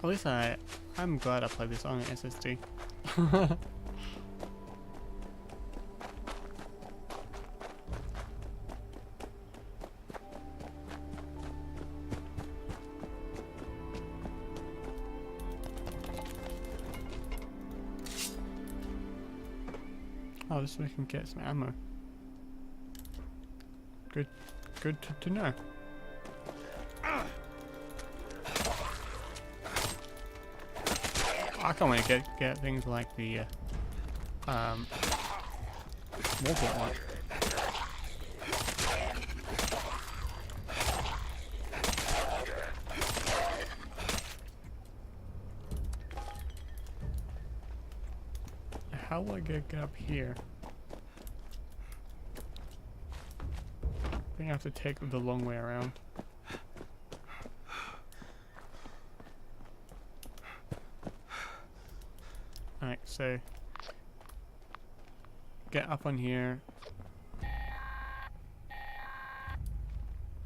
At least I'm glad I played this on an SSD. Oh, this way we can get some ammo. Good to know. I can't wait to get things like the warport one. How will I get up here? I think I have to take the long way around. Alright, so get up on here.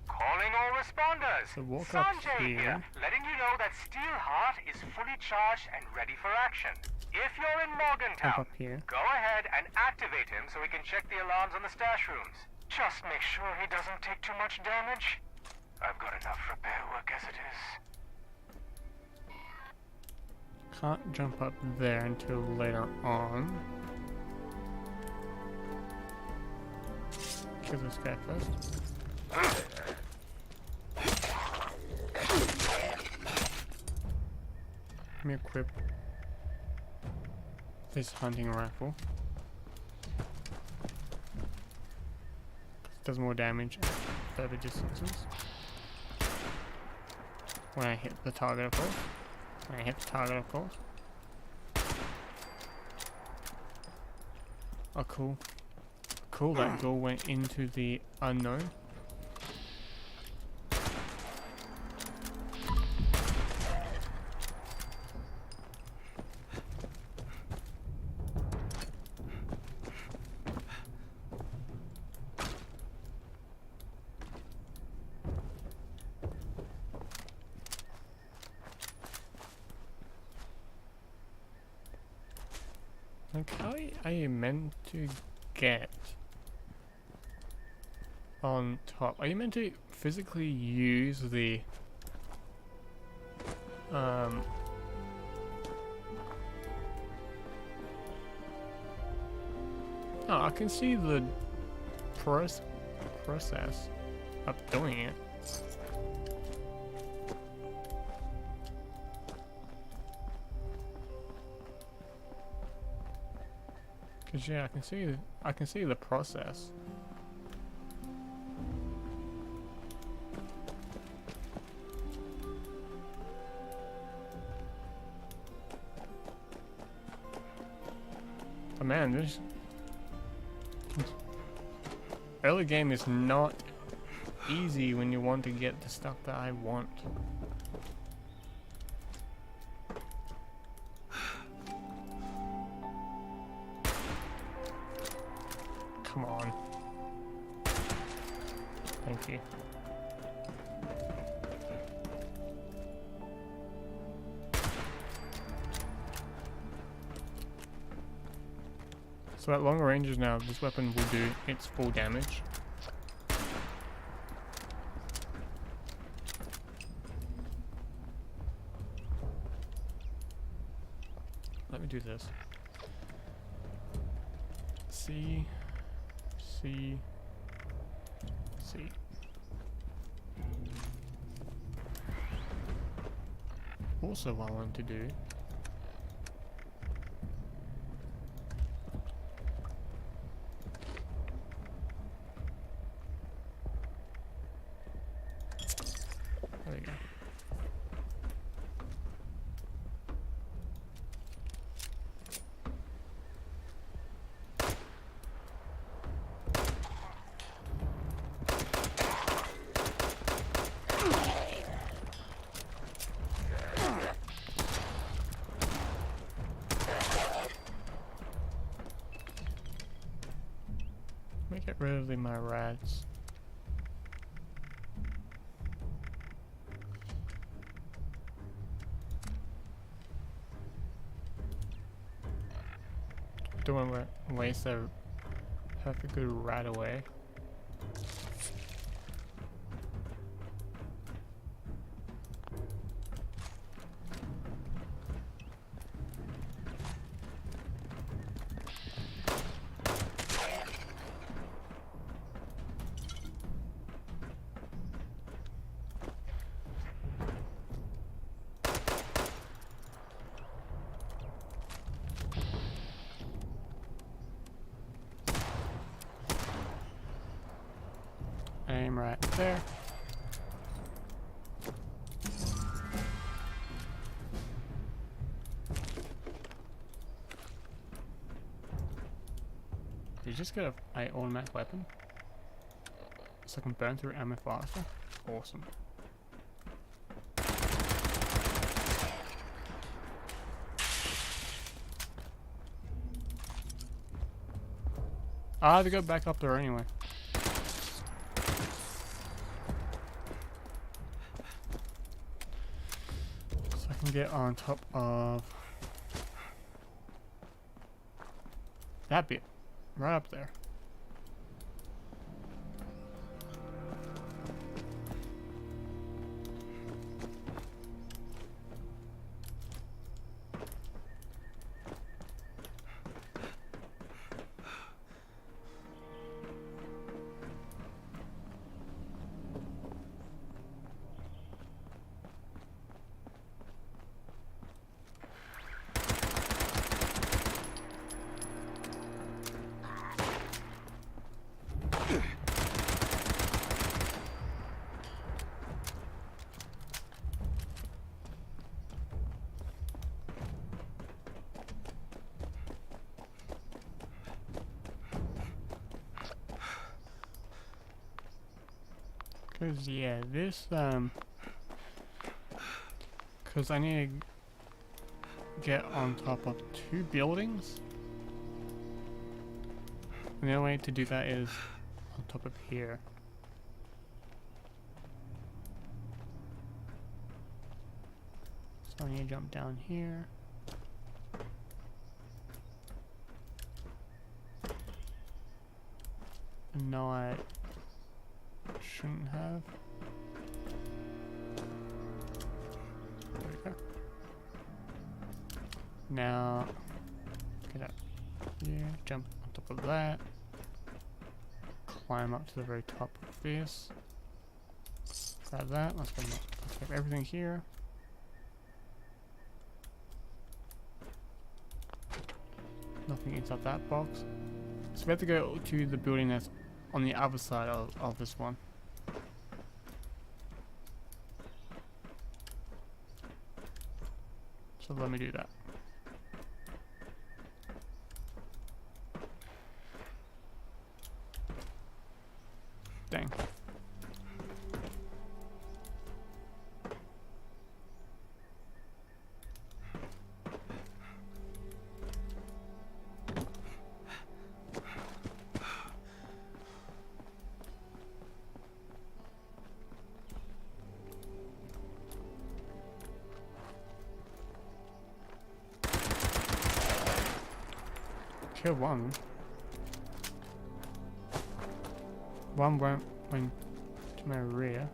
Calling all responders. So walk up Sanjay here, letting you know that Steelheart is fully charged and ready for action. If you're in Morgantown, up here. go ahead and activate him so we can check the alarms on the stash rooms. Just make sure he doesn't take too much damage. I've got enough repair work as it is. Can't jump up there until later on. Kill this guy first. Let me equip this hunting rifle. Does more damage at further distances. When I hit the target, of course. When I hit the target, of course. Oh, cool. Cool, that goal went into the unknown. Like, how are you meant to get on top? Are you meant to physically use the oh, I can see the process of doing it. Cause yeah, I can see the process. But man, this early game is not easy when you want to get the stuff that I want. Come on. Thank you. So at longer ranges now, this weapon will do its full damage. Let me do this. C. Also, what I want to do there we go. Let me get rid of my rats. Don't want to waste a perfect good rat away. Aim right there. Did you just get an automatic weapon? So I can burn through ammo faster? Awesome. I have to go back up there anyway. So I can get on top of that bit. Right up there. Cause yeah, this cause I need to get on top of 2 buildings. And the only way to do that is on top of here. So I need to jump down here. And no, I shouldn't have. There we go. Now, get up here, jump on top of that, climb up to the very top of this, grab that, let's grab everything here. Nothing inside that box. So we have to go to the building that's on the other side of this one. So let me do that. Dang. Kill one. One went to my rear.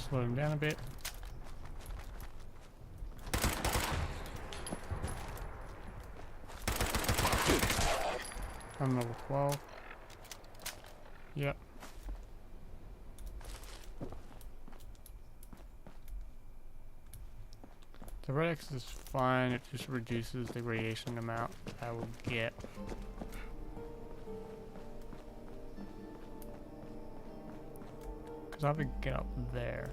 Slow him down a bit. I'm level 12. Yep. The red X is fine, it just reduces the radiation amount I will get. Because I have to get up there.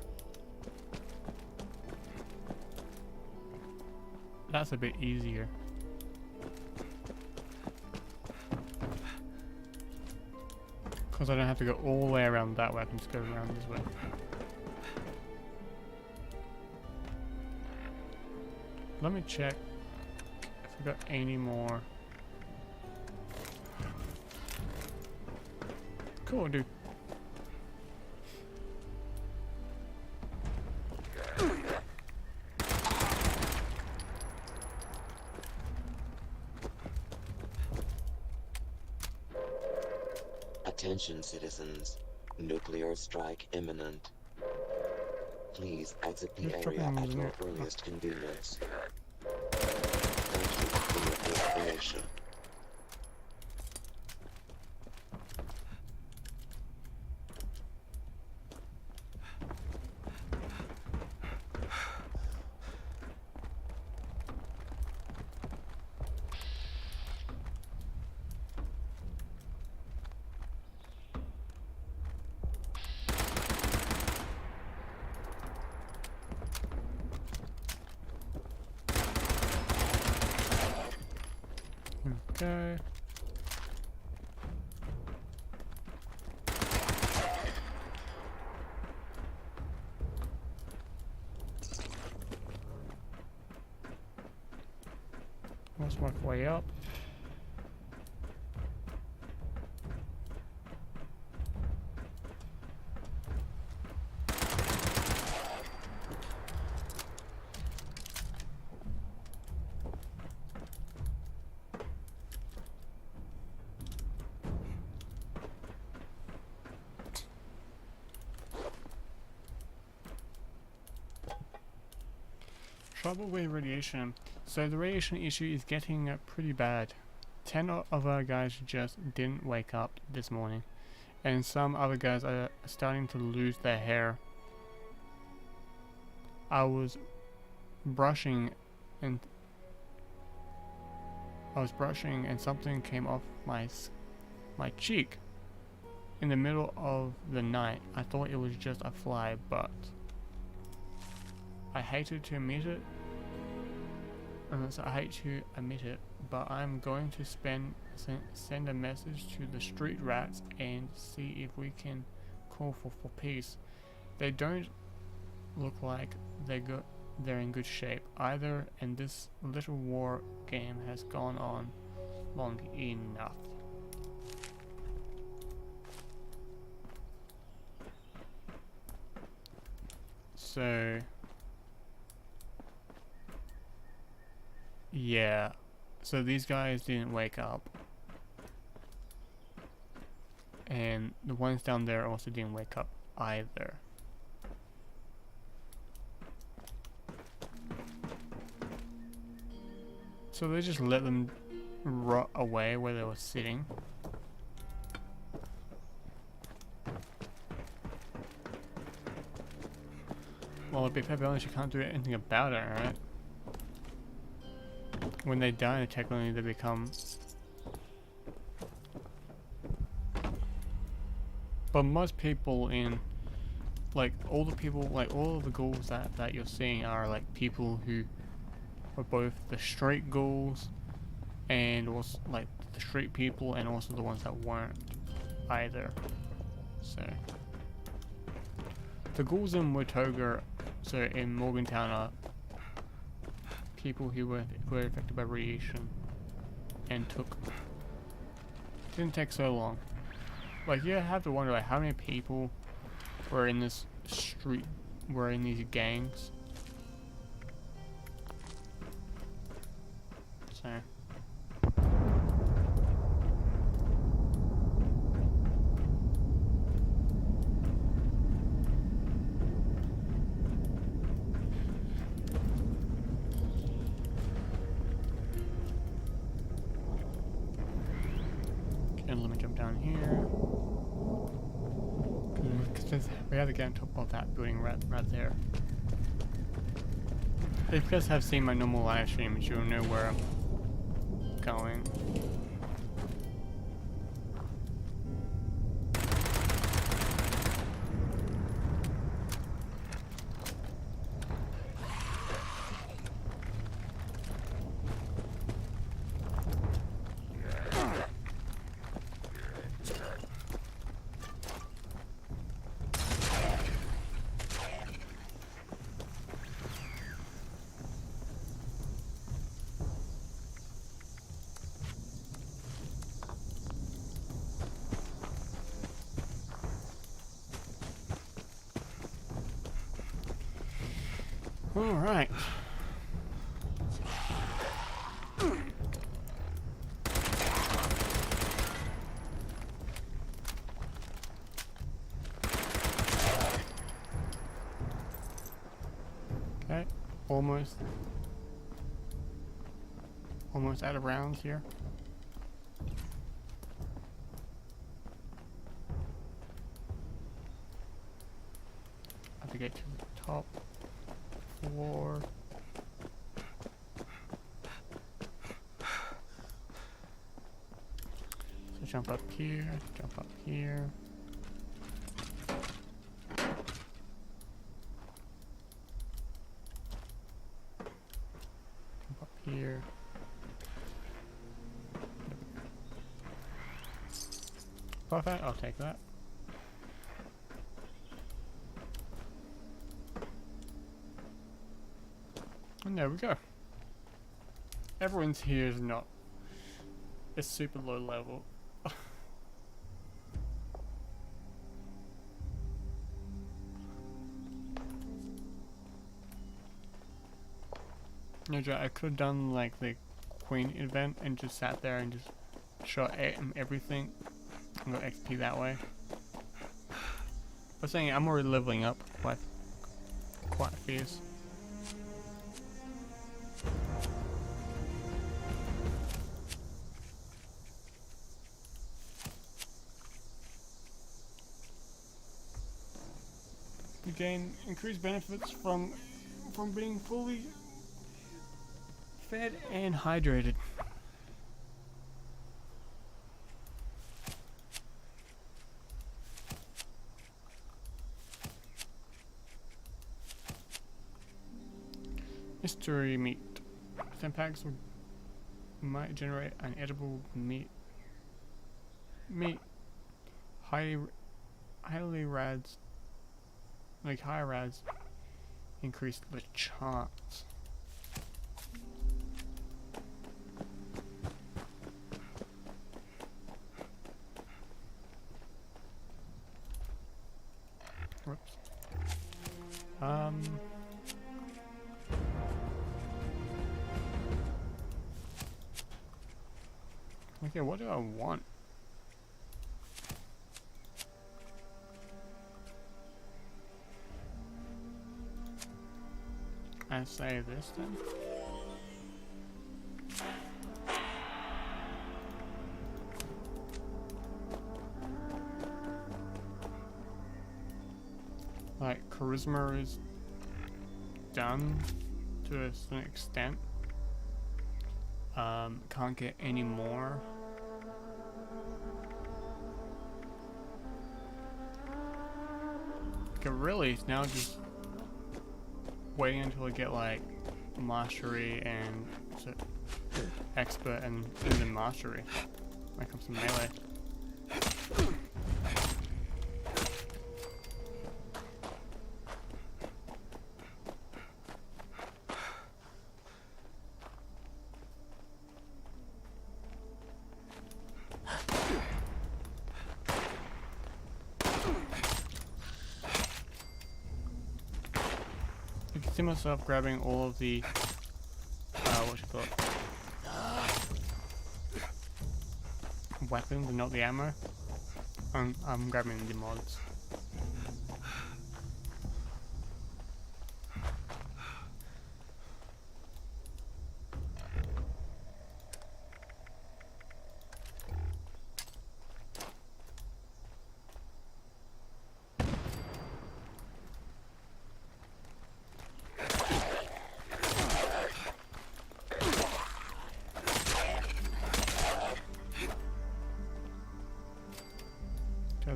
That's a bit easier. Because I don't have to go all the way around that way, I can just go around this way. Let me check if we got any more. Cool, dude. Attention, citizens. Nuclear strike imminent. Please exit the area at your earliest convenience. Thank you for your cooperation. Okay. Let's work our way up. Trouble with radiation. So the radiation issue is getting pretty bad. 10 of our guys just didn't wake up this morning, and some other guys are starting to lose their hair. I was brushing and something came off my cheek in the middle of the night. I thought it was just a fly, but I hated to admit it. I hate to admit it, but I'm going to send a message to the street rats and see if we can call for peace. They don't look like they're in good shape either, and this little war game has gone on long enough. So yeah, so these guys didn't wake up, and the ones down there also didn't wake up either. So they just let them rot away where they were sitting. Well, to be perfectly honest, you can't do anything about it, right? When they die, technically they become... But most people in... Like, all the people, like, all of the ghouls that you're seeing are, like, people who are both the straight ghouls and also, like, the straight people and also the ones that weren't either. So... The ghouls in Watoga, so in Morgantown, are people who were affected by radiation and didn't take so long. Like, you have to wonder, like, how many people were in this street, were in these gangs. So let me jump down here. Because we have to get on top of that building right there. If you guys have seen my normal live streams, you'll know where I'm going. All right. Okay, almost out of rounds here. I have to get to the top floor. So jump up here, jump up here. Jump up here. Perfect, I'll take that. And there we go. Everyone's here is not. It's super low level. No joke, I could have done like the Queen event and just sat there and just shot everything and got XP that way. But saying I'm already leveling up quite fierce. You gain increased benefits from being fully fed and hydrated. Mystery meat. 10 packs might generate an edible meat. Highly rads. Like high rads increase the chance. Whoops. Okay, what do I want? I say this then. Like charisma is done to a certain extent. Can't get any more. Okay, really, it's now just waiting until I get like mastery and expert and then mastery when it comes to melee. See myself grabbing all of the weapons and not the ammo. I'm grabbing the mods.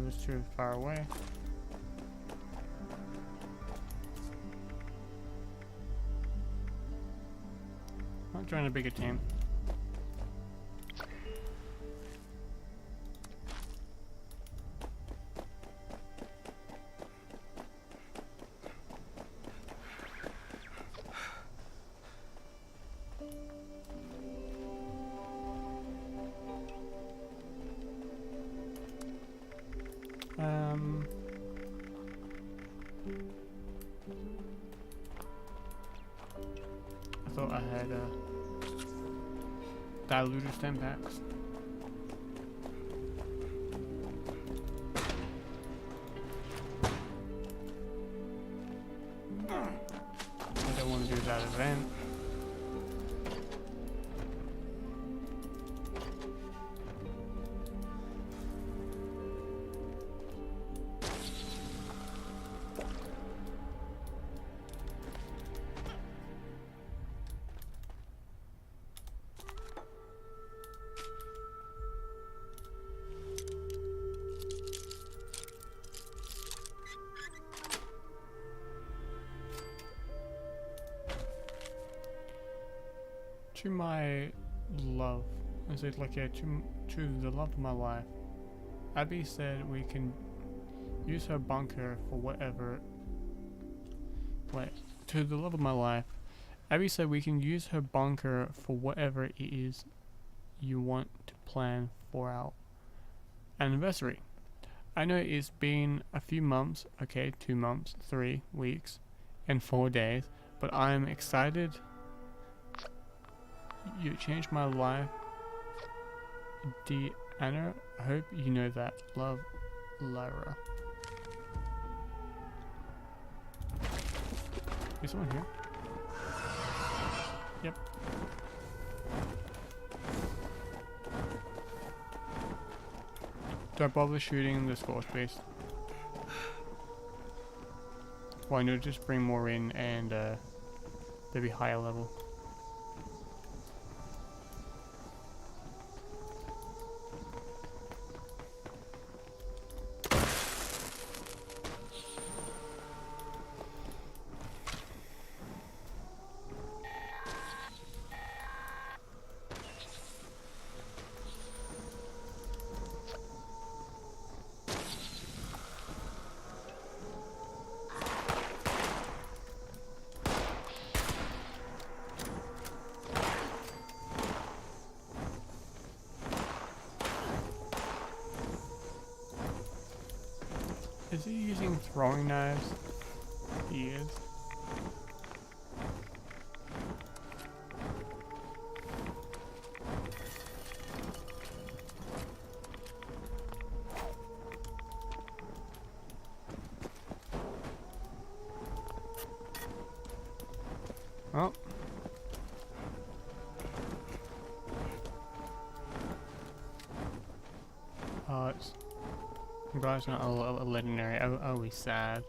This too far away. I'll join a bigger team. thought I had diluted stem packs. I don't want to do that event. To my love, is it like to the love of my life? Abby said we can use her bunker for whatever. Wait, to the love of my life, Abby said we can use her bunker for whatever it is you want to plan for our anniversary. I know it's been a few months, okay, 2 months, 3 weeks, and 4 days, but I'm excited. You changed my life, Deanna. I hope you know that. Love, Lyra. Is someone here? Yep. Do I bother shooting the score space? Why not just bring more in and they'll be higher level? Is he using throwing knives? He is. Oh. It's... I'm glad it's not a legendary. I'll be sad.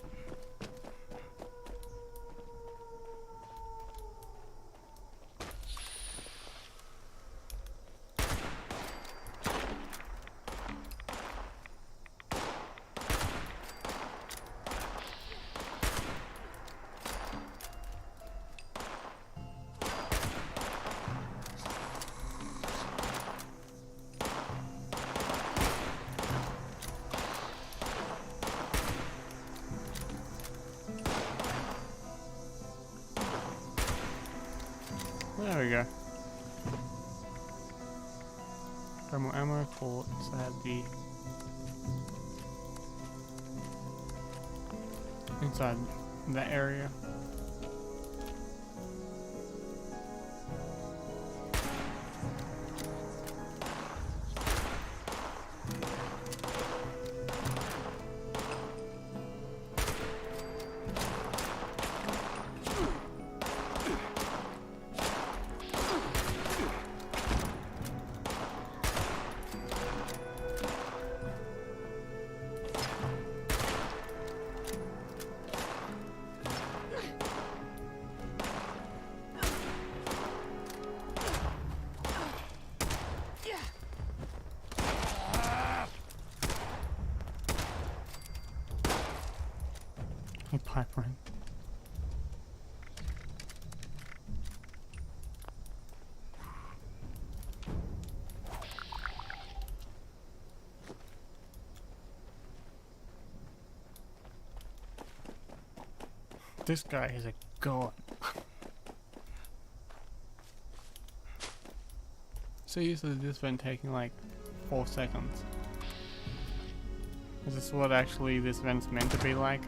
There we go. Thermal ammo for inside that area. A pipe run. This guy is a god. So usually this vent taking like 4 seconds. Is this what actually this vent's meant to be like?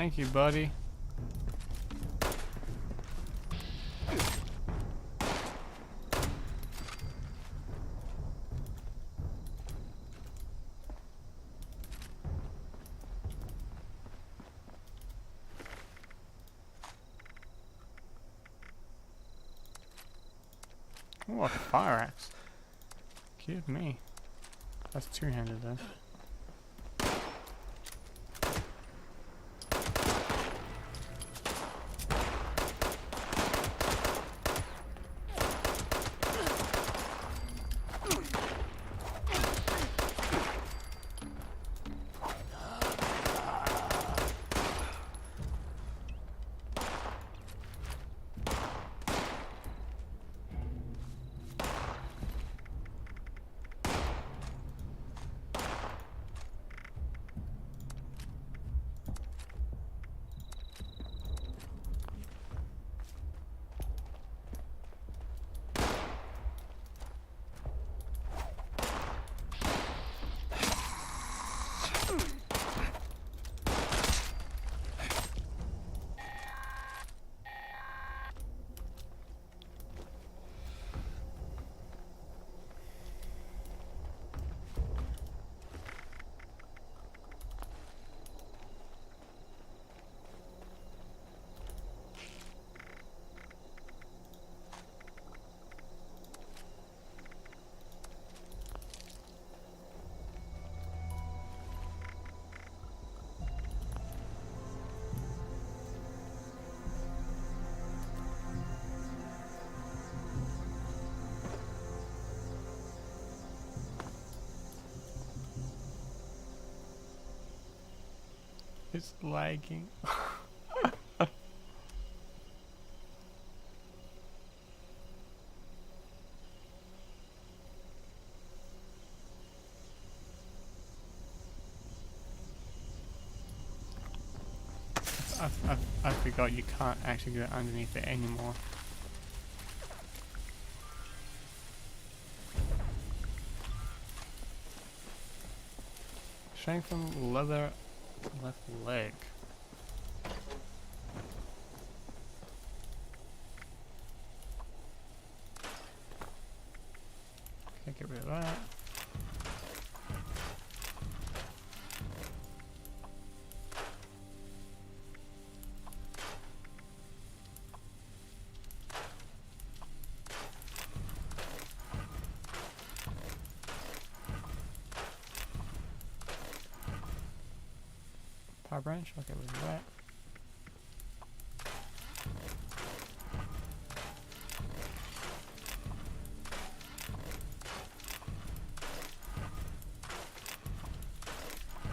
Thank you, buddy. Oh, a fire axe. Give me. That's two-handed then. It's lagging. I forgot you can't actually go underneath it anymore. Strengthen leather left leg. Okay, get rid of that. Power branch, okay, with that.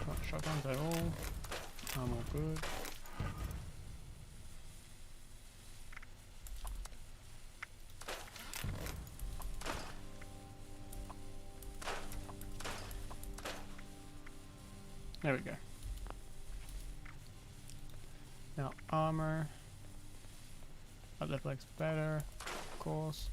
Not shotguns at all. I'm all good. There we go. Now armor. That left leg's better, of course.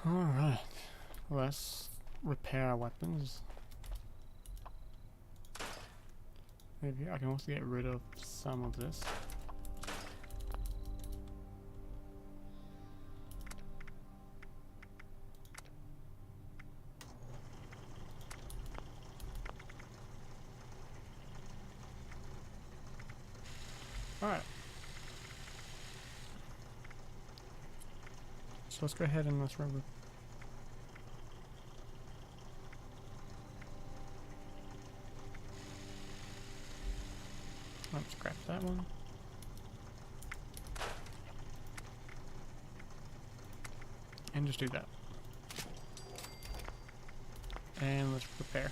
Alright, let's repair our weapons. Maybe I can also get rid of some of this. Alright. So let's go ahead and let's run with. Let's scrap that one. And just do that. And let's prepare.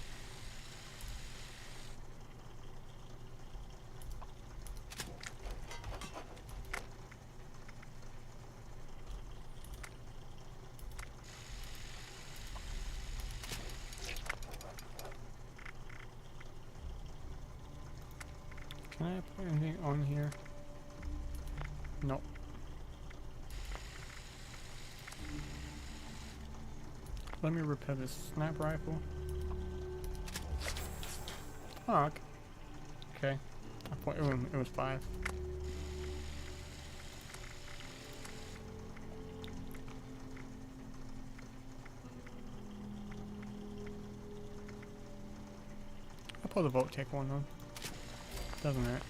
Can I put anything on here? Nope. Let me repair this sniper rifle. Oh, okay. I thought it was 5. I'll put the Vault-Tec one on. Doesn't hurt.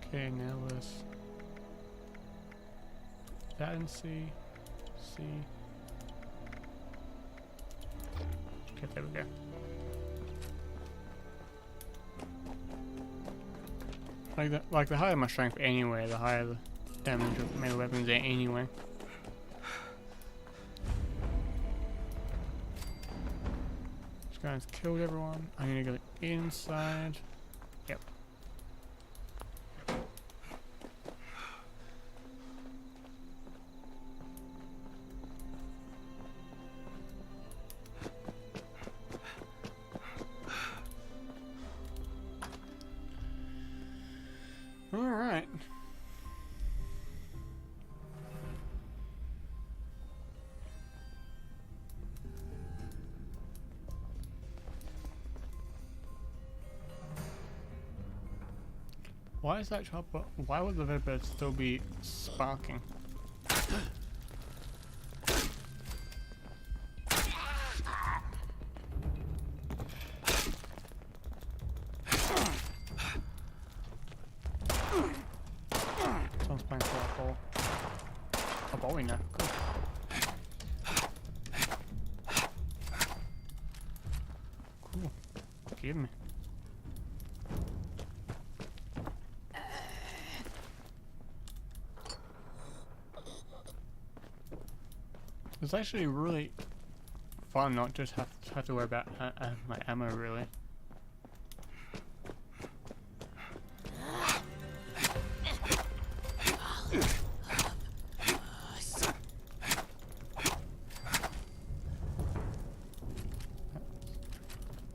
Okay, now let's that and C. Okay, there we go. Like the higher my strength anyway, the higher the damage of melee weapons are anyway. This guy's killed everyone. I need to go inside. Yep. Alright. Why is that chopper? Why would the Vipers still be sparking? Someone's playing for a ball. A bowling now. Cool. Cool. Give me. It's actually really fun not just have to worry about my ammo really.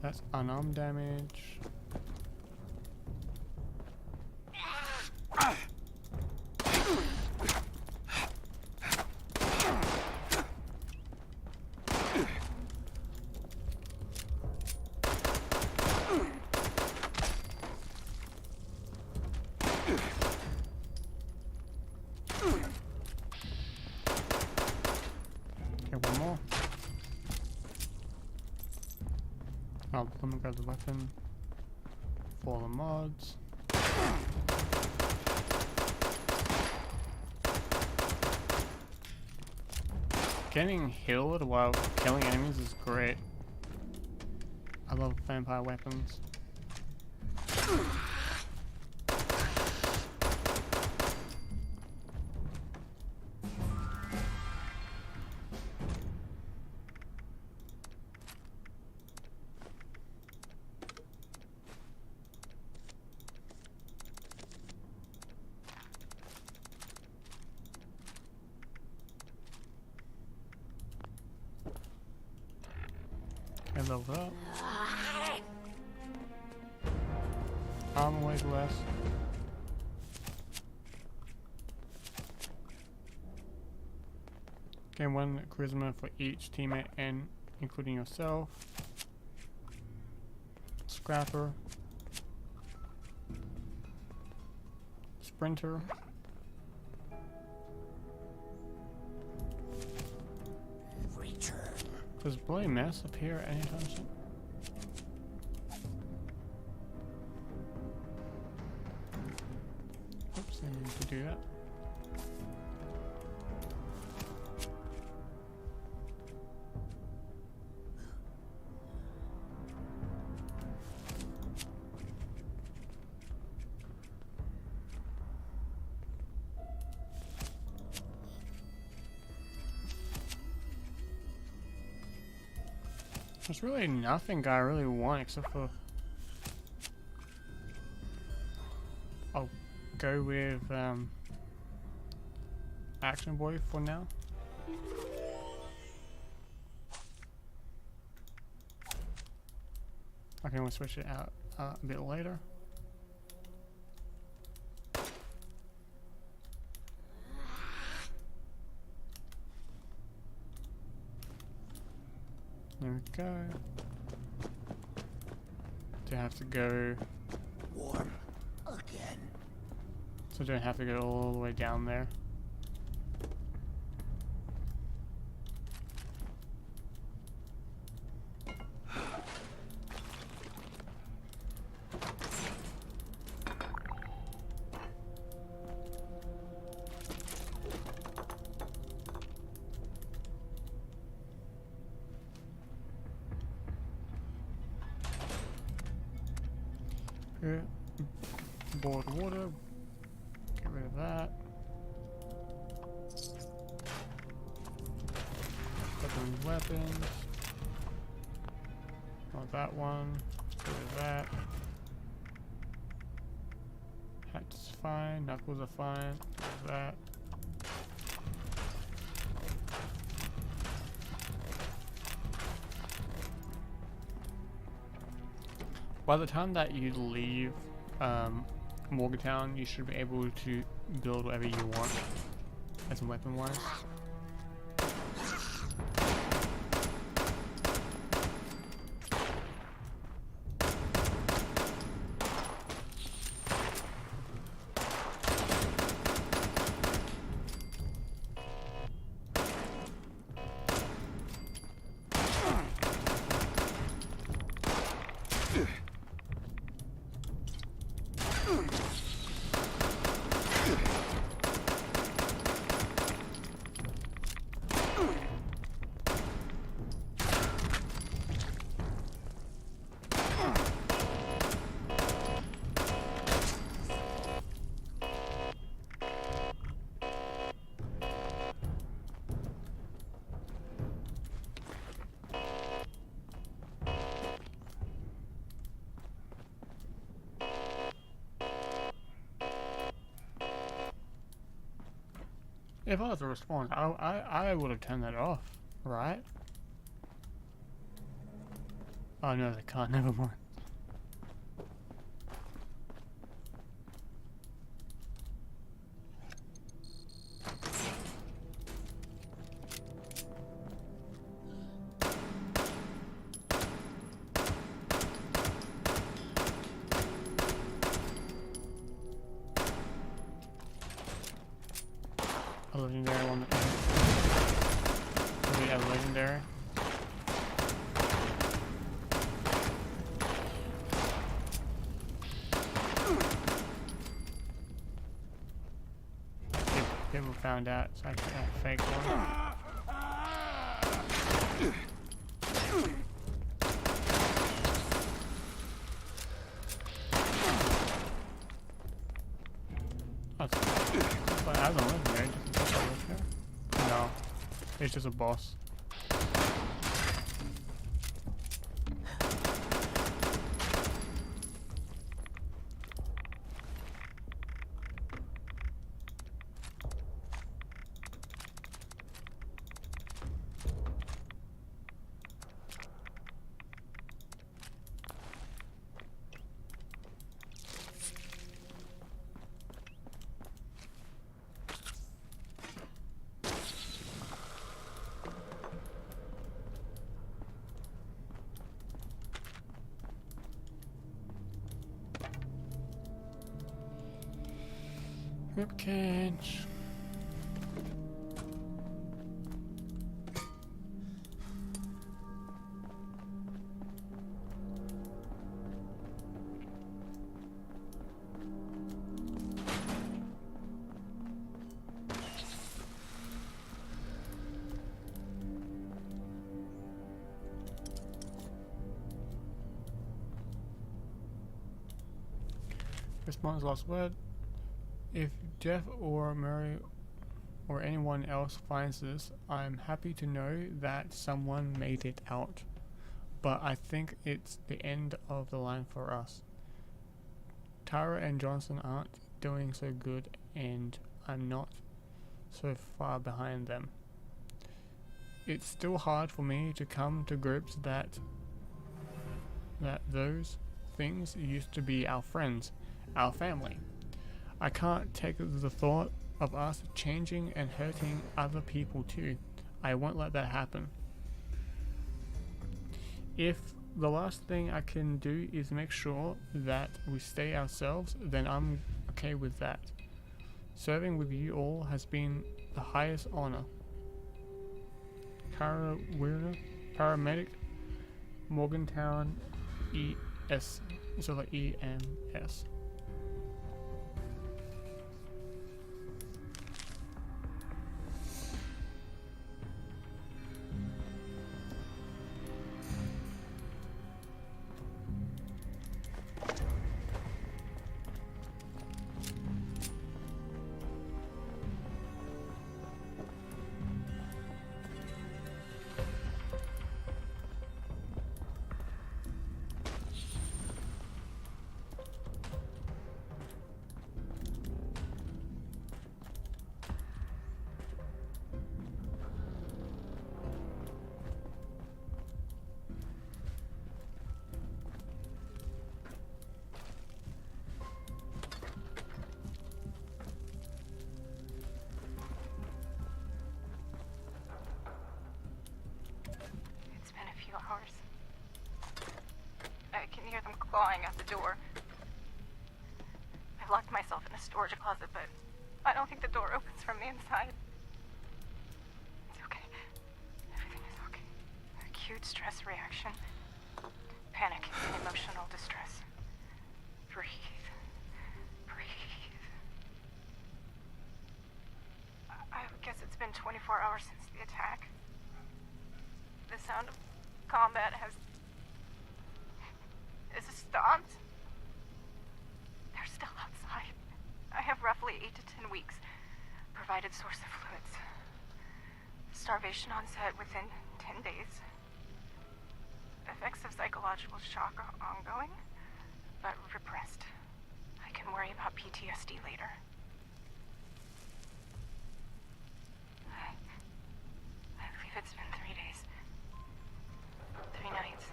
That's unarmed damage. Oh, let me grab the weapon for the mods. Getting healed while killing enemies is great. I love vampire weapons. Okay, level up. Armor weighs less. Gain 1 charisma for each teammate and including yourself. Scrapper. Sprinter. Does Bloody Mess appear anytime soon? Oops, I need to do that. There's really nothing I really want except for... I'll go with Action Boy for now. I can always switch it out a bit later. There we go. Do have to go warm again. So don't have to go all the way down there. Here, boiled water. Get rid of that. Weapons. Not that one. Get rid of that. Hat's fine. Knuckles are fine. Get rid of that. By the time that you leave Morgantown, you should be able to build whatever you want as a weapon-wise. If I was a response, I would have turned that off, right? Oh no, they can't. Never mind. A legendary one. Do we have a legendary? People found out it's actually a fake one. I don't live there, no, it's just a boss. Ribcage. Response last word. If Jeff or Murray or anyone else finds this, I'm happy to know that someone made it out. But I think it's the end of the line for us. Tara and Johnson aren't doing so good and I'm not so far behind them. it's still hard for me to come to grips that those things used to be our friends, our family. I can't take the thought of us changing and hurting other people too. I won't let that happen. If the last thing I can do is make sure that we stay ourselves, then I'm okay with that. Serving with you all has been the highest honor. Kara Weirner, paramedic, Morgantown, ES, so like EMS. Hours. I can hear them clawing at the door. I've locked myself in a storage closet, but I don't think the door opens from the inside. It's okay. Everything is okay. Acute stress reaction. Panic and emotional distress. Breathe. Breathe. I guess it's been 24 hours since the attack. The sound of combat has stopped. They're still outside. I have roughly 8 to 10 weeks. Provided source of fluids. Starvation onset within 10 days. Effects of psychological shock are ongoing, but repressed. I can worry about PTSD later. I believe it's been 3 days. 3 nights.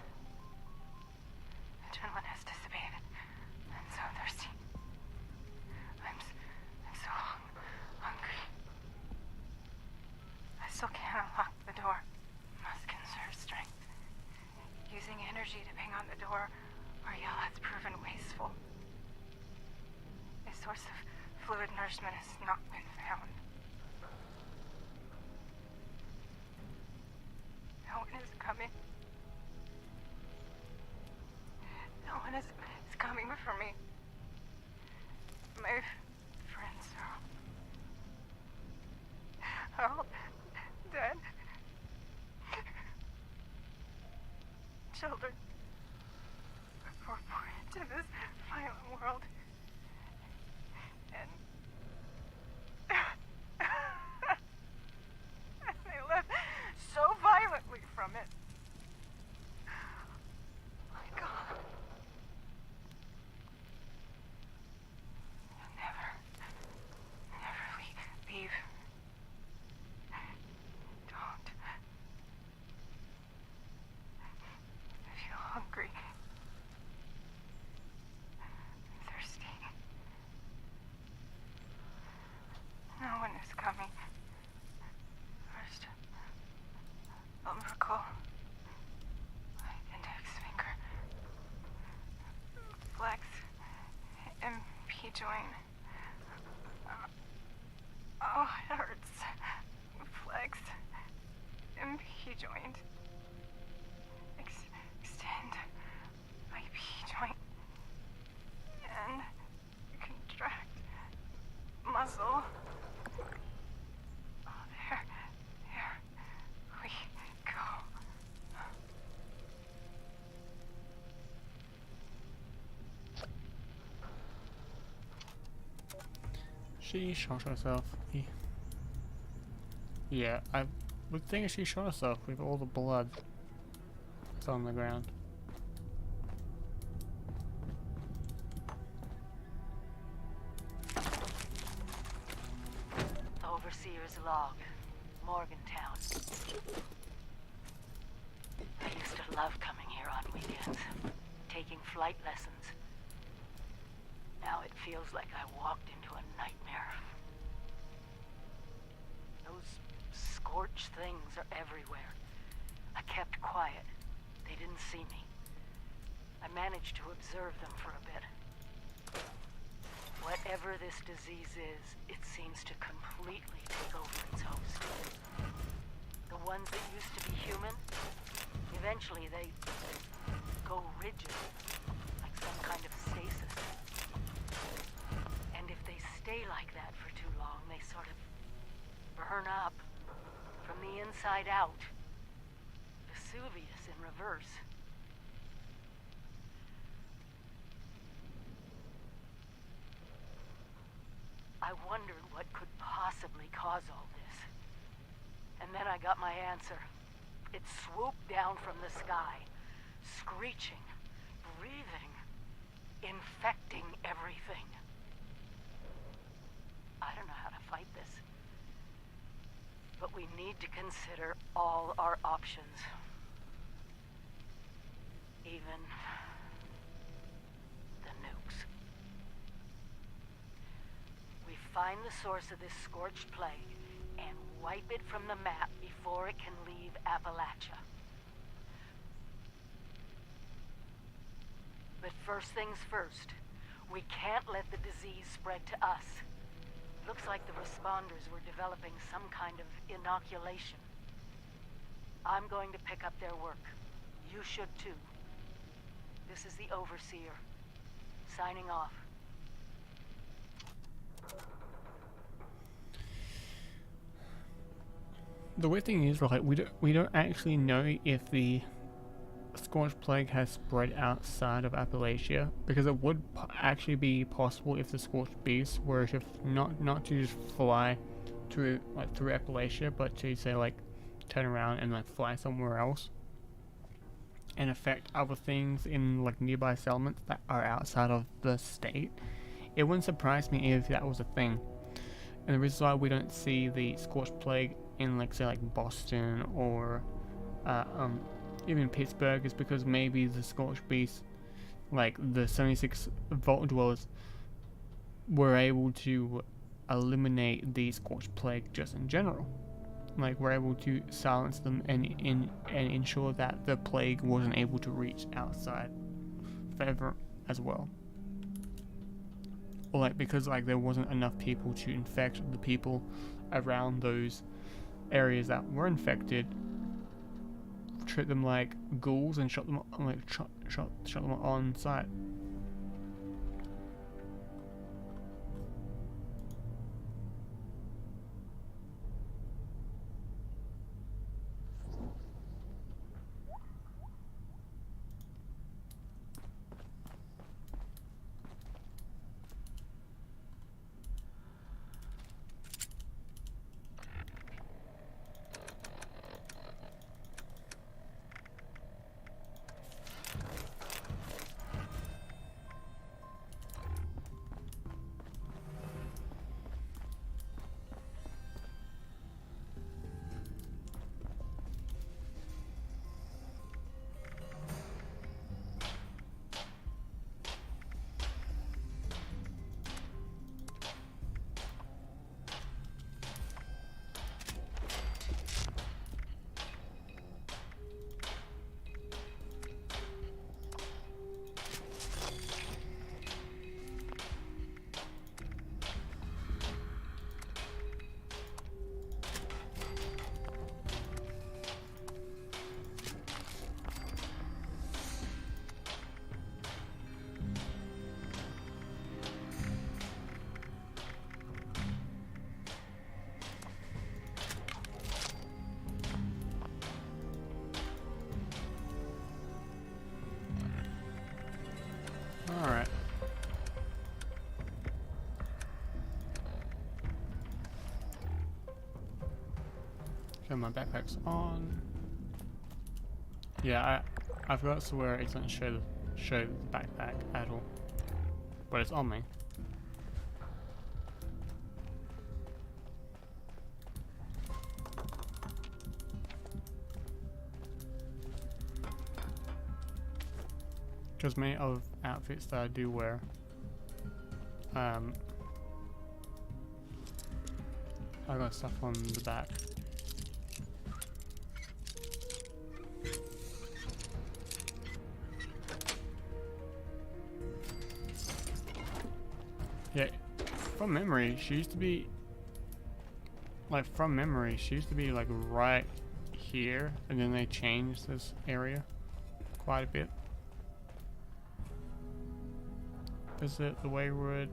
Adrenaline has dissipated. I'm so thirsty. I'm so hungry. I still can't unlock the door. Must conserve strength. Using energy to ping on the door or yell has proven wasteful. A source of fluid nourishment has not been found. No one is coming. No one is coming for me. My friends are all dead. Children were born into this violent world. And they left so violently from it. My God. Never leave. Don't. I feel hungry. Thirsty. No one is coming. First, umbilical. Index finger. Flex. MP joint. Oh, it hurts. Flex. MP joint. Extend. IP joint. And contract. Muscle. Oh, there we go. She shot herself. Yeah, I would think she shot herself with all the blood that's on the ground. Overseer's log. Morgantown. I used to love coming here on weekends, taking flight lessons. Now it feels like I walked into a nightmare. Those scorched things are everywhere. I kept quiet. They didn't see me. I managed to observe them for a bit. Whatever this disease is, it seems to completely take over its host. The ones that used to be human, eventually they go rigid, like some kind of stasis. And if they stay like that for too long, they sort of burn up from the inside out. Vesuvius in reverse. I wondered what could possibly cause all this. And then I got my answer. It swooped down from the sky, screeching, breathing, infecting everything. I don't know how to fight this. But we need to consider all our options. Even the nukes. We find the source of this scorched plague and wipe it from the map before it can leave Appalachia. But first things first, we can't let the disease spread to us. Looks like the responders were developing some kind of inoculation. I'm going to pick up their work. You should too. This is the Overseer, signing off. The weird thing is, like, we don't actually know if the Scorched Plague has spread outside of Appalachia, because it would actually be possible if the Scorched Beasts were to not to just fly through Appalachia, but to say like turn around and like fly somewhere else and affect other things in like nearby settlements that are outside of the state. It wouldn't surprise me if that was a thing. And the reason why we don't see the Scorched Plague in like say like Boston or even Pittsburgh is because maybe the Scorched Beasts, like the 76 Vault Dwellers, were able to eliminate the Scorched Plague just in general. Like, we're able to silence them and ensure that the plague wasn't able to reach outside forever as well. Or like because like there wasn't enough people to infect the people around those areas that were infected, treat them like ghouls and shot them on sight. Alright. Okay, my backpack's on. Yeah, I forgot to swear it doesn't show the backpack at all. But it's on me. Because many other outfits that I do wear, I got stuff on the back. Yeah, from memory, she used to be like right here, and then they changed this area quite a bit. Is it the way we would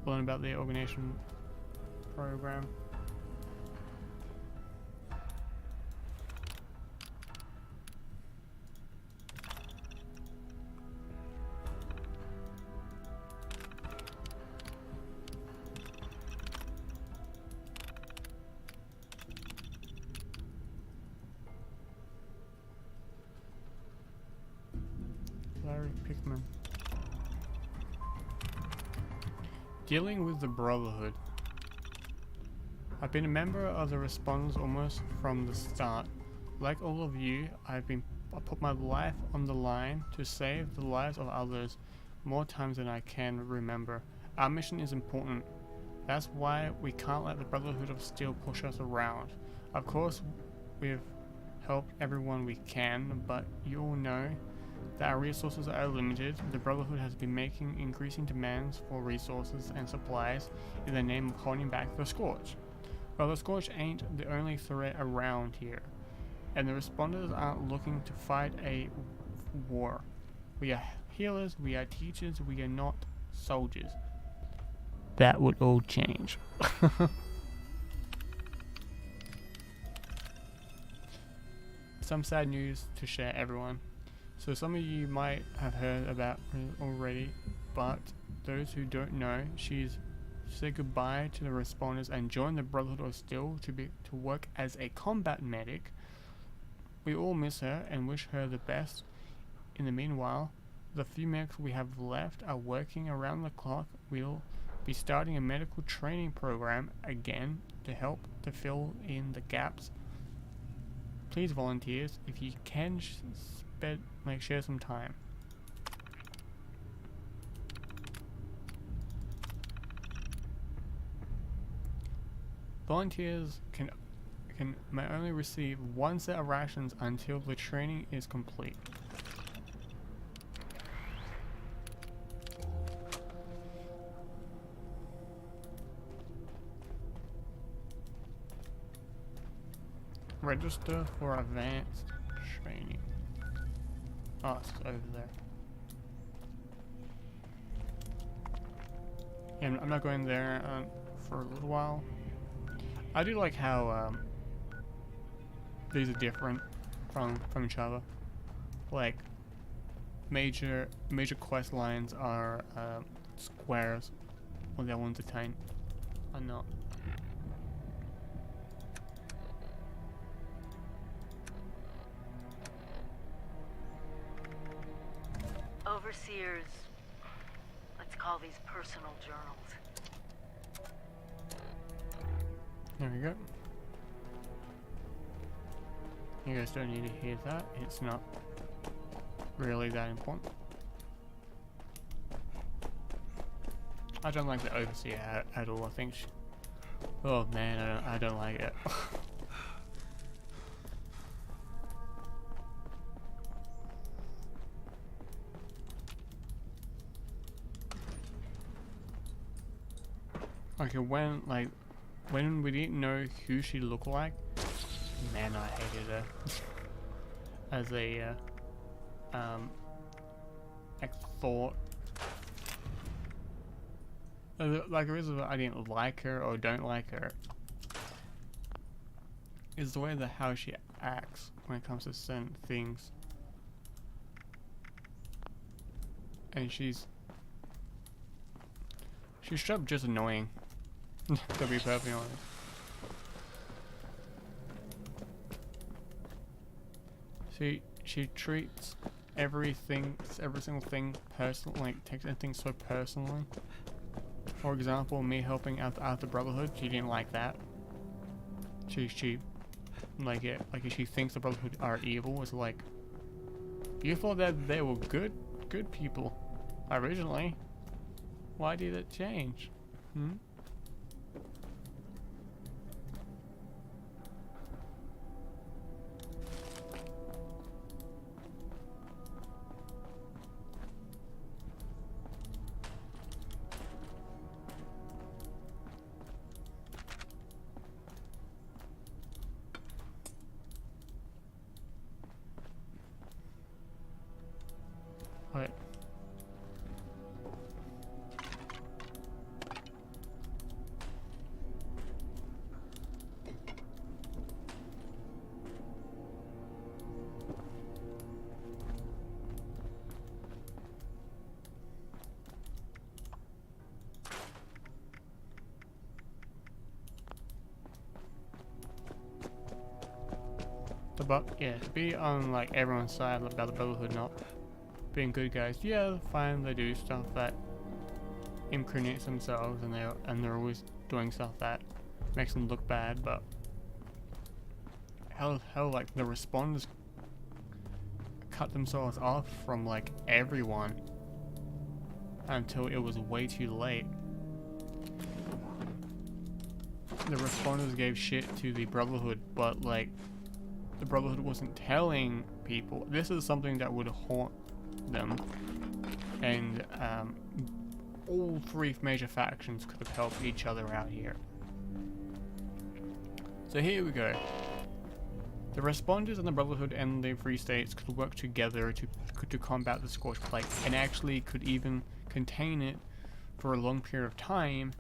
learn about the organization program? Larry Pickman. Dealing with the Brotherhood. I've been a member of the Responders almost from the start. Like all of you, I put my life on the line to save the lives of others more times than I can remember. Our mission is important. That's why we can't let the Brotherhood of Steel push us around. Of course, we've helped everyone we can, but you all know that our resources are limited. The Brotherhood has been making increasing demands for resources and supplies in the name of holding back the Scourge. Well, the Scourge ain't the only threat around here, and the Responders aren't looking to fight a war. We are healers, we are teachers, we are not soldiers. That would all change. Some sad news to share, everyone. So some of you might have heard about her already, but those who don't know, she's said goodbye to the Responders and joined the Brotherhood of Steel to work as a combat medic. We all miss her and wish her the best. In the meanwhile, the few medics we have left are working around the clock. We'll be starting a medical training program again to help to fill in the gaps. Please, volunteers, if you can share some time. Volunteers may only receive one set of rations until the training is complete. Register for advanced training. Oh, it's over there. Yeah, I'm not going there for a little while. I do like how these are different from each other. Like major quest lines are squares, while the other ones are not. Overseers, let's call these personal journals. There we go. You guys don't need to hear that. It's not really that important. I don't like the Overseer at all. I think oh man, I don't like it. Okay, when we didn't know who she looked like, man, I hated her as a thought. Like the reason I didn't like her or don't like her is the way how she acts when it comes to certain things, and she's straight up just annoying. To be perfectly honest. She treats every single thing personal, like takes everything so personally. For example, me helping out the Brotherhood, she didn't like that. She like if she thinks the Brotherhood are evil, it's like, you thought that they were good good people originally. Why did it change? Hmm? Right. Yeah, to be on like everyone's side about the Brotherhood not being good guys. Yeah, fine, they do stuff that incriminates themselves, and they're always doing stuff that makes them look bad. But hell, like the responders cut themselves off from like everyone until it was way too late. The responders gave shit to the Brotherhood, but like the Brotherhood wasn't telling people. This is something that would haunt them, and all three major factions could have helped each other out here. So here we go. The responders and the Brotherhood and the Free States could work together to combat the Scorched Plague, and actually could even contain it for a long period of time,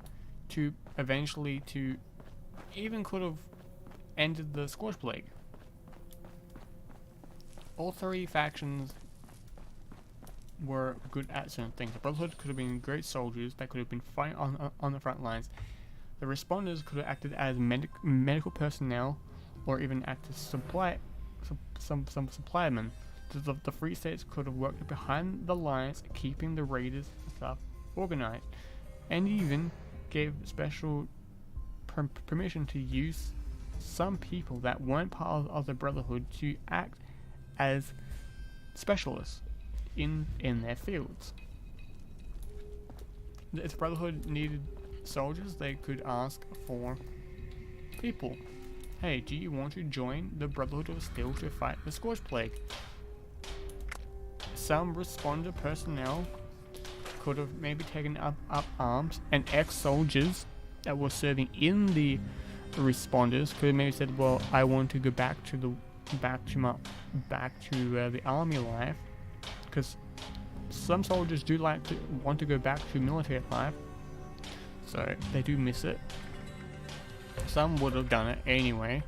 to eventually even could have ended the Scorched Plague. All three factions were good at certain things. The Brotherhood could have been great soldiers that could have been fighting on the front lines. The responders could have acted as medical personnel, or even acted as some supplymen. The Free States could have worked behind the lines, keeping the raiders and stuff organized, and even gave special permission to use some people that weren't part of the Brotherhood to act as specialists in their fields. If the Brotherhood needed soldiers, they could ask for people. Hey, do you want to join the Brotherhood of Steel to fight the Scorched Plague? Some responder personnel could have maybe taken up arms, and ex-soldiers that were serving in the responders could have maybe said, well, I want to go back to the army life, because some soldiers do want to go back to military life, so they do miss it. Some would have done it anyway,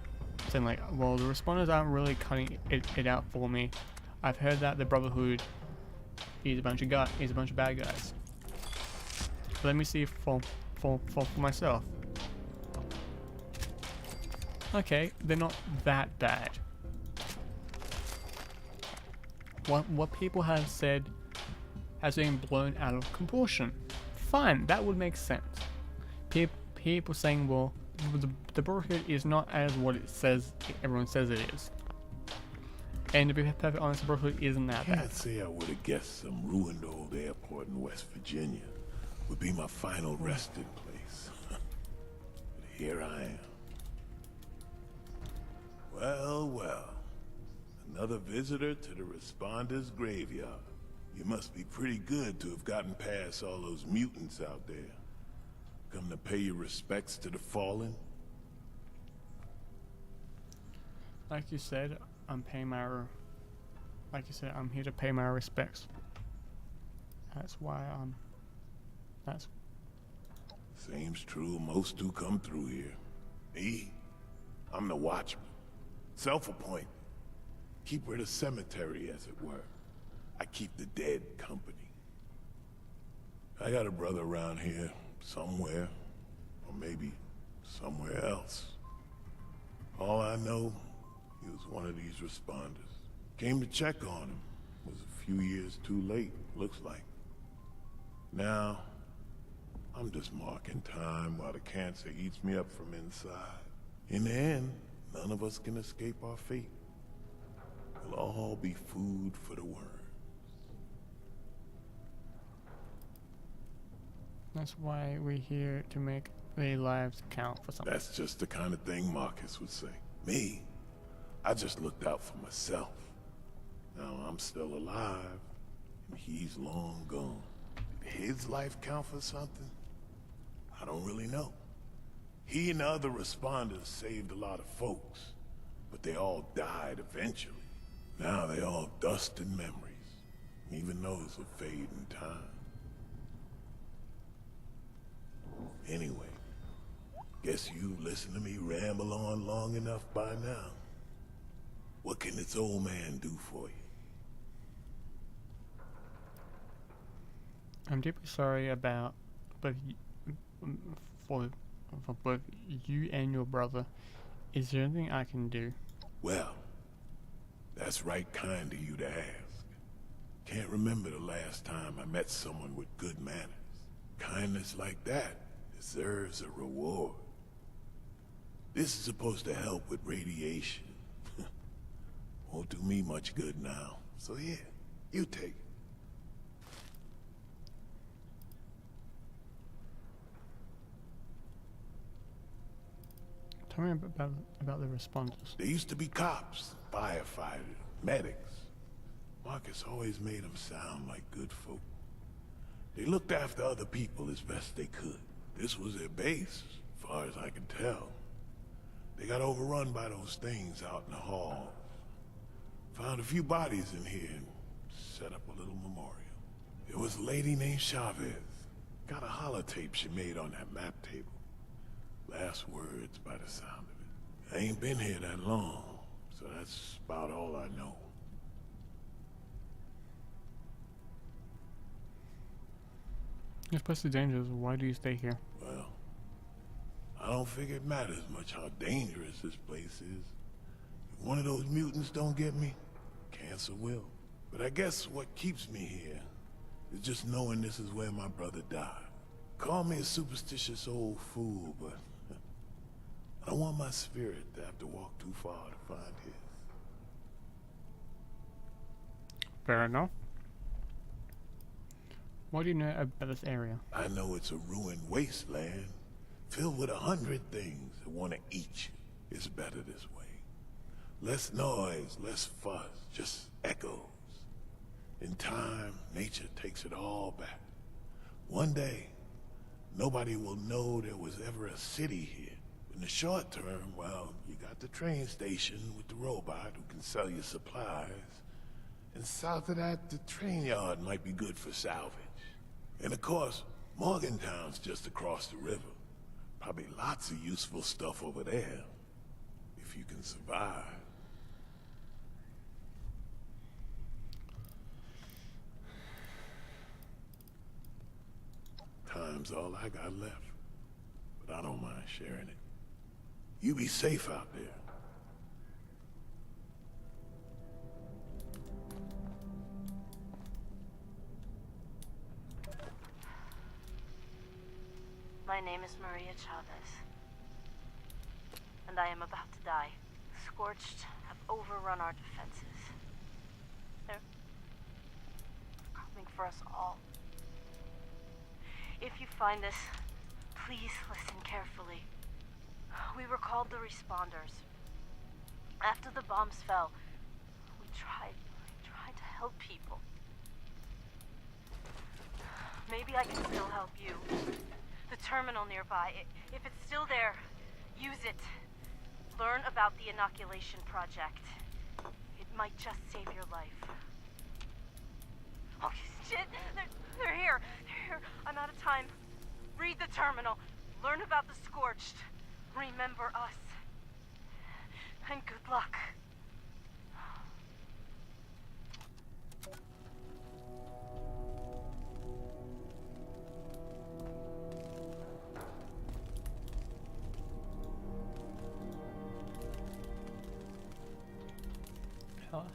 saying like, well, the responders aren't really cutting it out for me. I've heard that the Brotherhood is a bunch of bad guys. Let me see for myself. Okay, they're not that bad. What people have said has been blown out of proportion. Fine, that would make sense. People saying, well, the Brotherhood is not as what it says, everyone says it is. And to be perfectly honest, the Brotherhood isn't that bad. Can't say I would have guessed some ruined old airport in West Virginia would be my final resting place. But here I am. Well. Another visitor to the Responders' graveyard. You must be pretty good to have gotten past all those mutants out there. Come to pay your respects to the fallen? Like you said, I'm here to pay my respects. That's why Seems true, most do come through here. Me? I'm the Watchman. Self-appointed. Keeper of the cemetery, as it were. I keep the dead company. I got a brother around here, somewhere. Or maybe somewhere else. All I know, he was one of these responders. Came to check on him. Was a few years too late, looks like. Now, I'm just marking time while the cancer eats me up from inside. In the end, none of us can escape our fate. We'll all be food for the worms. That's why we're here, to make their lives count for something. That's just the kind of thing Marcus would say. Me, I just looked out for myself. Now I'm still alive, and he's long gone. Did his life count for something? I don't really know. He and the other responders saved a lot of folks, but they all died eventually. Now they all dust and memories. Even those will fade in time. Anyway, guess you've listened to me ramble on long enough by now. What can this old man do for you? I'm deeply sorry about both for both you and your brother. Is there anything I can do? Well, that's right kind of you to ask. Can't remember the last time I met someone with good manners. Kindness like that deserves a reward. This is supposed to help with radiation. Won't do me much good now. So here, you take it. Tell me about the responders. There used to be cops, firefighters, medics. Marcus always made them sound like good folk. They looked after other people as best they could. This was their base, as far as I can tell. They got overrun by those things out in the halls. Found a few bodies in here and set up a little memorial. There was a lady named Chavez. Got a holotape she made on that map table. Last words by the sound of it. I ain't been here that long, so that's about all I know. This place is dangerous. Why do you stay here? Well, I don't figure it matters much how dangerous this place is. If one of those mutants don't get me, cancer will. But I guess what keeps me here is just knowing this is where my brother died. Call me a superstitious old fool, but I don't want my spirit to have to walk too far to find his. Fair enough. What do you know about this area? I know it's a ruined wasteland, filled with 100 things that want to eat you. It's better this way. Less noise, less fuss, just echoes. In time, nature takes it all back. One day, nobody will know there was ever a city here. In the short term, well, you got the train station with the robot who can sell you supplies. And south of that, the train yard might be good for salvage. And of course, Morgantown's just across the river. Probably lots of useful stuff over there, if you can survive. Time's all I got left, but I don't mind sharing it. You be safe out there. My name is Maria Chavez, and I am about to die. Scorched have overrun our defenses. They're coming for us all. If you find this, please listen carefully. We were called the responders. After the bombs fell, we tried to help people. Maybe I can still help you. The terminal nearby, if it's still there, use it. Learn about the inoculation project. It might just save your life. Oh, shit! They're here! They're here! I'm out of time. Read the terminal. Learn about the Scorched. Remember us. And good luck.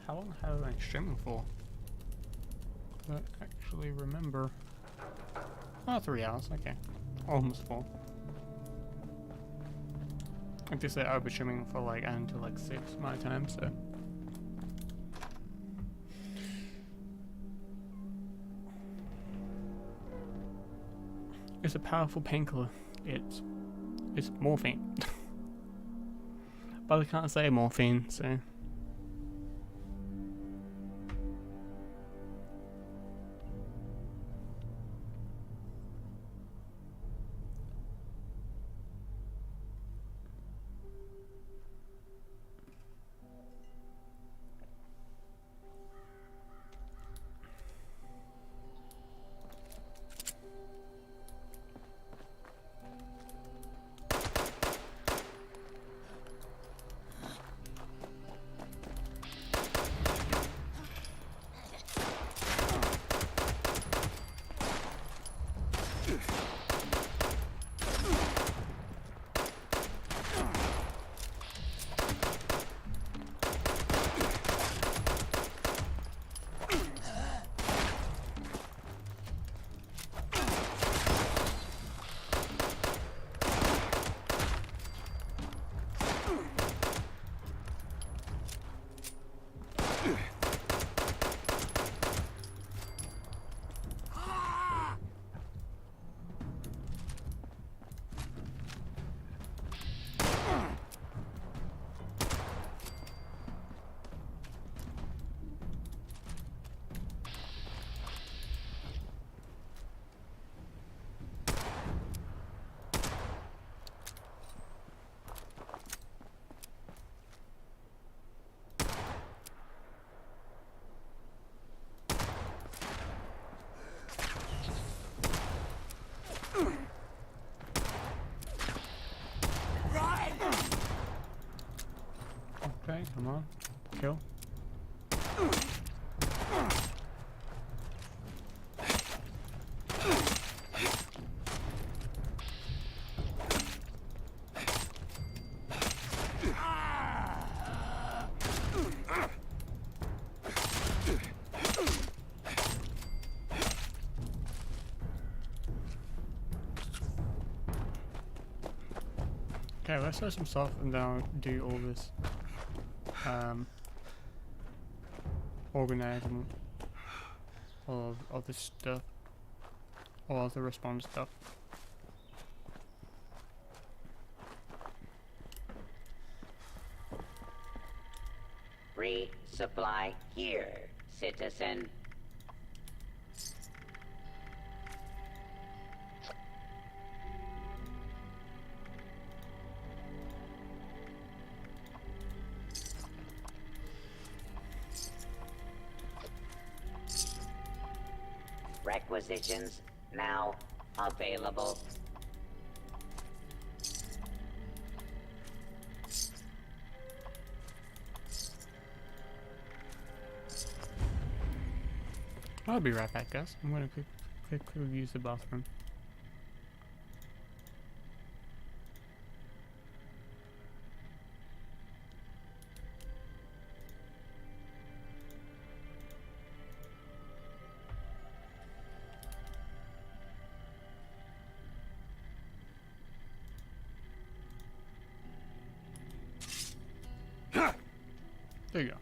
How long have I been streaming for? I actually remember. Oh, 3 hours, okay. Almost 4. Like they said, I'll be streaming for like until like 6 my time, so. It's a powerful painkiller. It's morphine. But I can't say morphine, so. Okay, come on. Kill. Okay, let's throw some stuff and then do all this organizing of this stuff, all of the response stuff. Resupply here, citizen. Requisitions now available. I'll be right back, guys. I'm gonna quickly use the bathroom. There you go.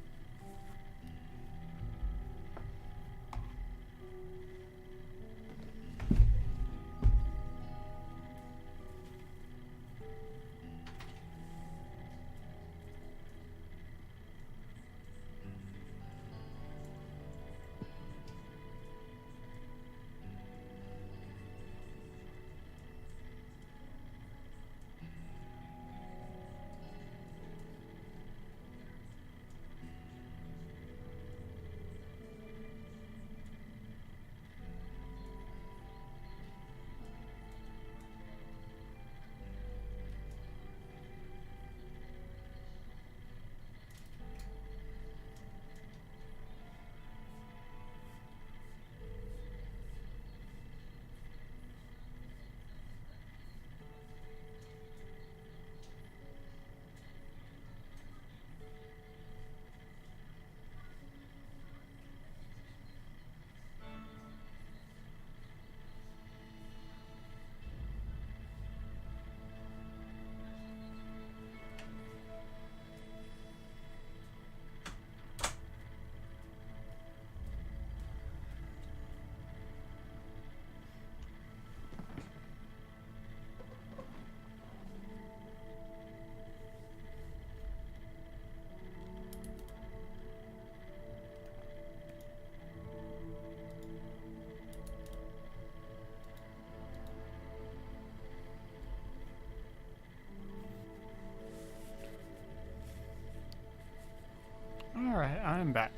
Alright, I'm back.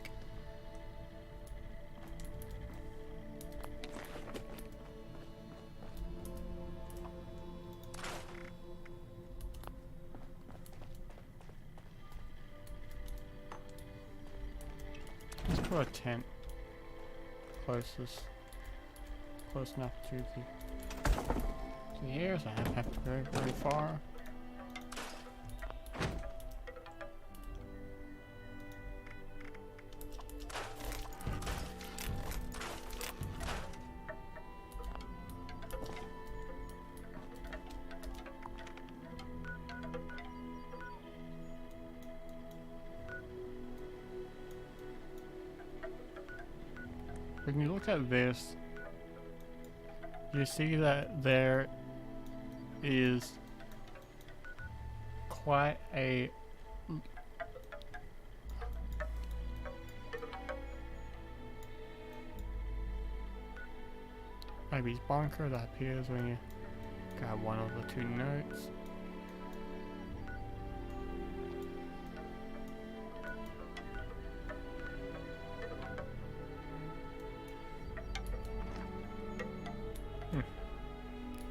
Let's put a tent closest, close enough to here, so I don't have to go very far. When you look at this, you see that there is quite a maybe bunker that appears when you grab one of the two notes.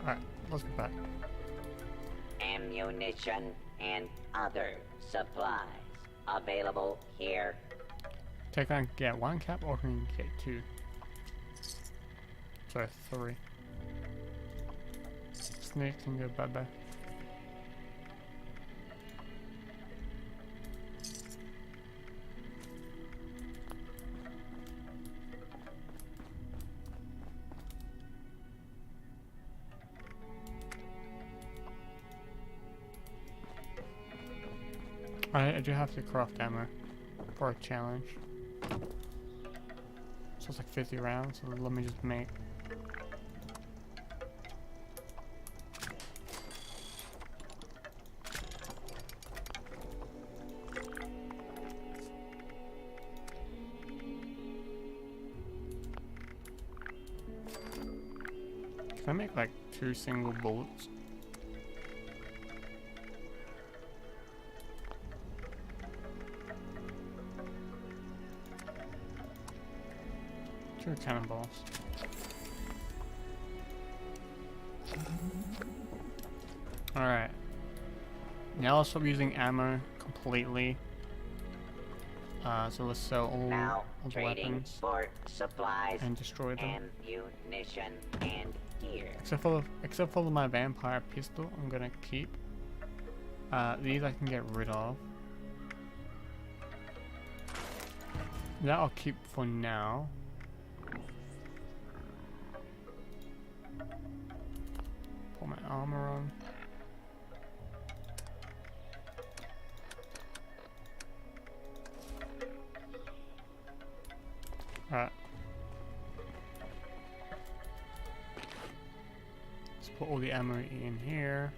Alright, let's get back. Ammunition and other supplies available here. Take on get one cap or can you get two? Sorry, three. Snake can go bye bye. I do have to craft ammo for a challenge. So it's like 50 rounds, so let me just make. Can I make like 2 single bullets? Two cannonballs. Alright. Now let's stop using ammo completely. So let's sell all of the weapons For supplies and destroy them. ammunition and gear. Except for my vampire pistol, I'm gonna keep. These I can get rid of. That I'll keep for now. Put my armor on. Alright. Let's put all the ammo in here.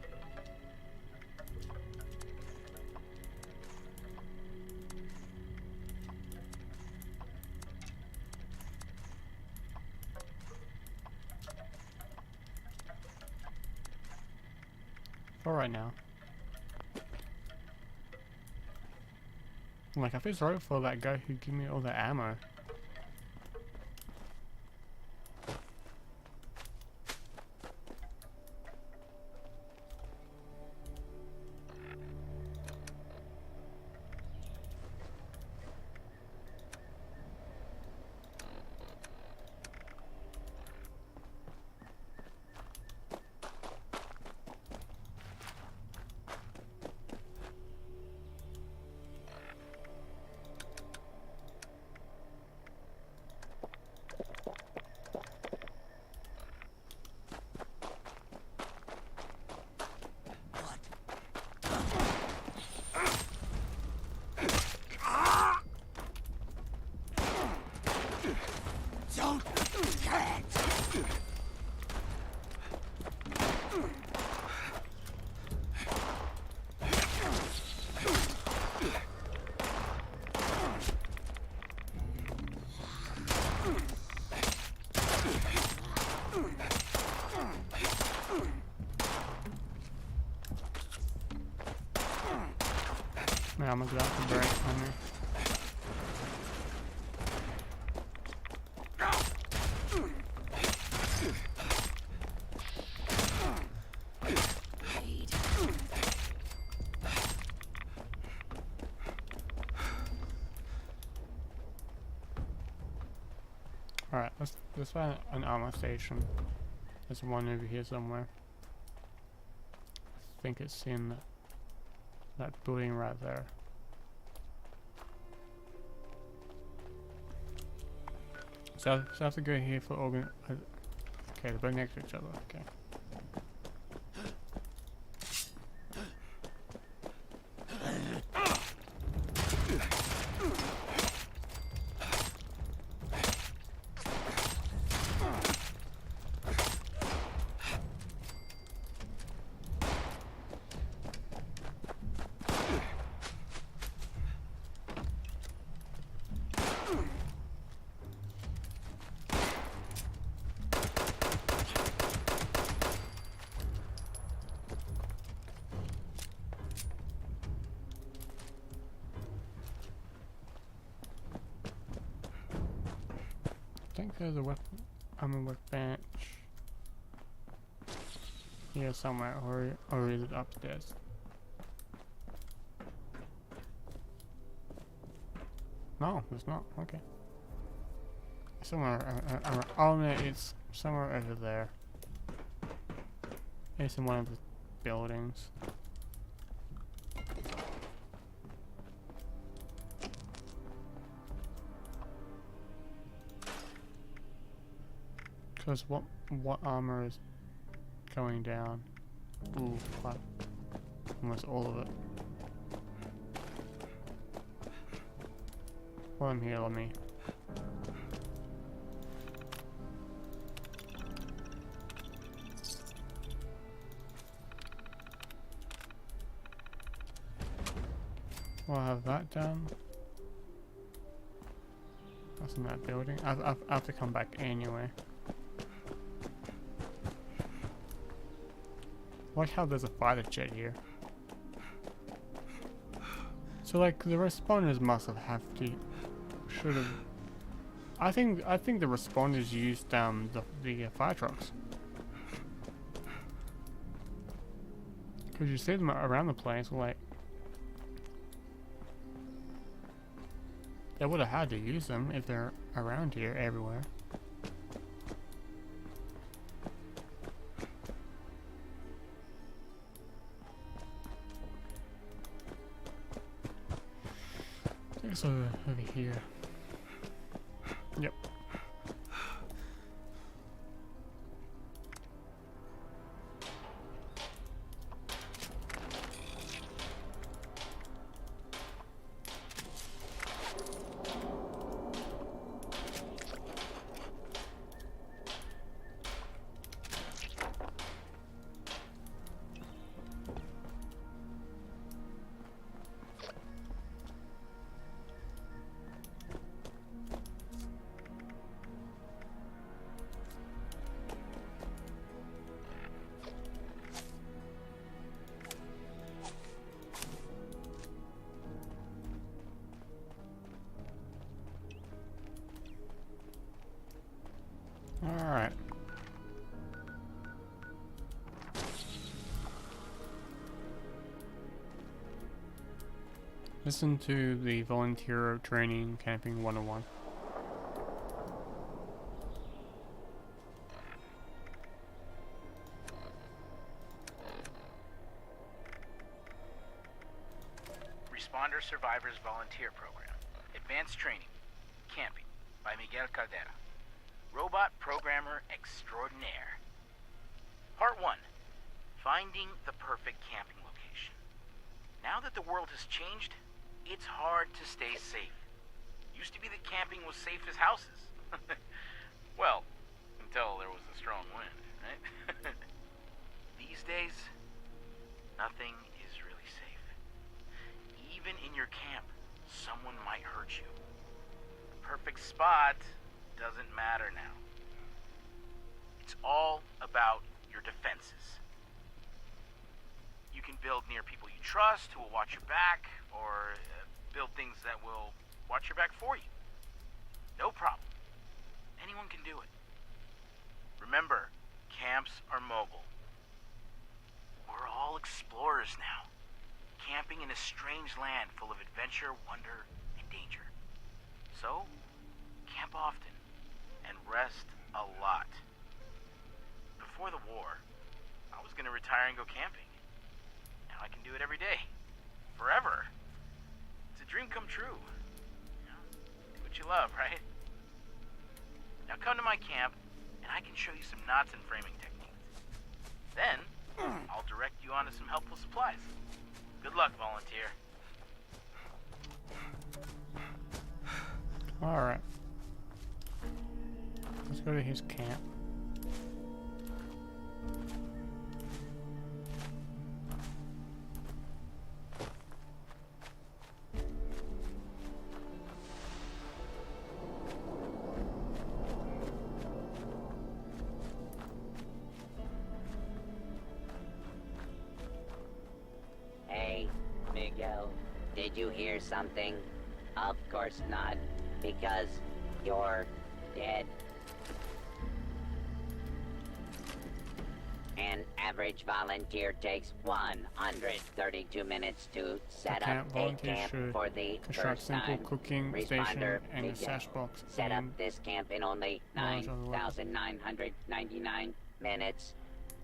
For right now. Like, I feel sorry for that guy who gave me all the ammo. Man, I'm gonna go out to break on me. Alright, let's find an armor station. There's one over here somewhere. I think it's in that building right there. So I have to go here for organ. Okay, they're both next to each other. Okay. I think there's a weapon, armor workbench here somewhere, or is it upstairs? No, it's not. Okay. Somewhere, oh no, it's somewhere over there. It's in one of the buildings. Because what armor is going down? Ooh, what? Almost all of it. While I'm here, let me. Well, I have that done. That's in that building. I have to come back anyway. Watch how there's a fighter jet here. So like the responders must should have. I think the responders used the fire trucks. Cause you see them around the place, like they would have had to use them if they're around here everywhere. It's over here. Yep. Alright. Listen to the Volunteer Training Camping 101. Responder Survivors Volunteer Program. Advanced Training. Camping by Miguel Caldera. Robot Programmer Extraordinaire. Part 1. Finding the perfect camping location. Now that the world has changed, it's hard to stay safe. Used to be that camping was safe as houses. Well, until there was a strong wind, right? These days, nothing is really safe. Even in your camp, someone might hurt you. The perfect spot doesn't matter now. It's all about your defenses. You can build near people you trust who will watch your back, or build things that will watch your back for you. No problem. Anyone can do it. Remember, camps are mobile. We're all explorers now, camping in a strange land full of adventure, wonder, and danger. So, camp often, and rest a lot. Before the war, I was gonna retire and go camping. Now I can do it every day. Forever. It's a dream come true. You know, do what you love, right? Now come to my camp, and I can show you some knots and framing techniques. Then, I'll direct you onto some helpful supplies. Good luck, volunteer. Alright. Let's go to his camp. Hey, Miguel, did you hear something? Of course not, because you're dead. An average volunteer takes 132 minutes to set up a camp for the construct first simple time. cooking station Responder and a Miguel sash box. set up this camp in only Knowledge of the world. 9,999 minutes.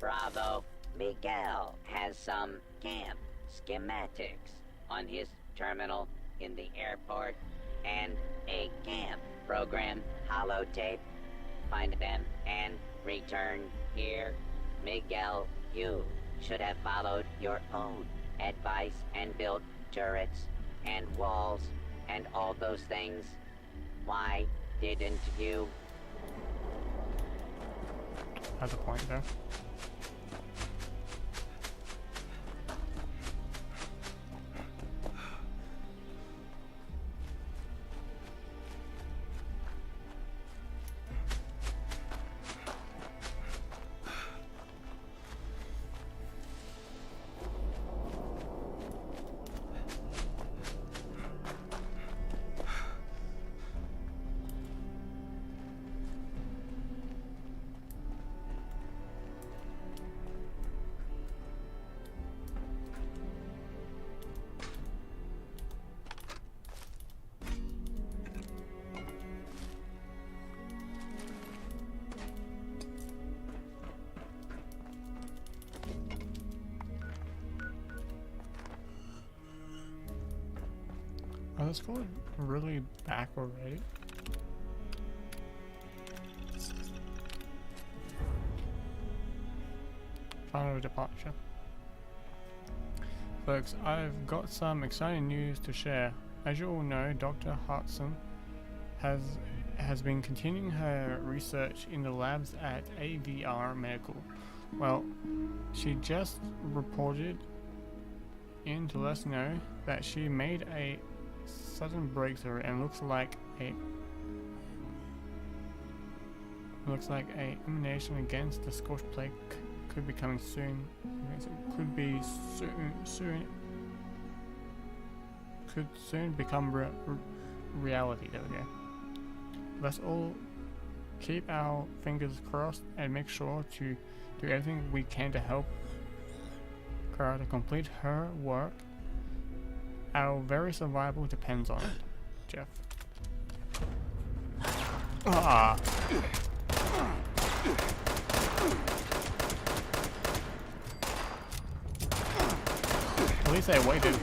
Bravo. Miguel has some camp schematics on his terminal in the airport and a camp program holotape. Find them and return here. Miguel, you should have followed your own advice and built turrets and walls and all those things. Why didn't you? Has a point there. Oh, that's going really back already. Final departure. Folks, I've got some exciting news to share. As you all know, Dr. Hartson has been continuing her research in the labs at AVR Medical. Well, she just reported in to let us know that she made a sudden breakthrough and looks like a emanation against the scorched plague could be coming soon. Could soon become reality. There we go. Let's all keep our fingers crossed and make sure to do everything we can to help Kara to complete her work. Our very survival depends on it, Jeff. Ah. At least I waited.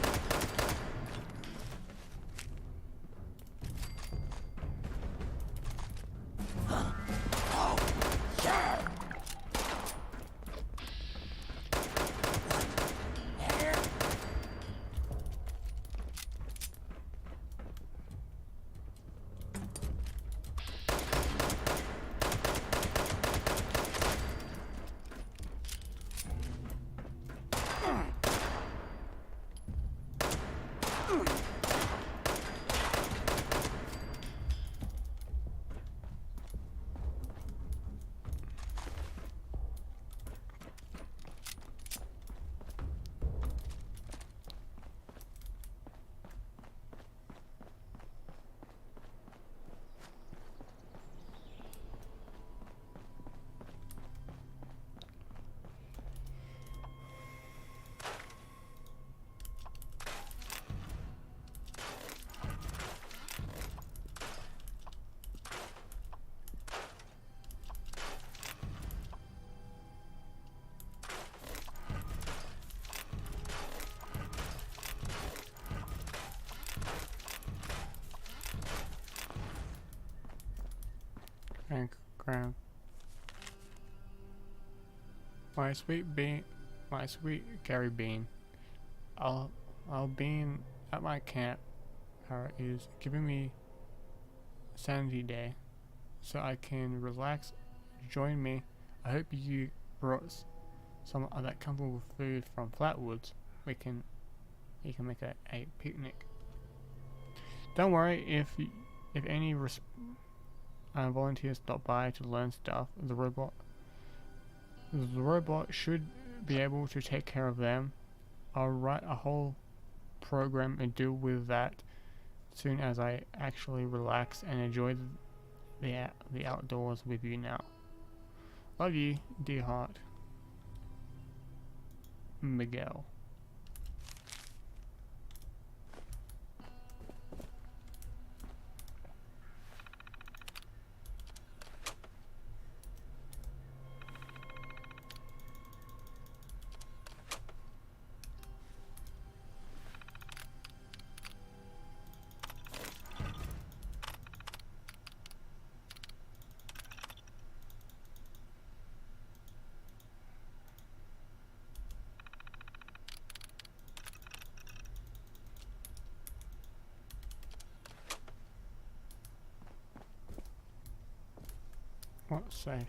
and ground. My sweet Gary Bean. I'll Bean at my camp is giving me Sanity Day, so I can relax. Join me. I hope you brought some of that comfortable food from Flatwoods. You can make a picnic. Don't worry if any volunteers stop by to learn stuff. The robot should be able to take care of them. I'll write a whole program and deal with that soon as I actually relax and enjoy the outdoors with you now. Love you, dear heart. Miguel. What's safe?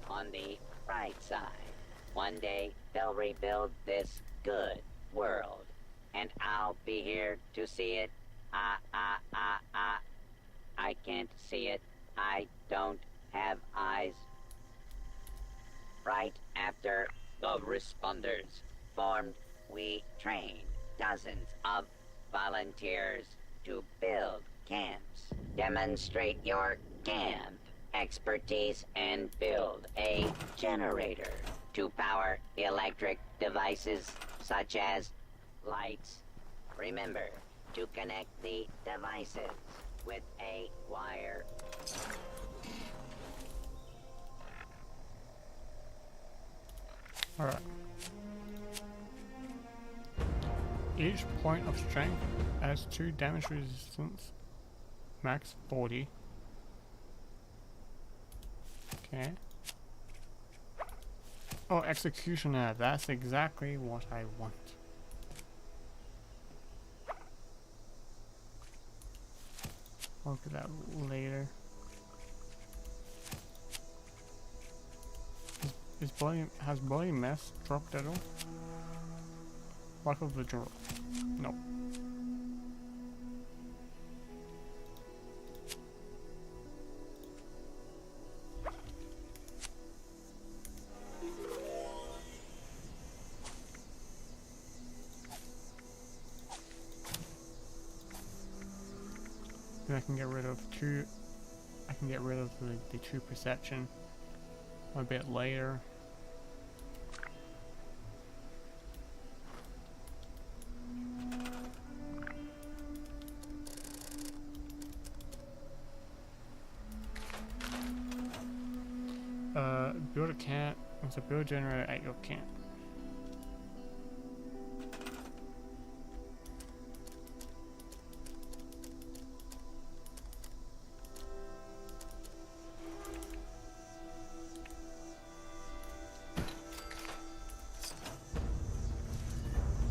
On the bright side, one day they'll rebuild this good world, and I'll be here to see it. I can't see it. I don't have eyes. Right after the responders formed, we trained dozens of volunteers to build camps. Demonstrate your camp expertise and build a generator to power electric devices such as lights. Remember to connect the devices with a wire. Alright. Each point of strength adds 2 damage resistance, max 40. Okay. Oh, executioner, that's exactly what I want. I'll look at that later. Has bloody mess dropped at all? Luck of the draw. Nope. Then I can get rid of 2. I can get rid of the 2 perception a bit later. Build a camp. It's a build generator at your camp.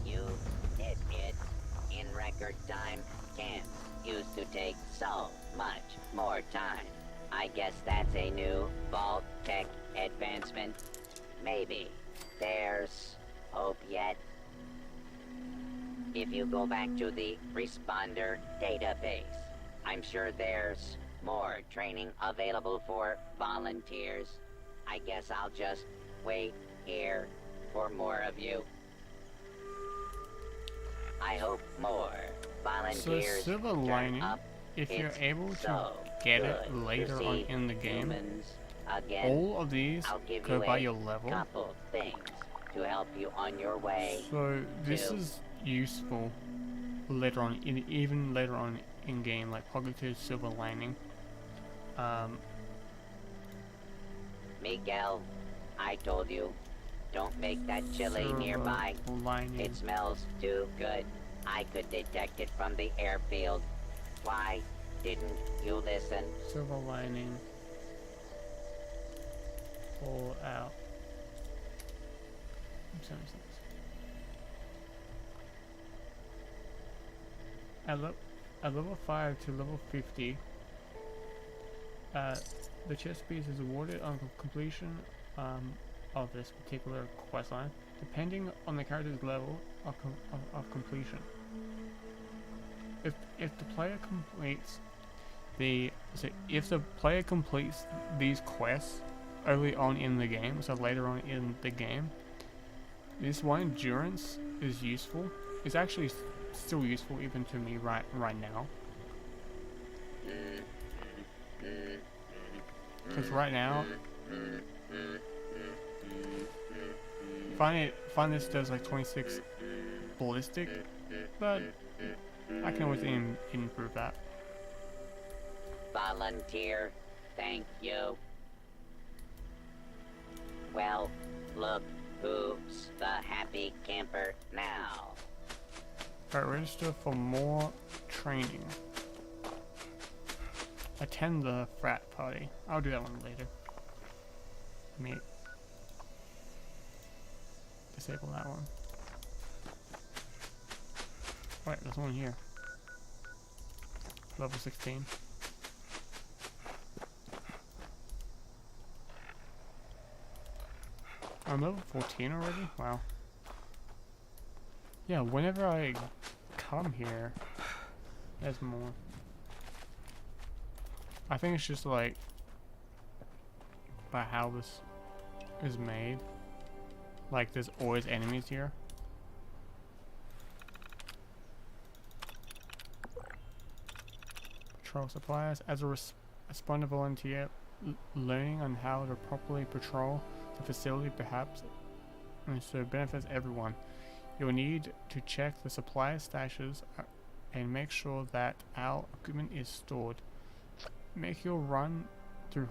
You did it in record time, camp used to take so much more time. I guess that's a new vault tech advancement. Maybe there's hope yet. If you go back to the responder database, I'm sure there's more training available for volunteers. I guess I'll just wait here for more of you. I hope more volunteers So silver turn lining, up. if you're It's able to so get it good later to on see in the game, humans again. all of these I'll give go you by a your level. couple things to help you on your way. So this to is useful later on, even later on in game, like positive silver lining. Miguel, I told you, don't make that chili Silver nearby. lining. It smells too good. I could detect it from the airfield. Why didn't you listen? Silver lining. Fall out. At level 5 to level 50, the chess piece is awarded on completion of this particular quest line, depending on the character's level of completion. If the player completes these quests early on in the game, so later on in the game, this one endurance is useful. It's actually still useful even to me right now. Because right now, find this does like 26 ballistic, but I can always improve that. Volunteer, thank you. Well, look who's the happy camper now. Alright, register for more training. Attend the frat party. I'll do that one later. Let me disable that one. Alright, there's one here. Level 16. I'm level 14 already? Wow. Yeah, whenever I come here, there's more. I think it's just like by how this is made. Like there's always enemies here. Patrol supplies. As a responder volunteer, learning on how to properly patrol the facility perhaps and so benefits everyone. You'll need to check the supply stashes and make sure that our equipment is stored. Making you run through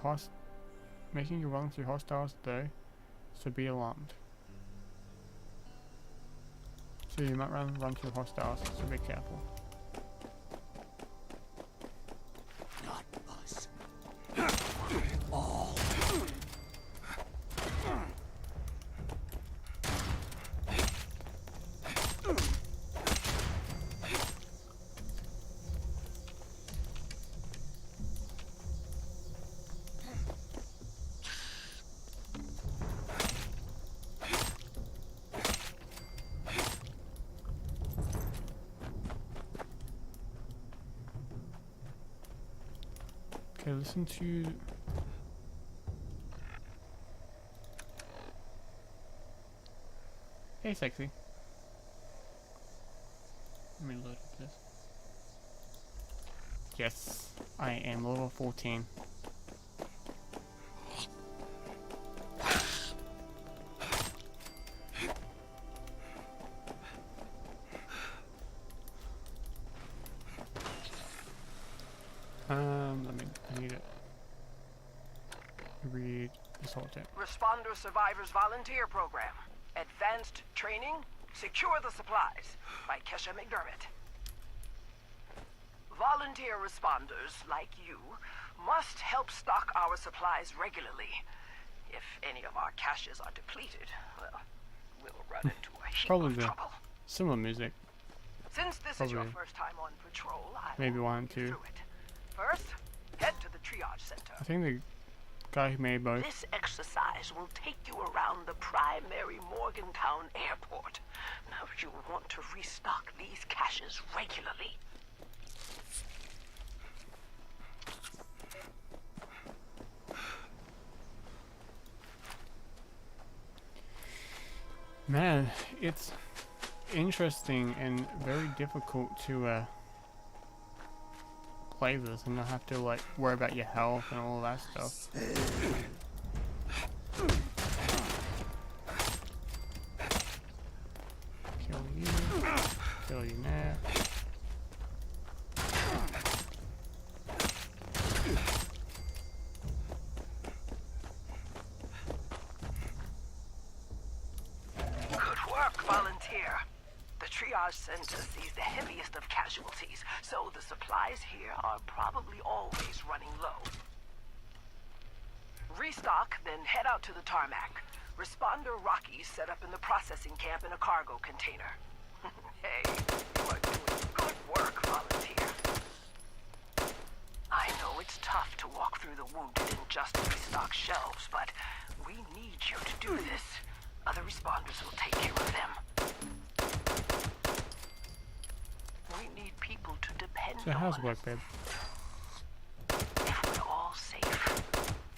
hostiles though, so be alarmed. So you might run through hostiles, so be careful. Not us. All. Okay, listen to... Hey, sexy. Let me load up this. Yes, I am level 14. I need it. Read this whole thing. Responder Survivors Volunteer Program. Advanced Training, Secure the Supplies by Kesha McDermott. Volunteer responders like you must help stock our supplies regularly. If any of our caches are depleted, well, we'll run into a heap Probably of the trouble. similar music. Since this is your first time on patrol, I maybe will want walk you to. through it. First, head to the triage center. I think the guy who made both. This exercise will take you around the primary Morgantown airport. Now you want to restock these caches regularly. Man, it's interesting and very difficult to play this and not have to like worry about your health and all that stuff. Kill you now. Good work, volunteer. The triage center sees the heaviest of casualties, so the supplies here are probably always running low. Restock, then head out to the tarmac. Responder Rocky's set up in the processing camp in a cargo container. Hey, you are doing good work, volunteer. I know it's tough to walk through the wounded and just restock shelves, but we need you to do this. Other responders will take care of them. We need people to depend So how's work, babe? If we're all safe,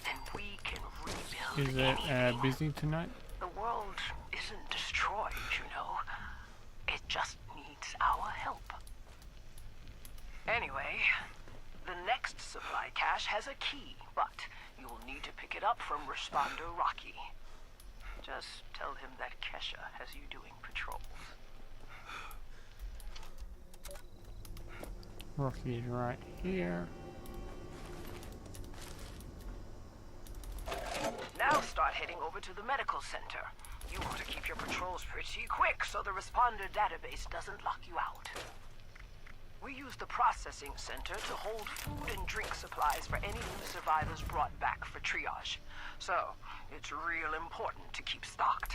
then we can rebuild Is it busy tonight? The world isn't destroyed, you know. It just needs our help. Anyway, the next supply cache has a key, but you will need to pick it up from Responder Rocky. Just tell him that Kesha has you doing patrols. Rocky's right here. Now start heading over to the medical center. You want to keep your patrols pretty quick so the responder database doesn't lock you out. We use the processing center to hold food and drink supplies for any new survivors brought back for triage. So, it's real important to keep stocked.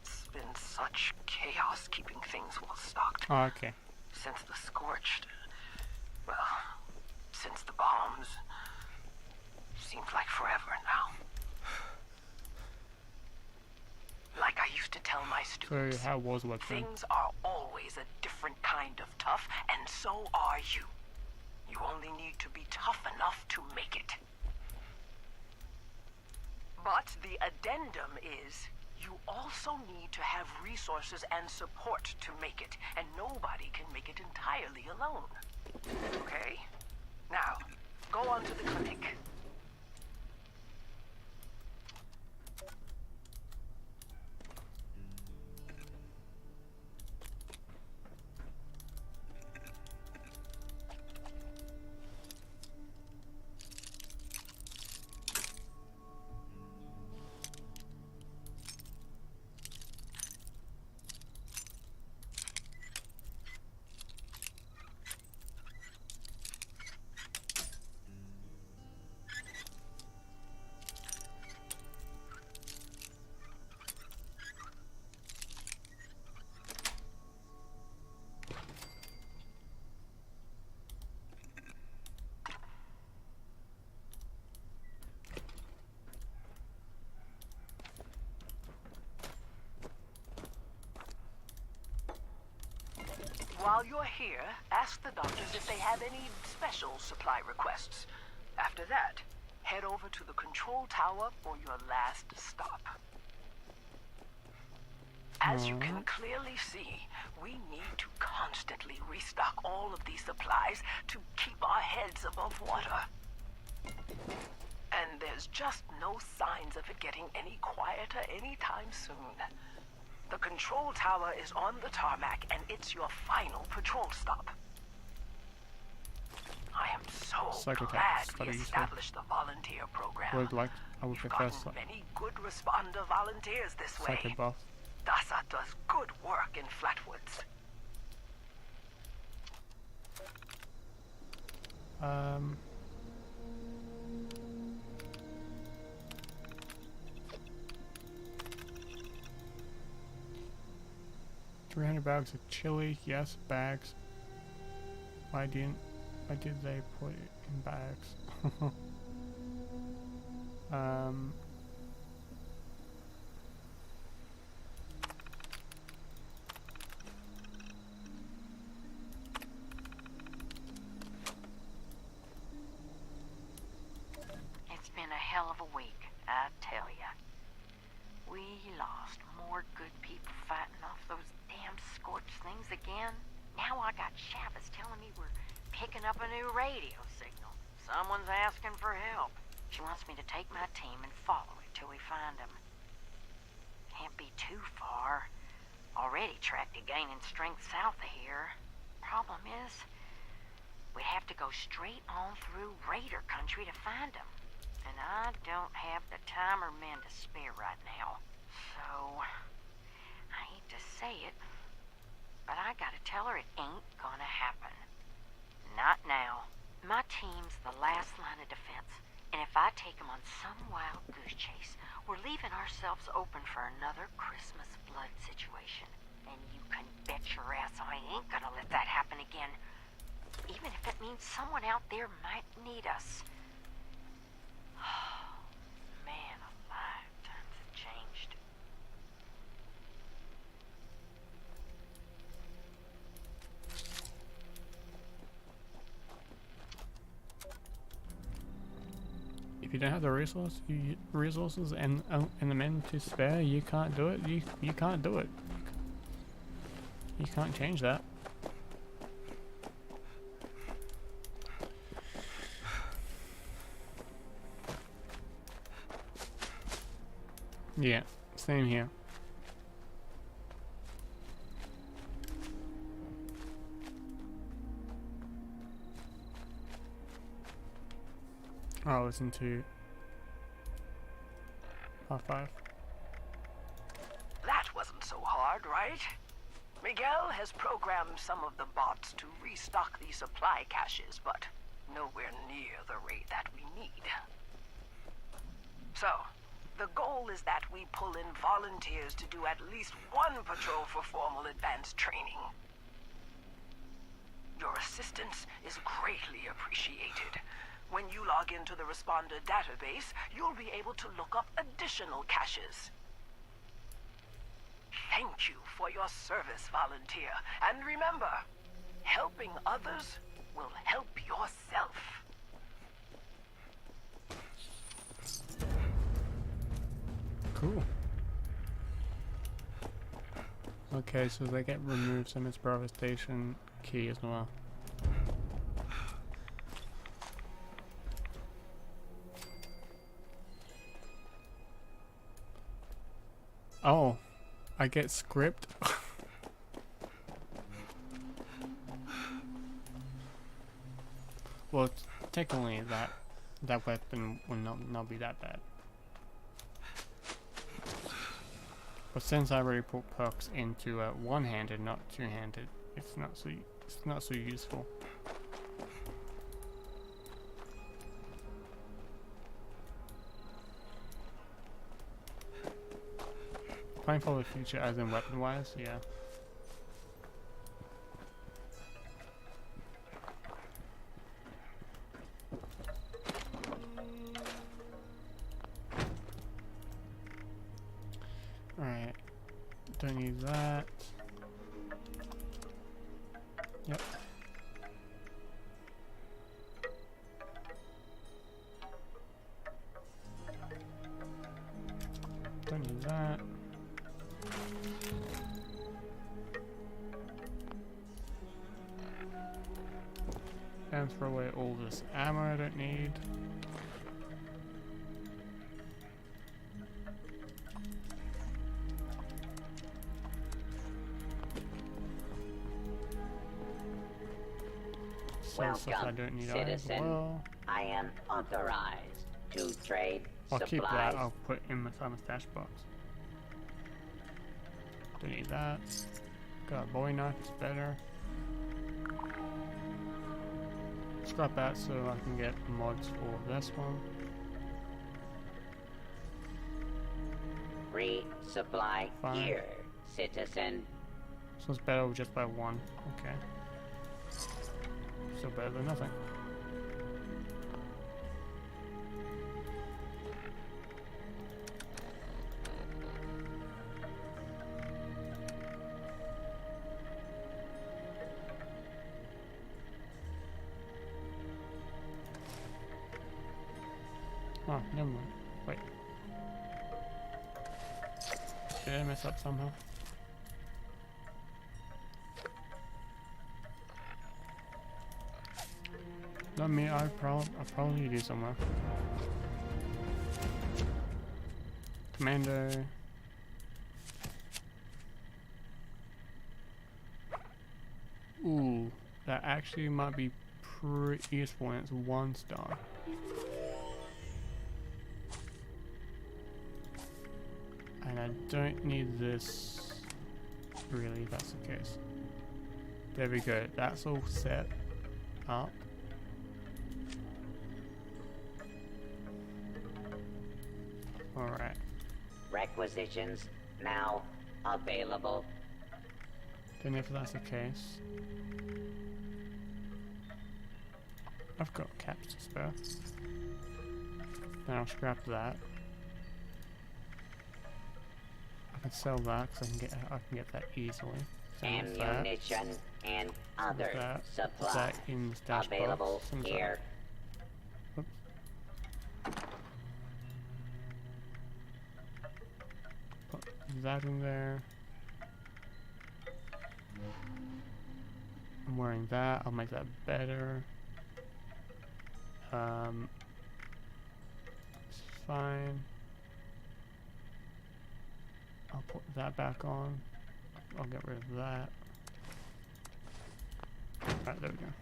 It's been such chaos keeping things well stocked. Oh, okay. Since the scorched... well, since the bombs... seems like forever now. Like I used to tell my students, So how was work then? things are always a different kind of tough, and so are you. You only need to be tough enough to make it. But the addendum is, you also need to have resources and support to make it, and nobody can make it entirely alone. Okay? Now, go on to the clinic. While you're here, ask the doctors if they have any special supply requests. After that, head over to the control tower for your last stop. As you can clearly see, we need to constantly restock all of these supplies to keep our heads above water. And there's just no signs of it getting any quieter anytime soon. The control tower is on the tarmac, and it's your final patrol stop. I am so glad we established the volunteer program. I would prefer Many good responder volunteers this way. psychopath. DASA does good work in Flatwoods. 300 bags of chili. Yes, bags. Why did they put it in bags? It's been a hell of a week, I tell ya. We lost more good people fighting off those damn scorched things again. Now I got Shabbos telling me we're picking up a new radio signal. Someone's asking for help. She wants me to take my team and follow it till we find them. Can't be too far. Already tracked it gaining strength south of here. Problem is, we'd have to go straight on through Raider country to find them. And I don't have the time or men to spare right now. So, I hate to say it, but I gotta tell her it ain't gonna happen. Not now. My team's the last line of defense, and if I take them on some wild goose chase, we're leaving ourselves open for another Christmas flood situation. And you can bet your ass I ain't gonna let that happen again, even if it means someone out there might need us. Man alive, times have changed. If you don't have the resources and the men to spare, you can't do it. You can't do it. You can't change that. Yeah, same here. I'll listen to R5. That wasn't so hard, right? Miguel has programmed some of the bots to restock the supply caches, but nowhere near the rate that we need. So, the goal is that we pull in volunteers to do at least one patrol for formal advanced training. Your assistance is greatly appreciated. When you log into the responder database, you'll be able to look up additional caches. Thank you for your service, volunteer. And remember, helping others will help yourself. Cool. Okay, so they get removed, so it's Bravo Station key as well. Oh, I get script. Well, technically that weapon will not be that bad. But since I already put perks into one-handed, not two-handed, it's not so useful. Plan for the future as in weapon-wise, yeah. Alright. Don't need that. Yep. Don't need that. And throw away all this ammo I don't need. Sell stuff I don't need citizen. as well. I am authorized to trade I'll supplies. keep that, I'll put in my stash box. Don't need that. Got a bowie knife, it's better. Scrap that so I can get mods for this one. Resupply here, citizen. So it's better just by 1. Okay. Still better than nothing. Oh, never mind. Wait. Did I mess up somehow? Not me, I probably need you somewhere. Commando. Ooh, that actually might be pretty useful when it's 1 star. And I don't need this, really, if that's the case. There we go, that's all set up. Alright. Requisitions now available. Then if that's the case, I've got caps to spare. Then I'll scrap that. I can sell that because I can get that easily. Ammunition and other supplies that in the stash available box. here. Oops. Put that in there. I'm wearing that. I'll make that better. It's fine. I'll put that back on. I'll get rid of that. Alright, there we go.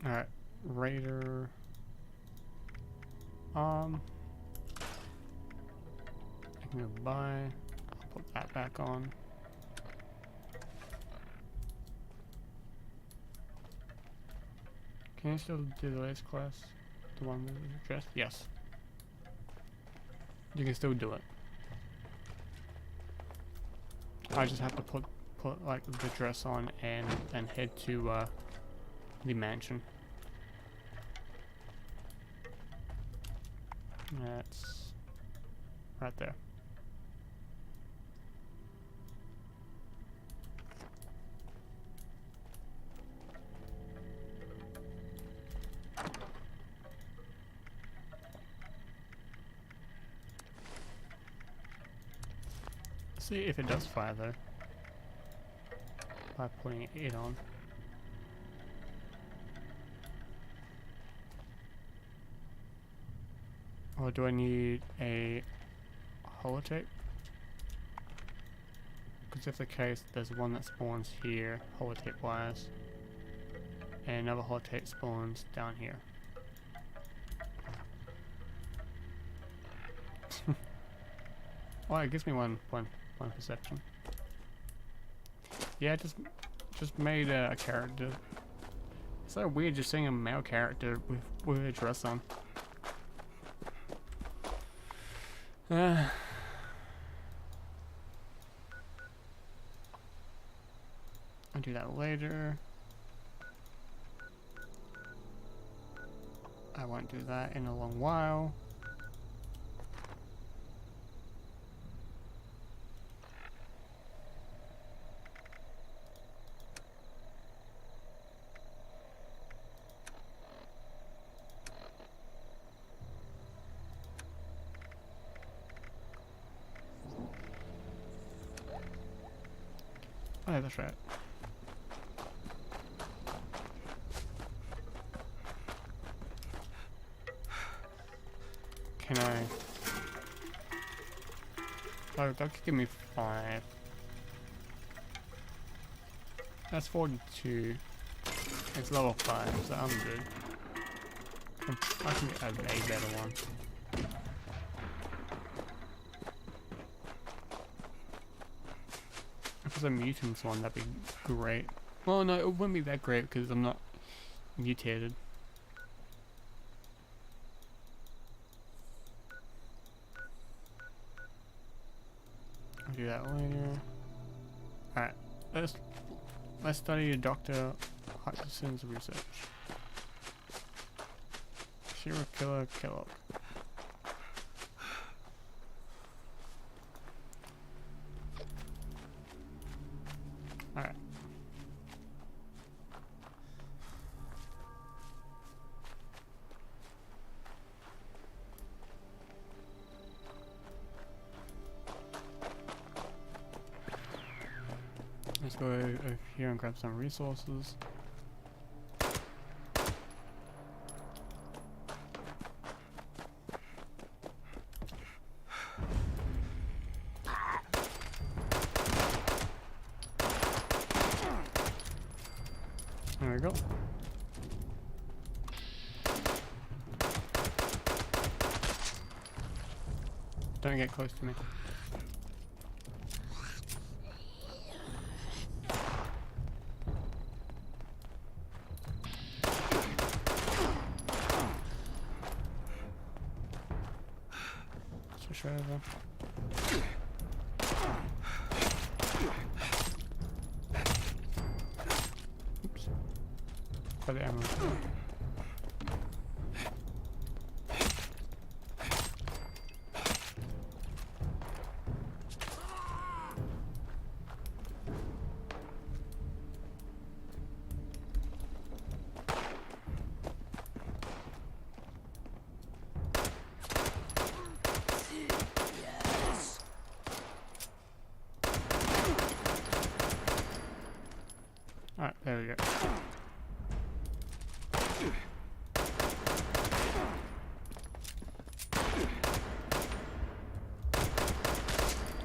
Alright, Raider. I can go buy. I'll put that back on. Can you still do the latest class? The one with the dress? Yes. You can still do it. I just have to put like the dress on and head to the mansion. That's right there. See if it does fire though by putting it on. Or do I need a holotape? Because if the case, there's one that spawns here, holotape wise, and another holotape spawns down here. Well, it gives me one perception. Yeah, just made a character. It's so weird just seeing a male character with a dress on. I'll do that later. I won't do that in a long while. Oh, yeah, that's right. Can I? Oh, that could give me 5. That's 42. It's level 5, so I'm good. I can get a better one. If it's a mutants one, that'd be great. Well, no, it wouldn't be that great because I'm not mutated. I'll do that later. Alright, let's study Dr. Hutchinson's research. Serial killer Kellogg. Alright. Let's go over here and grab some resources. There we go. Don't get close to me. Switch over. Oops. For the ammo. Alright, there we go.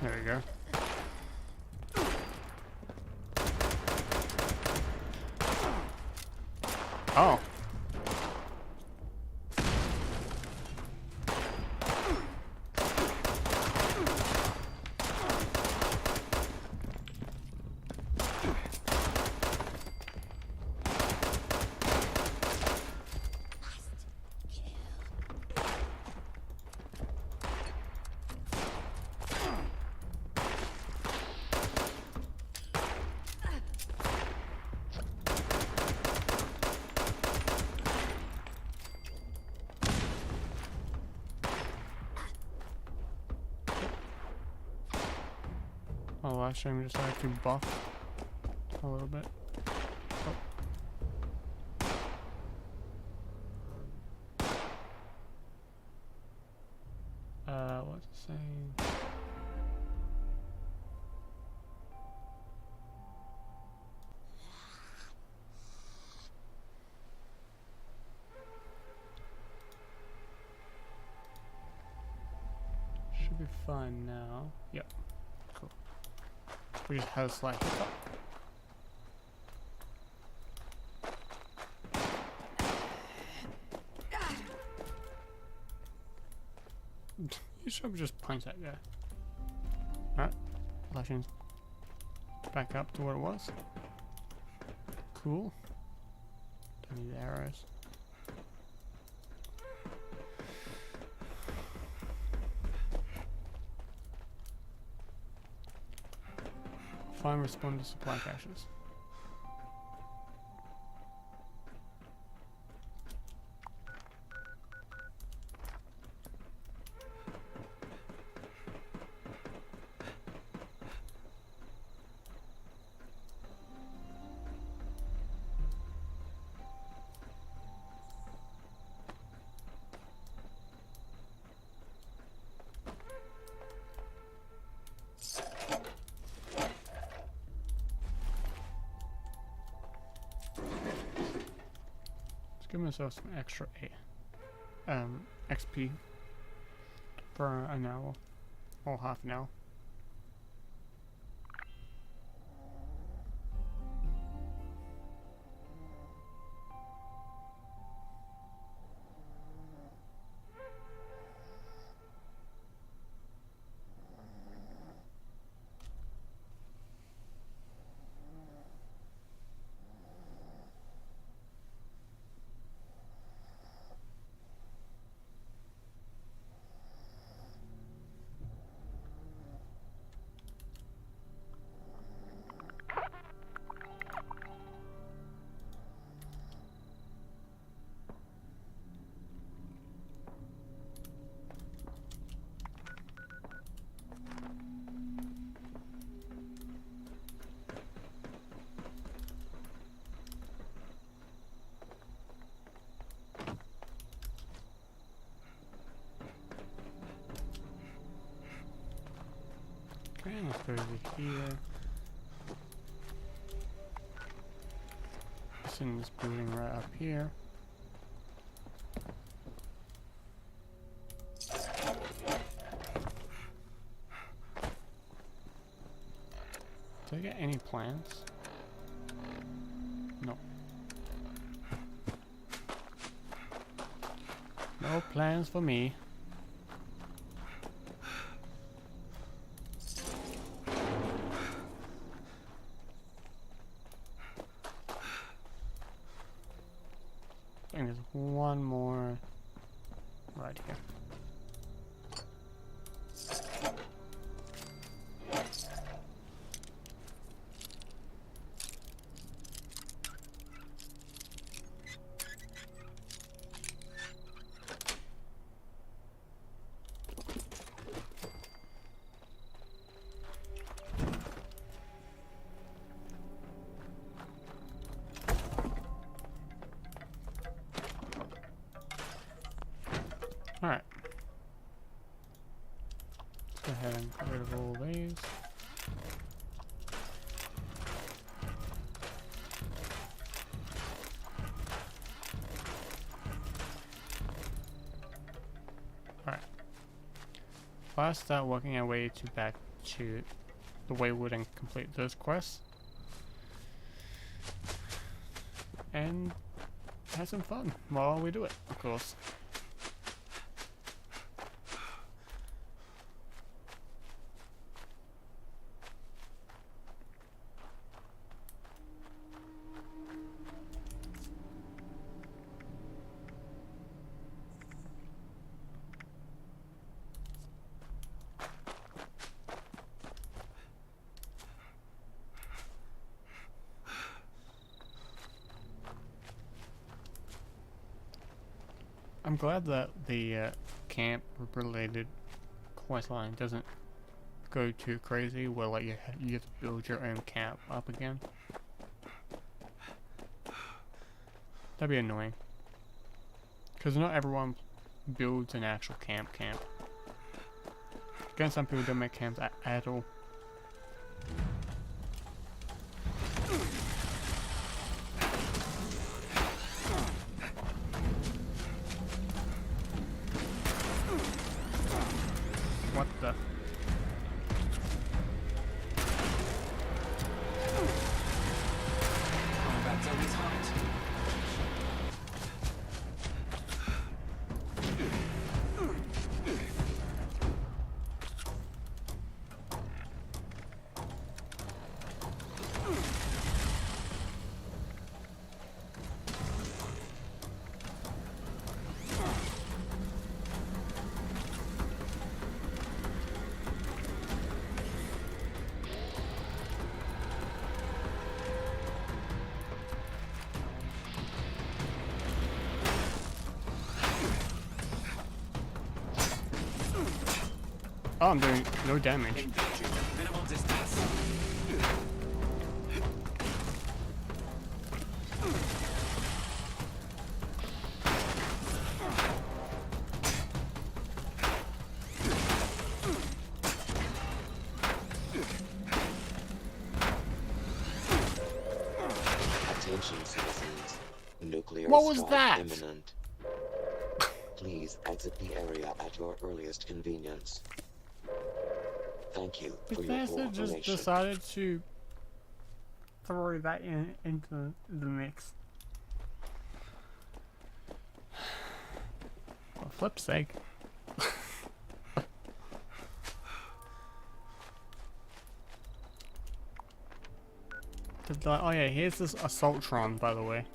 There we go. Oh. Oh, last time we just had to buff a little bit. What's it saying? Should be fine now. Yep. Cool. We just had a slight hiccup. You should just punch that guy. Alright. Flashing back up to what it was. Cool. Don't need the arrows. Find responder supply caches. Give myself some extra XP for an hour or half an hour. Let's go over here. It's in this building right up here. Did I get any plants? No. No plans for me. I think there's one more right here. Alright. Let's go ahead and get rid of all these. Alright. Let's start working our way back to the Wayward and complete those quests. And have some fun while we do it, of course. I'm glad that the camp-related quest line doesn't go too crazy, where like you have to build your own camp up again. That'd be annoying, because not everyone builds an actual camp. Again, some people don't make camps at all. What the? Combat's always hot. Oh, I'm doing no damage. Minimal distance. Attention, citizens. Nuclear What was strike that? imminent. Please exit the area at your earliest convenience. Thank you for your Bethesda just cooperation. decided to throw that into the mix. For flip's sake. Oh yeah, here's this Assaultron, by the way.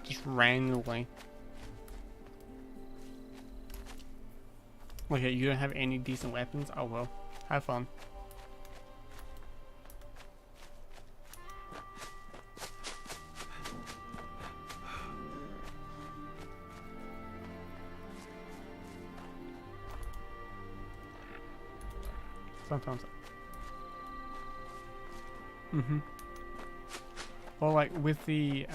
Just randomly. Okay, you don't have any decent weapons? Oh well. Have fun. Sometimes. Well, like with the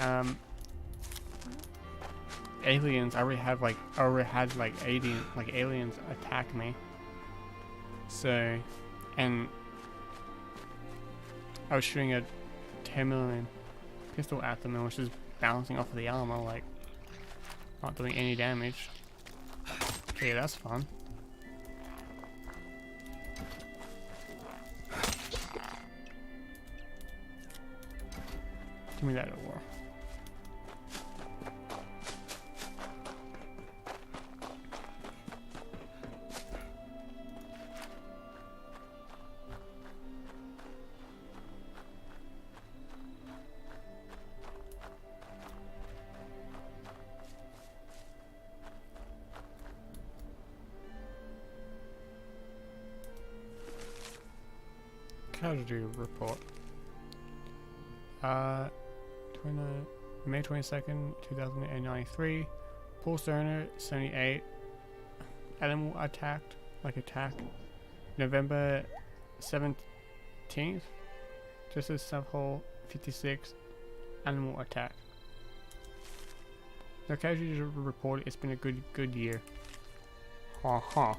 aliens, I already had like aliens attack me. So and I was shooting a 10mm pistol at them and was just bouncing off of the armor, like not doing any damage. Okay, that's fun. Give me that over. Casualty report. 29, May 22nd, 2093. Paul Stoner, 78. Animal attacked, attack. November 17th. Justice Subhole, 56. Animal attack. No casualty report. It's been a good year. Ha ha.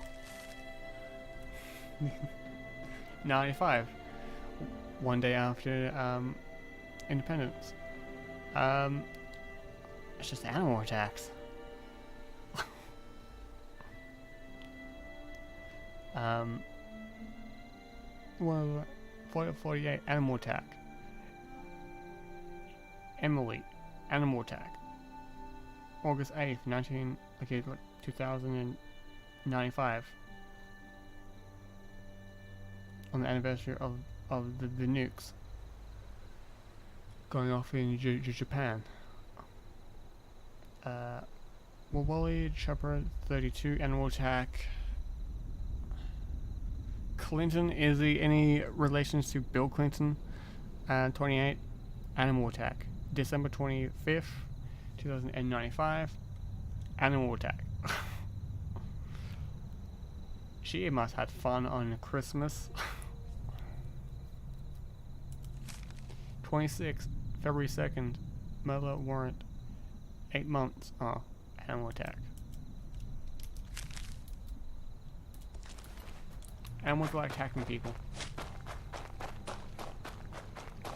95. One day after independence. It's just animal attacks. Well, 48 animal attack. Emily, animal attack. August 8th, 2095. On the anniversary of the nukes going off in Japan. Wally Chopper 32 animal attack. Clinton, is he any relations to Bill Clinton? 28 animal attack. December 25th, 2095. Animal attack. She must have had fun on Christmas. 26, February 2nd, murder warrant. 8 months. Oh, animal attack. Animals like attacking people.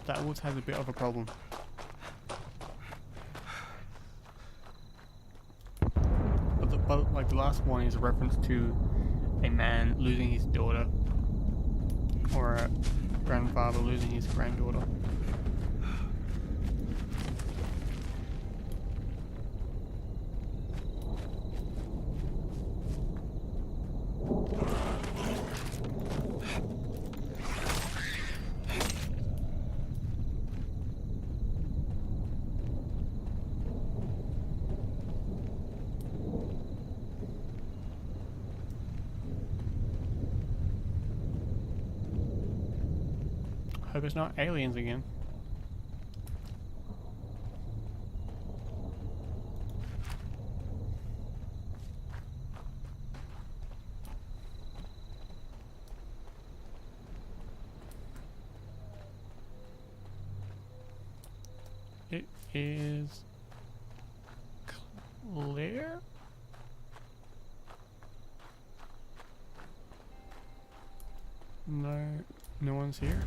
That Woods has a bit of a problem. But like the last one is a reference to a man losing his daughter, or a grandfather losing his granddaughter. Hope it's not aliens again. It is clear. No one's here.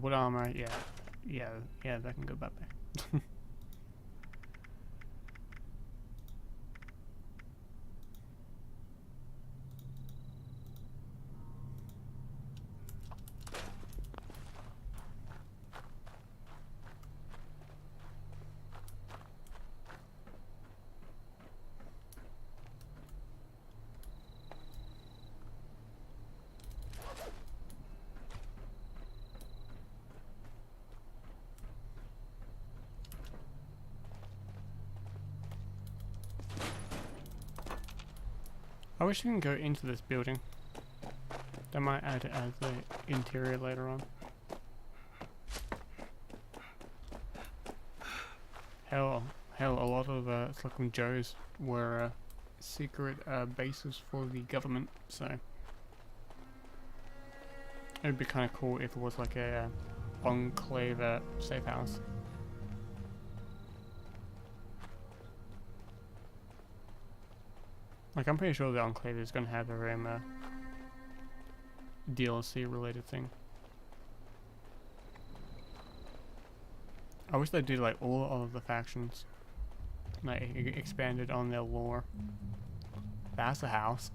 Wood armor, yeah, that can go back there. I wish we can go into this building. They might add it as the interior later on. Hell, a lot of Silicon Joes were secret bases for the government, so it'd be kind of cool if it was like a enclave safe house. Like, I'm pretty sure the enclave is gonna have their own DLC related thing. I wish they did like all of the factions, like expanded on their lore. That's a house.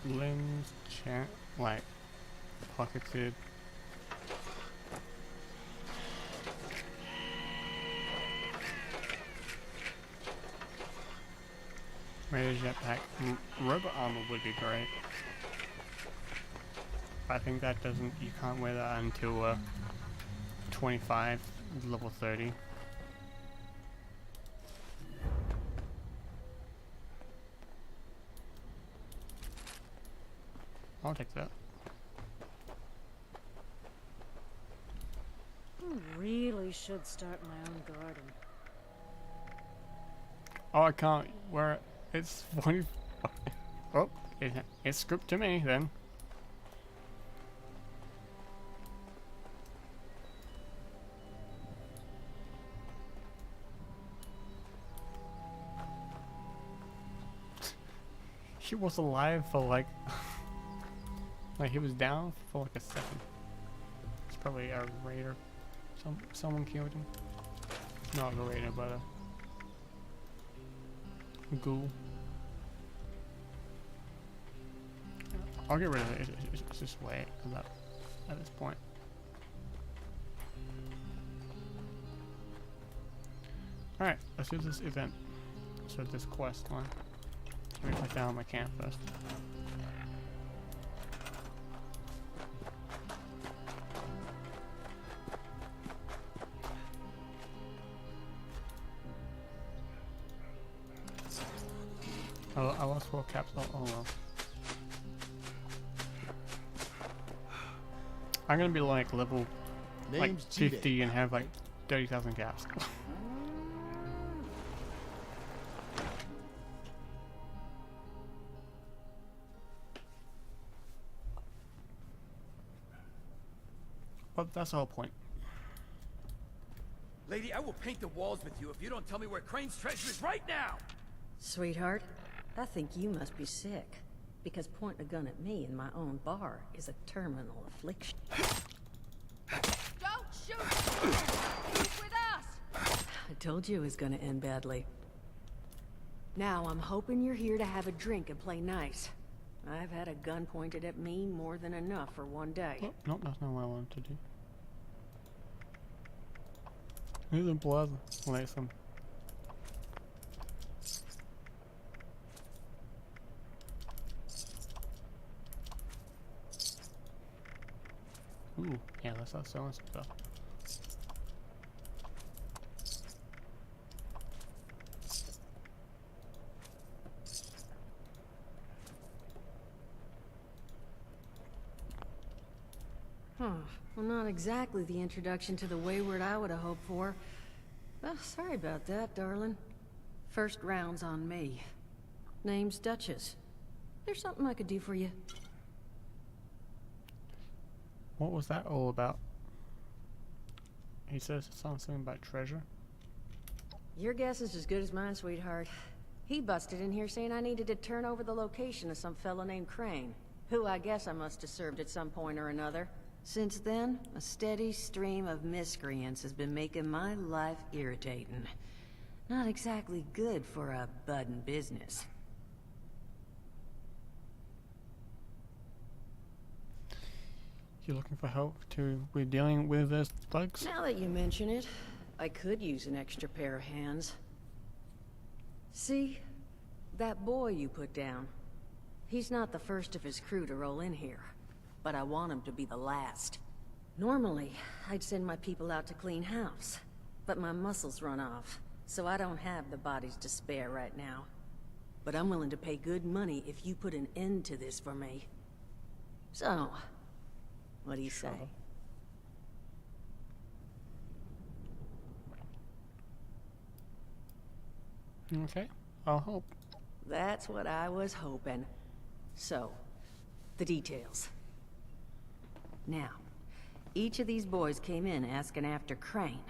Limbs, like, pocketed. Rated jetpack. Robot armor would be great. I think that doesn't, you can't wear that until 25, level 30. I'll take that. I really should start my own garden. Oh, I can't wear it. It's 20. Oh, it's script to me then. He was alive for like. Like, he was down for like a second. It's probably a raider. Someone killed him. Not a raider, but a ghoul. I'll get rid of it. It's just wait at this point. Alright, let's do this event. So this quest line. Let me put down my camp first. I lost 4 caps. Oh well. I'm gonna be like level like 50 and have like 30,000 caps. But that's the whole point. Lady, I will paint the walls with you if you don't tell me where Crane's treasure is right now! Sweetheart, I think you must be sick. Because pointing a gun at me in my own bar is a terminal affliction. Don't shoot! He's with us! I told you it was gonna end badly. Now I'm hoping you're here to have a drink and play nice. I've had a gun pointed at me more than enough for one day. Oh, nope, that's not what I wanted to do. Here's a blood. Like some. Ooh, yeah, let's start selling some stuff. Huh. Well, not exactly the introduction to the wayward I would have hoped for. Well, sorry about that, darling. First round's on me. Name's Duchess. There's something I could do for you. What was that all about? He says it's something about treasure. Your guess is as good as mine, sweetheart. He busted in here saying I needed to turn over the location of some fellow named Crane, who I guess I must have served at some point or another. Since then, a steady stream of miscreants has been making my life irritating. Not exactly good for a budding business. You're looking for help with dealing with those thugs? Now that you mention it, I could use an extra pair of hands. See? That boy you put down. He's not the first of his crew to roll in here, but I want him to be the last. Normally, I'd send my people out to clean house, but my muscles run off, so I don't have the bodies to spare right now. But I'm willing to pay good money if you put an end to this for me. So, what do you say? Okay, I'll help. That's what I was hoping. So, the details. Now, each of these boys came in asking after Crane.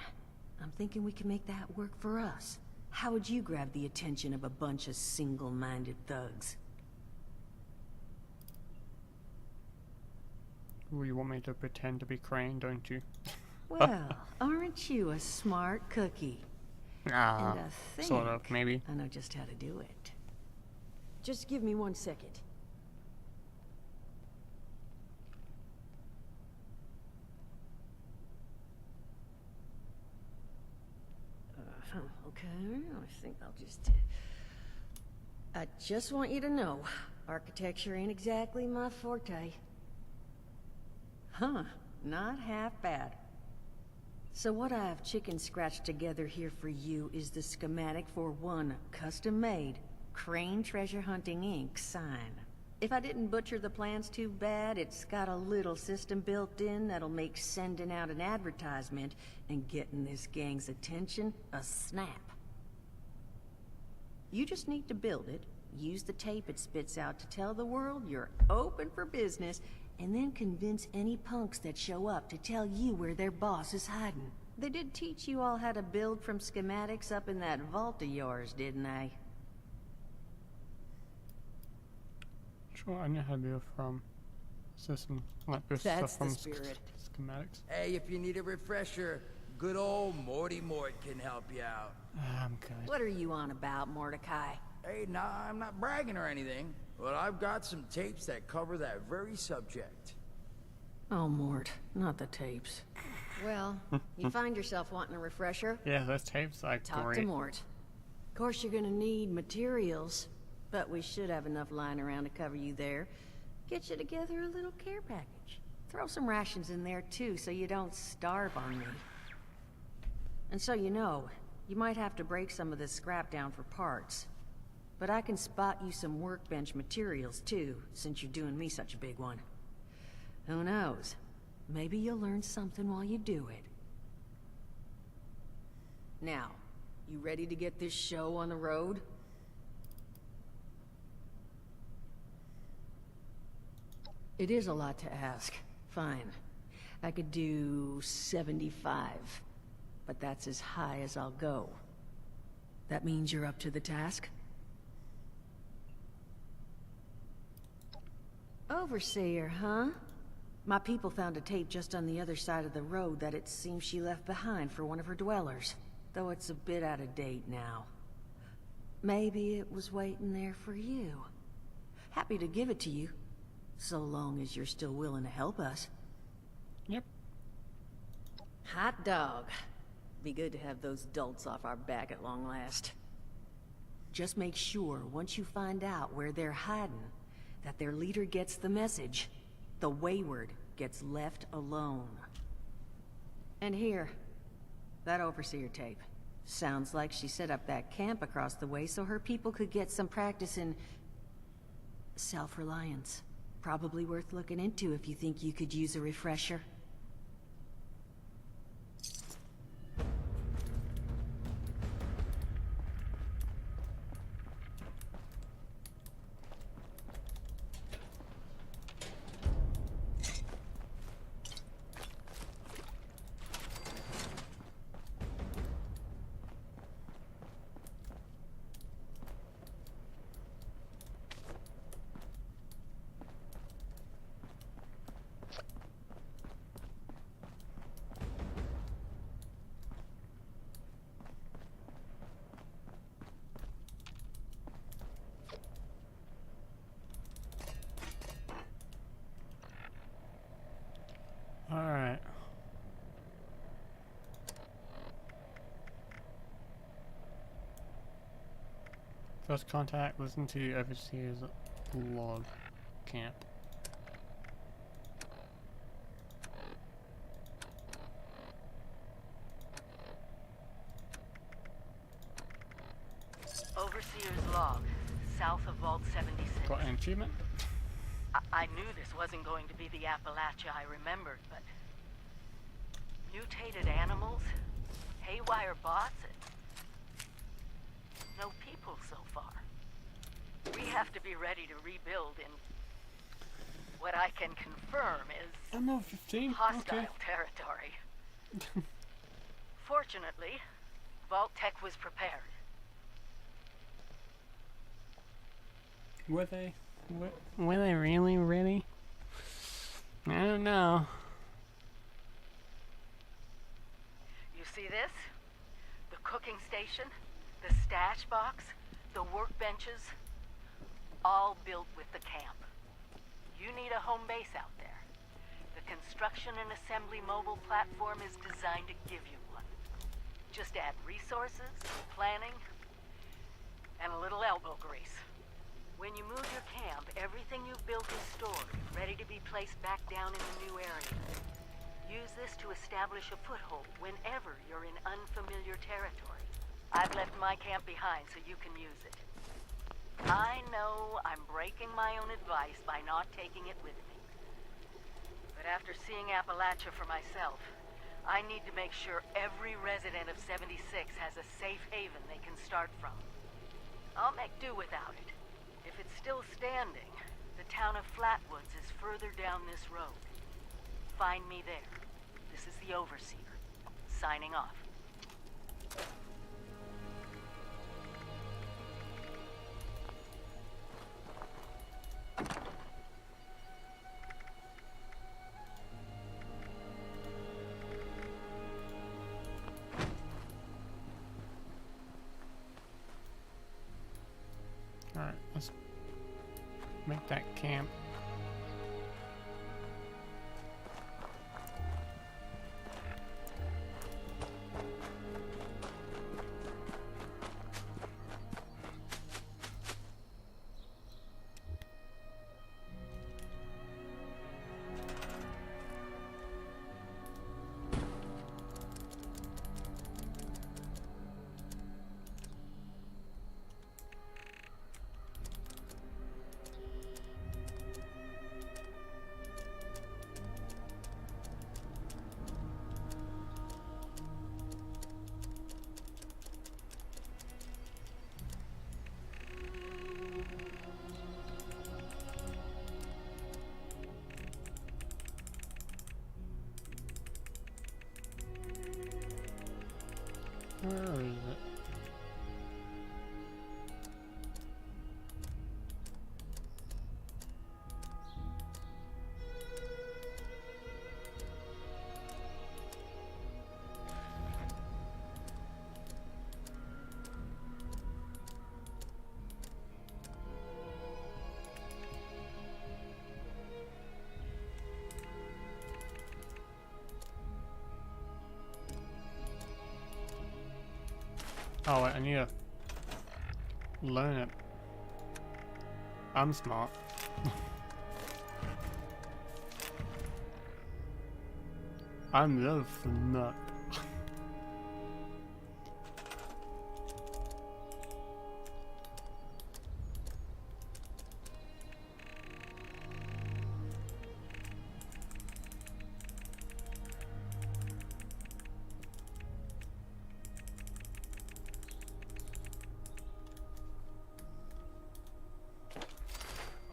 I'm thinking we can make that work for us. How would you grab the attention of a bunch of single-minded thugs? Well, you want me to pretend to be Crane, don't you? Well, aren't you a smart cookie? Ah, And I think sort of, maybe. I know just how to do it. Just give me 1 second. Okay, I think I'll just... I just want you to know, architecture ain't exactly my forte. Huh, not half bad. So what I've chicken scratched together here for you is the schematic for one custom-made Crane Treasure Hunting Inc. sign. If I didn't butcher the plans too bad, it's got a little system built in that'll make sending out an advertisement and getting this gang's attention a snap. You just need to build it, use the tape it spits out to tell the world you're open for business, and then convince any punks that show up to tell you where their boss is hiding. They did teach you all how to build from schematics up in that vault of yours, didn't they? Sure, I know how to do it from system, like this That's stuff from the spirit. schematics. Hey, if you need a refresher, good old Morty Mort can help you out. I'm good. What are you on about, Mordecai? Hey, nah, I'm not bragging or anything, but I've got some tapes that cover that very subject. Oh, Mort, not the tapes. Well, you find yourself wanting a refresher? Yeah, those tapes are Talk great. to Mort. Of course, you're gonna need materials, but we should have enough lying around to cover you there. Get you together a little care package. Throw some rations in there, too, so you don't starve on me. And so you know, you might have to break some of this scrap down for parts. But I can spot you some workbench materials, too, since you're doing me such a big one. Who knows? Maybe you'll learn something while you do it. Now, you ready to get this show on the road? It is a lot to ask. Fine. I could do 75. But that's as high as I'll go. That means you're up to the task? Overseer, huh? My people found a tape just on the other side of the road that it seems she left behind for one of her dwellers. Though it's a bit out of date now. Maybe it was waiting there for you. Happy to give it to you. So long as you're still willing to help us. Yep. Hot dog. Be good to have those dolts off our back at long last. Just make sure, once you find out where they're hiding, that their leader gets the message. The wayward gets left alone. And here, that overseer tape. Sounds like she set up that camp across the way so her people could get some practice in self-reliance. Probably worth looking into if you think you could use a refresher. First contact, listen to overseer's log camp. Overseer's log, south of Vault 76. Got an achievement? I knew this wasn't going to be the Appalachia I remembered, but mutated animals, haywire bots, no people so far. We have to be ready to rebuild in what I can confirm is I'm 15. hostile Okay. territory. Fortunately, Vault Tech was prepared. Were they? Were they really ready? I don't know. You see this? The cooking station, the stash box, the workbenches, all built with the camp. You need a home base out there. The construction and assembly mobile platform is designed to give you one. Just add resources, planning, and a little elbow grease. When you move your camp, everything you've built is stored, ready to be placed back down in the new area. Use this to establish a foothold whenever you're in unfamiliar territory. I've left my camp behind so you can use it. I know I'm breaking my own advice by not taking it with me. But after seeing Appalachia for myself, I need to make sure every resident of 76 has a safe haven they can start from. I'll make do without it. If it's still standing, the town of Flatwoods is further down this road. Find me there. This is the Overseer, signing off. Alright, let's make that camp. Where is it? Oh wait, I need to learn it. I'm smart. I'm the smart.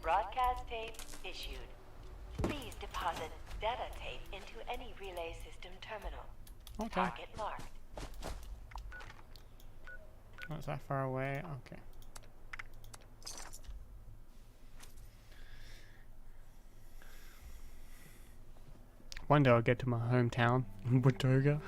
Broadcast tape issued. Please deposit data tape into any relay system terminal. Okay. Target marked. Not that far away. Okay. One day I'll get to my hometown, Watoga.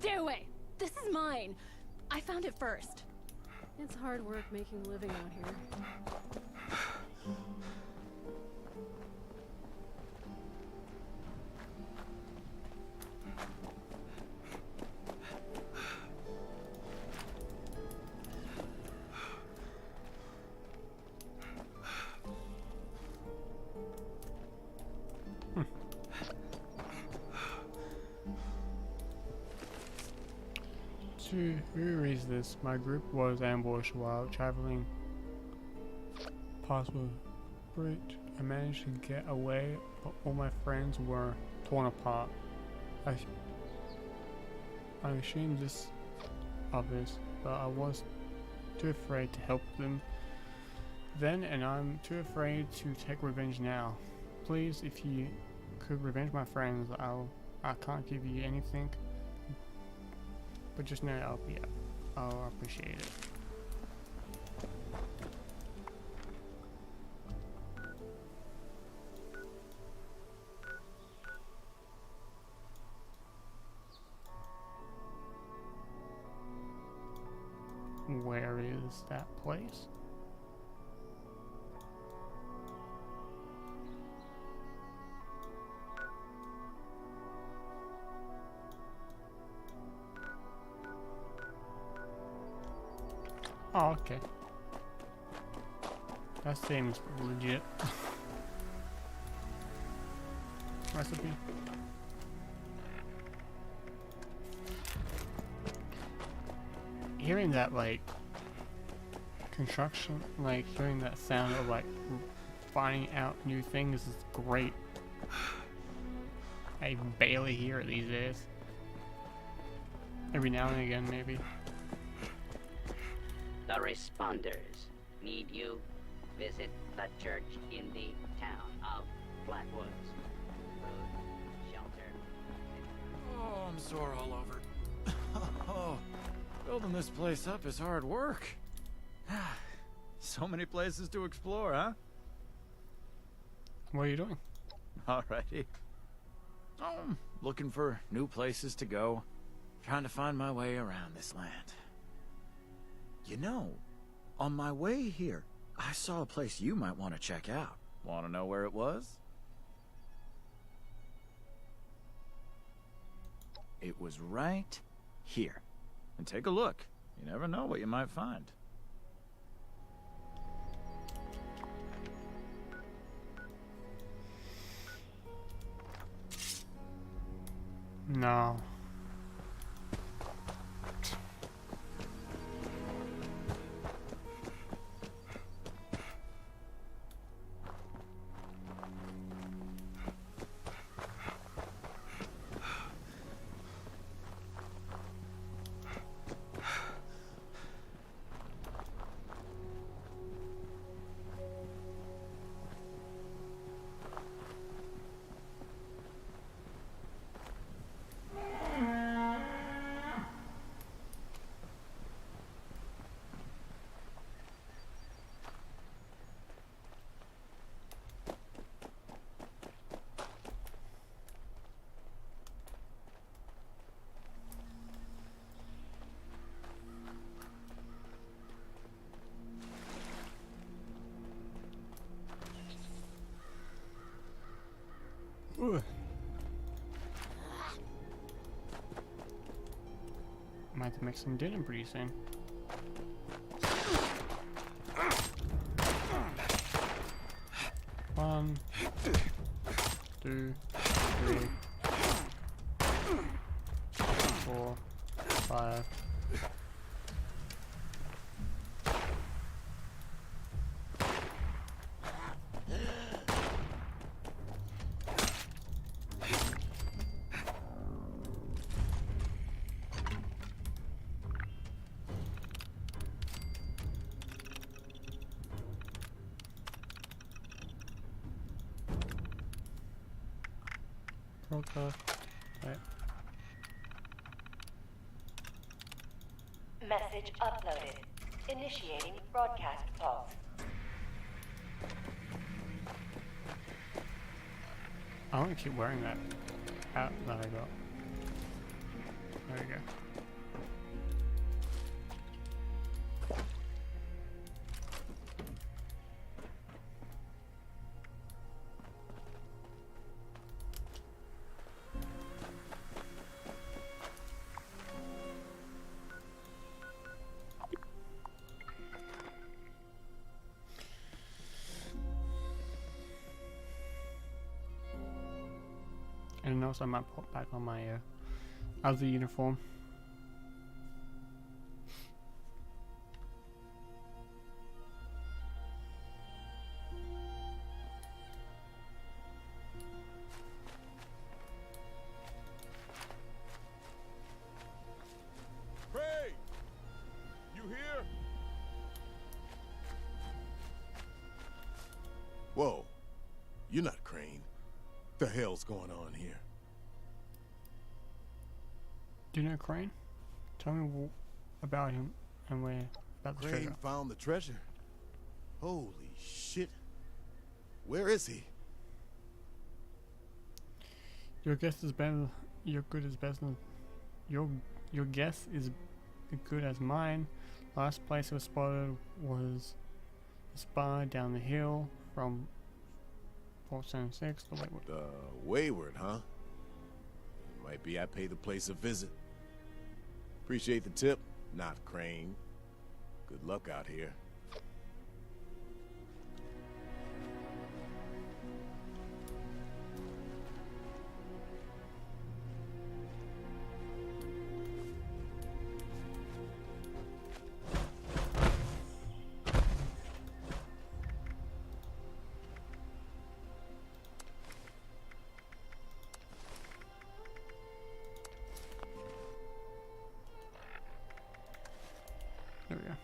Stay away! This is mine! I found it first. It's hard work making a living out here. To erase this, my group was ambushed while traveling past a bridge. I managed to get away, but all my friends were torn apart. I'm ashamed of this, but I was too afraid to help them then, and I'm too afraid to take revenge now. Please, if you could revenge my friends, I can't give you anything. But just know I'll appreciate it. Where is that place? Oh, okay. That seems legit. Recipe. Hearing that, like, construction, like, hearing that sound of, like, finding out new things is great. I barely hear it these days. Every now and again, maybe. The responders need you. Visit the church in the town of Flatwoods. Food, shelter. Oh, I'm sore all over. Oh, building this place up is hard work. So many places to explore, huh? What are you doing? Alrighty. Oh, looking for new places to go. Trying to find my way around this land. You know, on my way here, I saw a place you might want to check out. Want to know where it was? It was right here. And take a look. You never know what you might find. No. Ugh. Might have to make some dinner pretty soon. One, 2, 3, 4, 5. Okay. Right. Message uploaded. Initiating broadcast pause. I want to keep wearing that hat that I got. There we go. else, I might put back on my other uniform. Hey! You here? Whoa. You're not Crane. What the hell's going on here? Do you know Crane? Tell me about him and where about the Crane treasure. found the treasure? Holy shit. Where is he? Your guess is better. Your good is better than your guess is as good as mine. Last place it was spotted was a spy down the hill from Port 76 to Lakewood. The Wayward, huh? Might be I pay the place a visit. Appreciate the tip, not Crane. Good luck out here. There we go.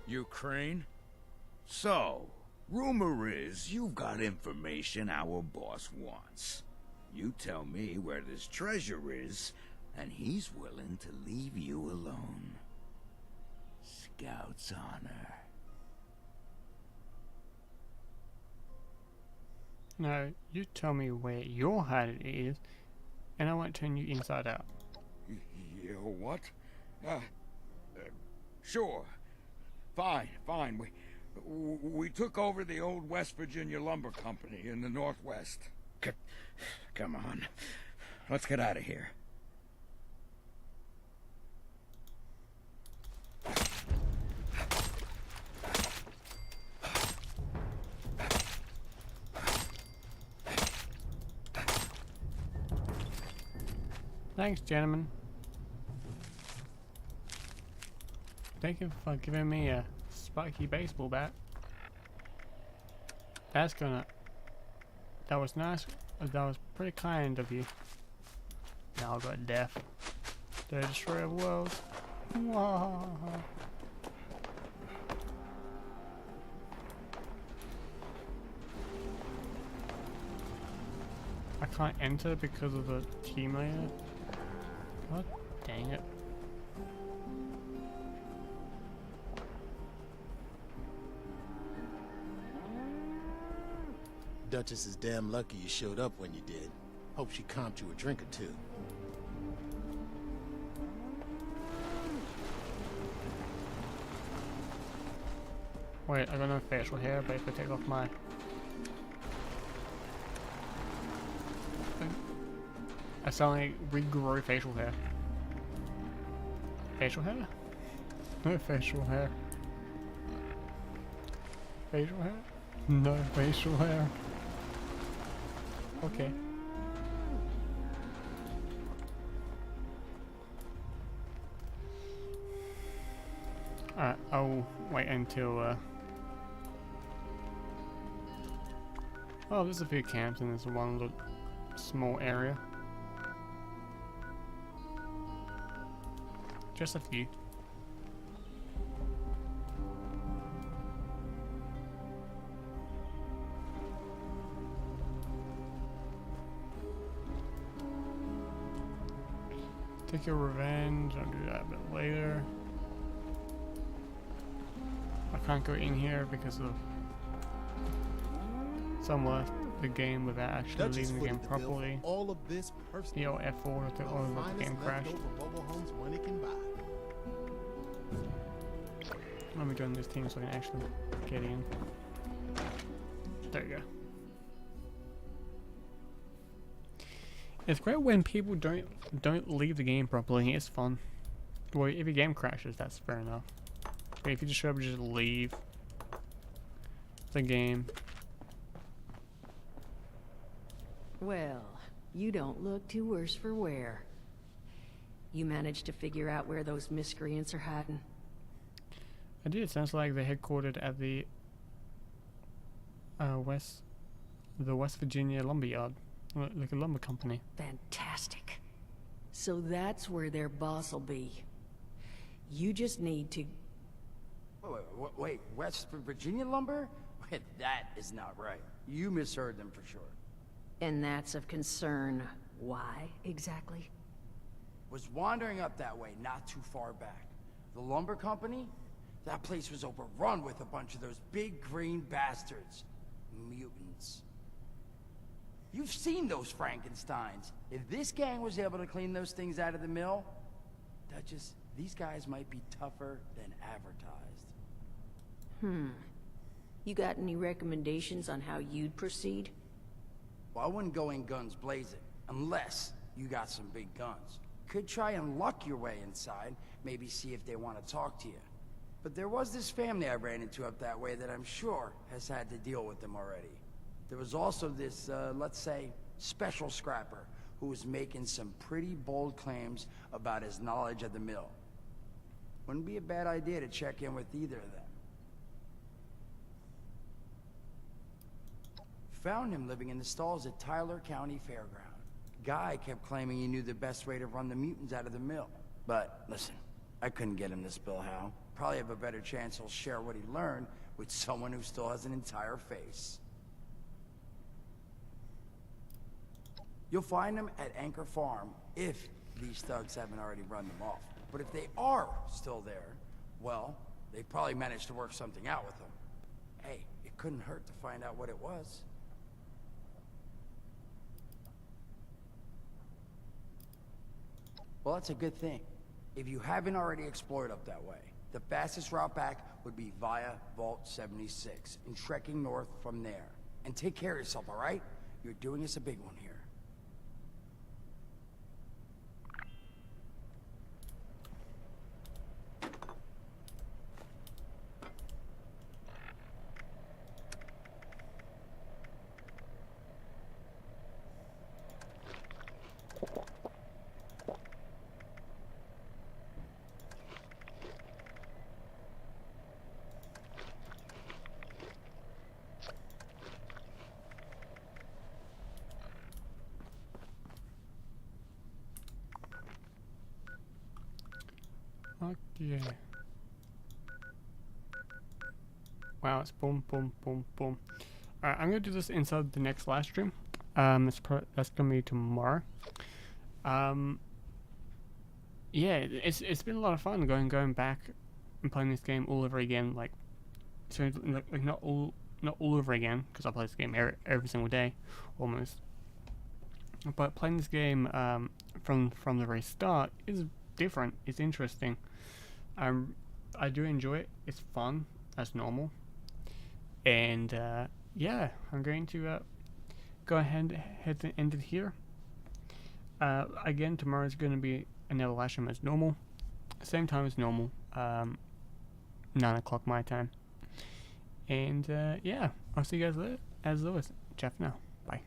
You Crane? So, rumor is you've got information our boss wants. You tell me where this treasure is, and he's willing to leave you alone. Scout's honor. No, you tell me where your heart is, and I won't turn you inside out. Yeah, what? Sure. Fine. We took over the old West Virginia Lumber Company in the Northwest. Come on. Let's get out of here. Thanks, gentlemen. Thank you for giving me a spiky baseball bat. That was nice. That was pretty kind of you. Now I'll go deaf. The destroyer of worlds. Wah. I can't enter because of the team leader. God dang it. Duchess is damn lucky you showed up when you did. Hope she comped you a drink or two. Wait, I got no facial hair, but if I take off my... I suddenly regrow facial hair. Facial hair? No facial hair. Facial hair? No facial hair. Okay. Alright, I'll wait until oh, there's a few camps and there's one little small area. Just a few. Take your revenge, I'll do that a bit later. I can't go in here because of somewhere the game without actually leaving the game properly. All of this personally. The old F4 to all of the game crashed. Let me join this team so I can actually get in. There you go. It's great when people don't leave the game properly. It's fun. Well, if your game crashes, that's fair enough. But if you just show up and just leave, the game. Well, you don't look too worse for wear. You managed to figure out where those miscreants are hiding? I did. It sounds like they're headquartered at the West Virginia lumber yard, like a lumber company. Fantastic. So that's where their boss will be. You just need to... Wait, West Virginia lumber? Wait, that is not right. You misheard them for sure. And that's of concern. Why, exactly? Was wandering up that way not too far back. The lumber company? That place was overrun with a bunch of those big green bastards. Mutants. You've seen those Frankensteins. If this gang was able to clean those things out of the mill, these guys might be tougher than advertised. You got any recommendations on how you'd proceed? Well, I wouldn't go in guns blazing, unless you got some big guns. Could try and luck your way inside, maybe see if they want to talk to you. But there was this family I ran into up that way that I'm sure has had to deal with them already. There was also this, let's say, special scrapper who was making some pretty bold claims about his knowledge of the mill. Wouldn't be a bad idea to check in with either of them. Found him living in the stalls at Tyler County Fairground. Guy kept claiming he knew the best way to run the mutants out of the mill. But, listen, I couldn't get him to spill how. Probably have a better chance he'll share what he learned with someone who still has an entire face. You'll find them at Anchor Farm, if these thugs haven't already run them off. But if they are still there, well, they probably managed to work something out with them. Hey, it couldn't hurt to find out what it was. Well, that's a good thing. If you haven't already explored up that way, the fastest route back would be via Vault 76 and trekking north from there. And take care of yourself, all right? You're doing us a big one here. Okay. Wow, it's boom, boom, boom, boom. Alright, I'm gonna do this inside the next live stream. That's gonna be tomorrow. Yeah, it's been a lot of fun going back and playing this game all over again. Like, so like not all over again, because I play this game every single day, almost. But playing this game from the very start is different. It's interesting. I do enjoy it. It's fun as normal. And yeah, I'm going to go ahead and end it here. Again, tomorrow is going to be another live stream as normal, same time as normal, 9 o'clock my time. And yeah, I'll see you guys later. As always, Jeff now. Bye.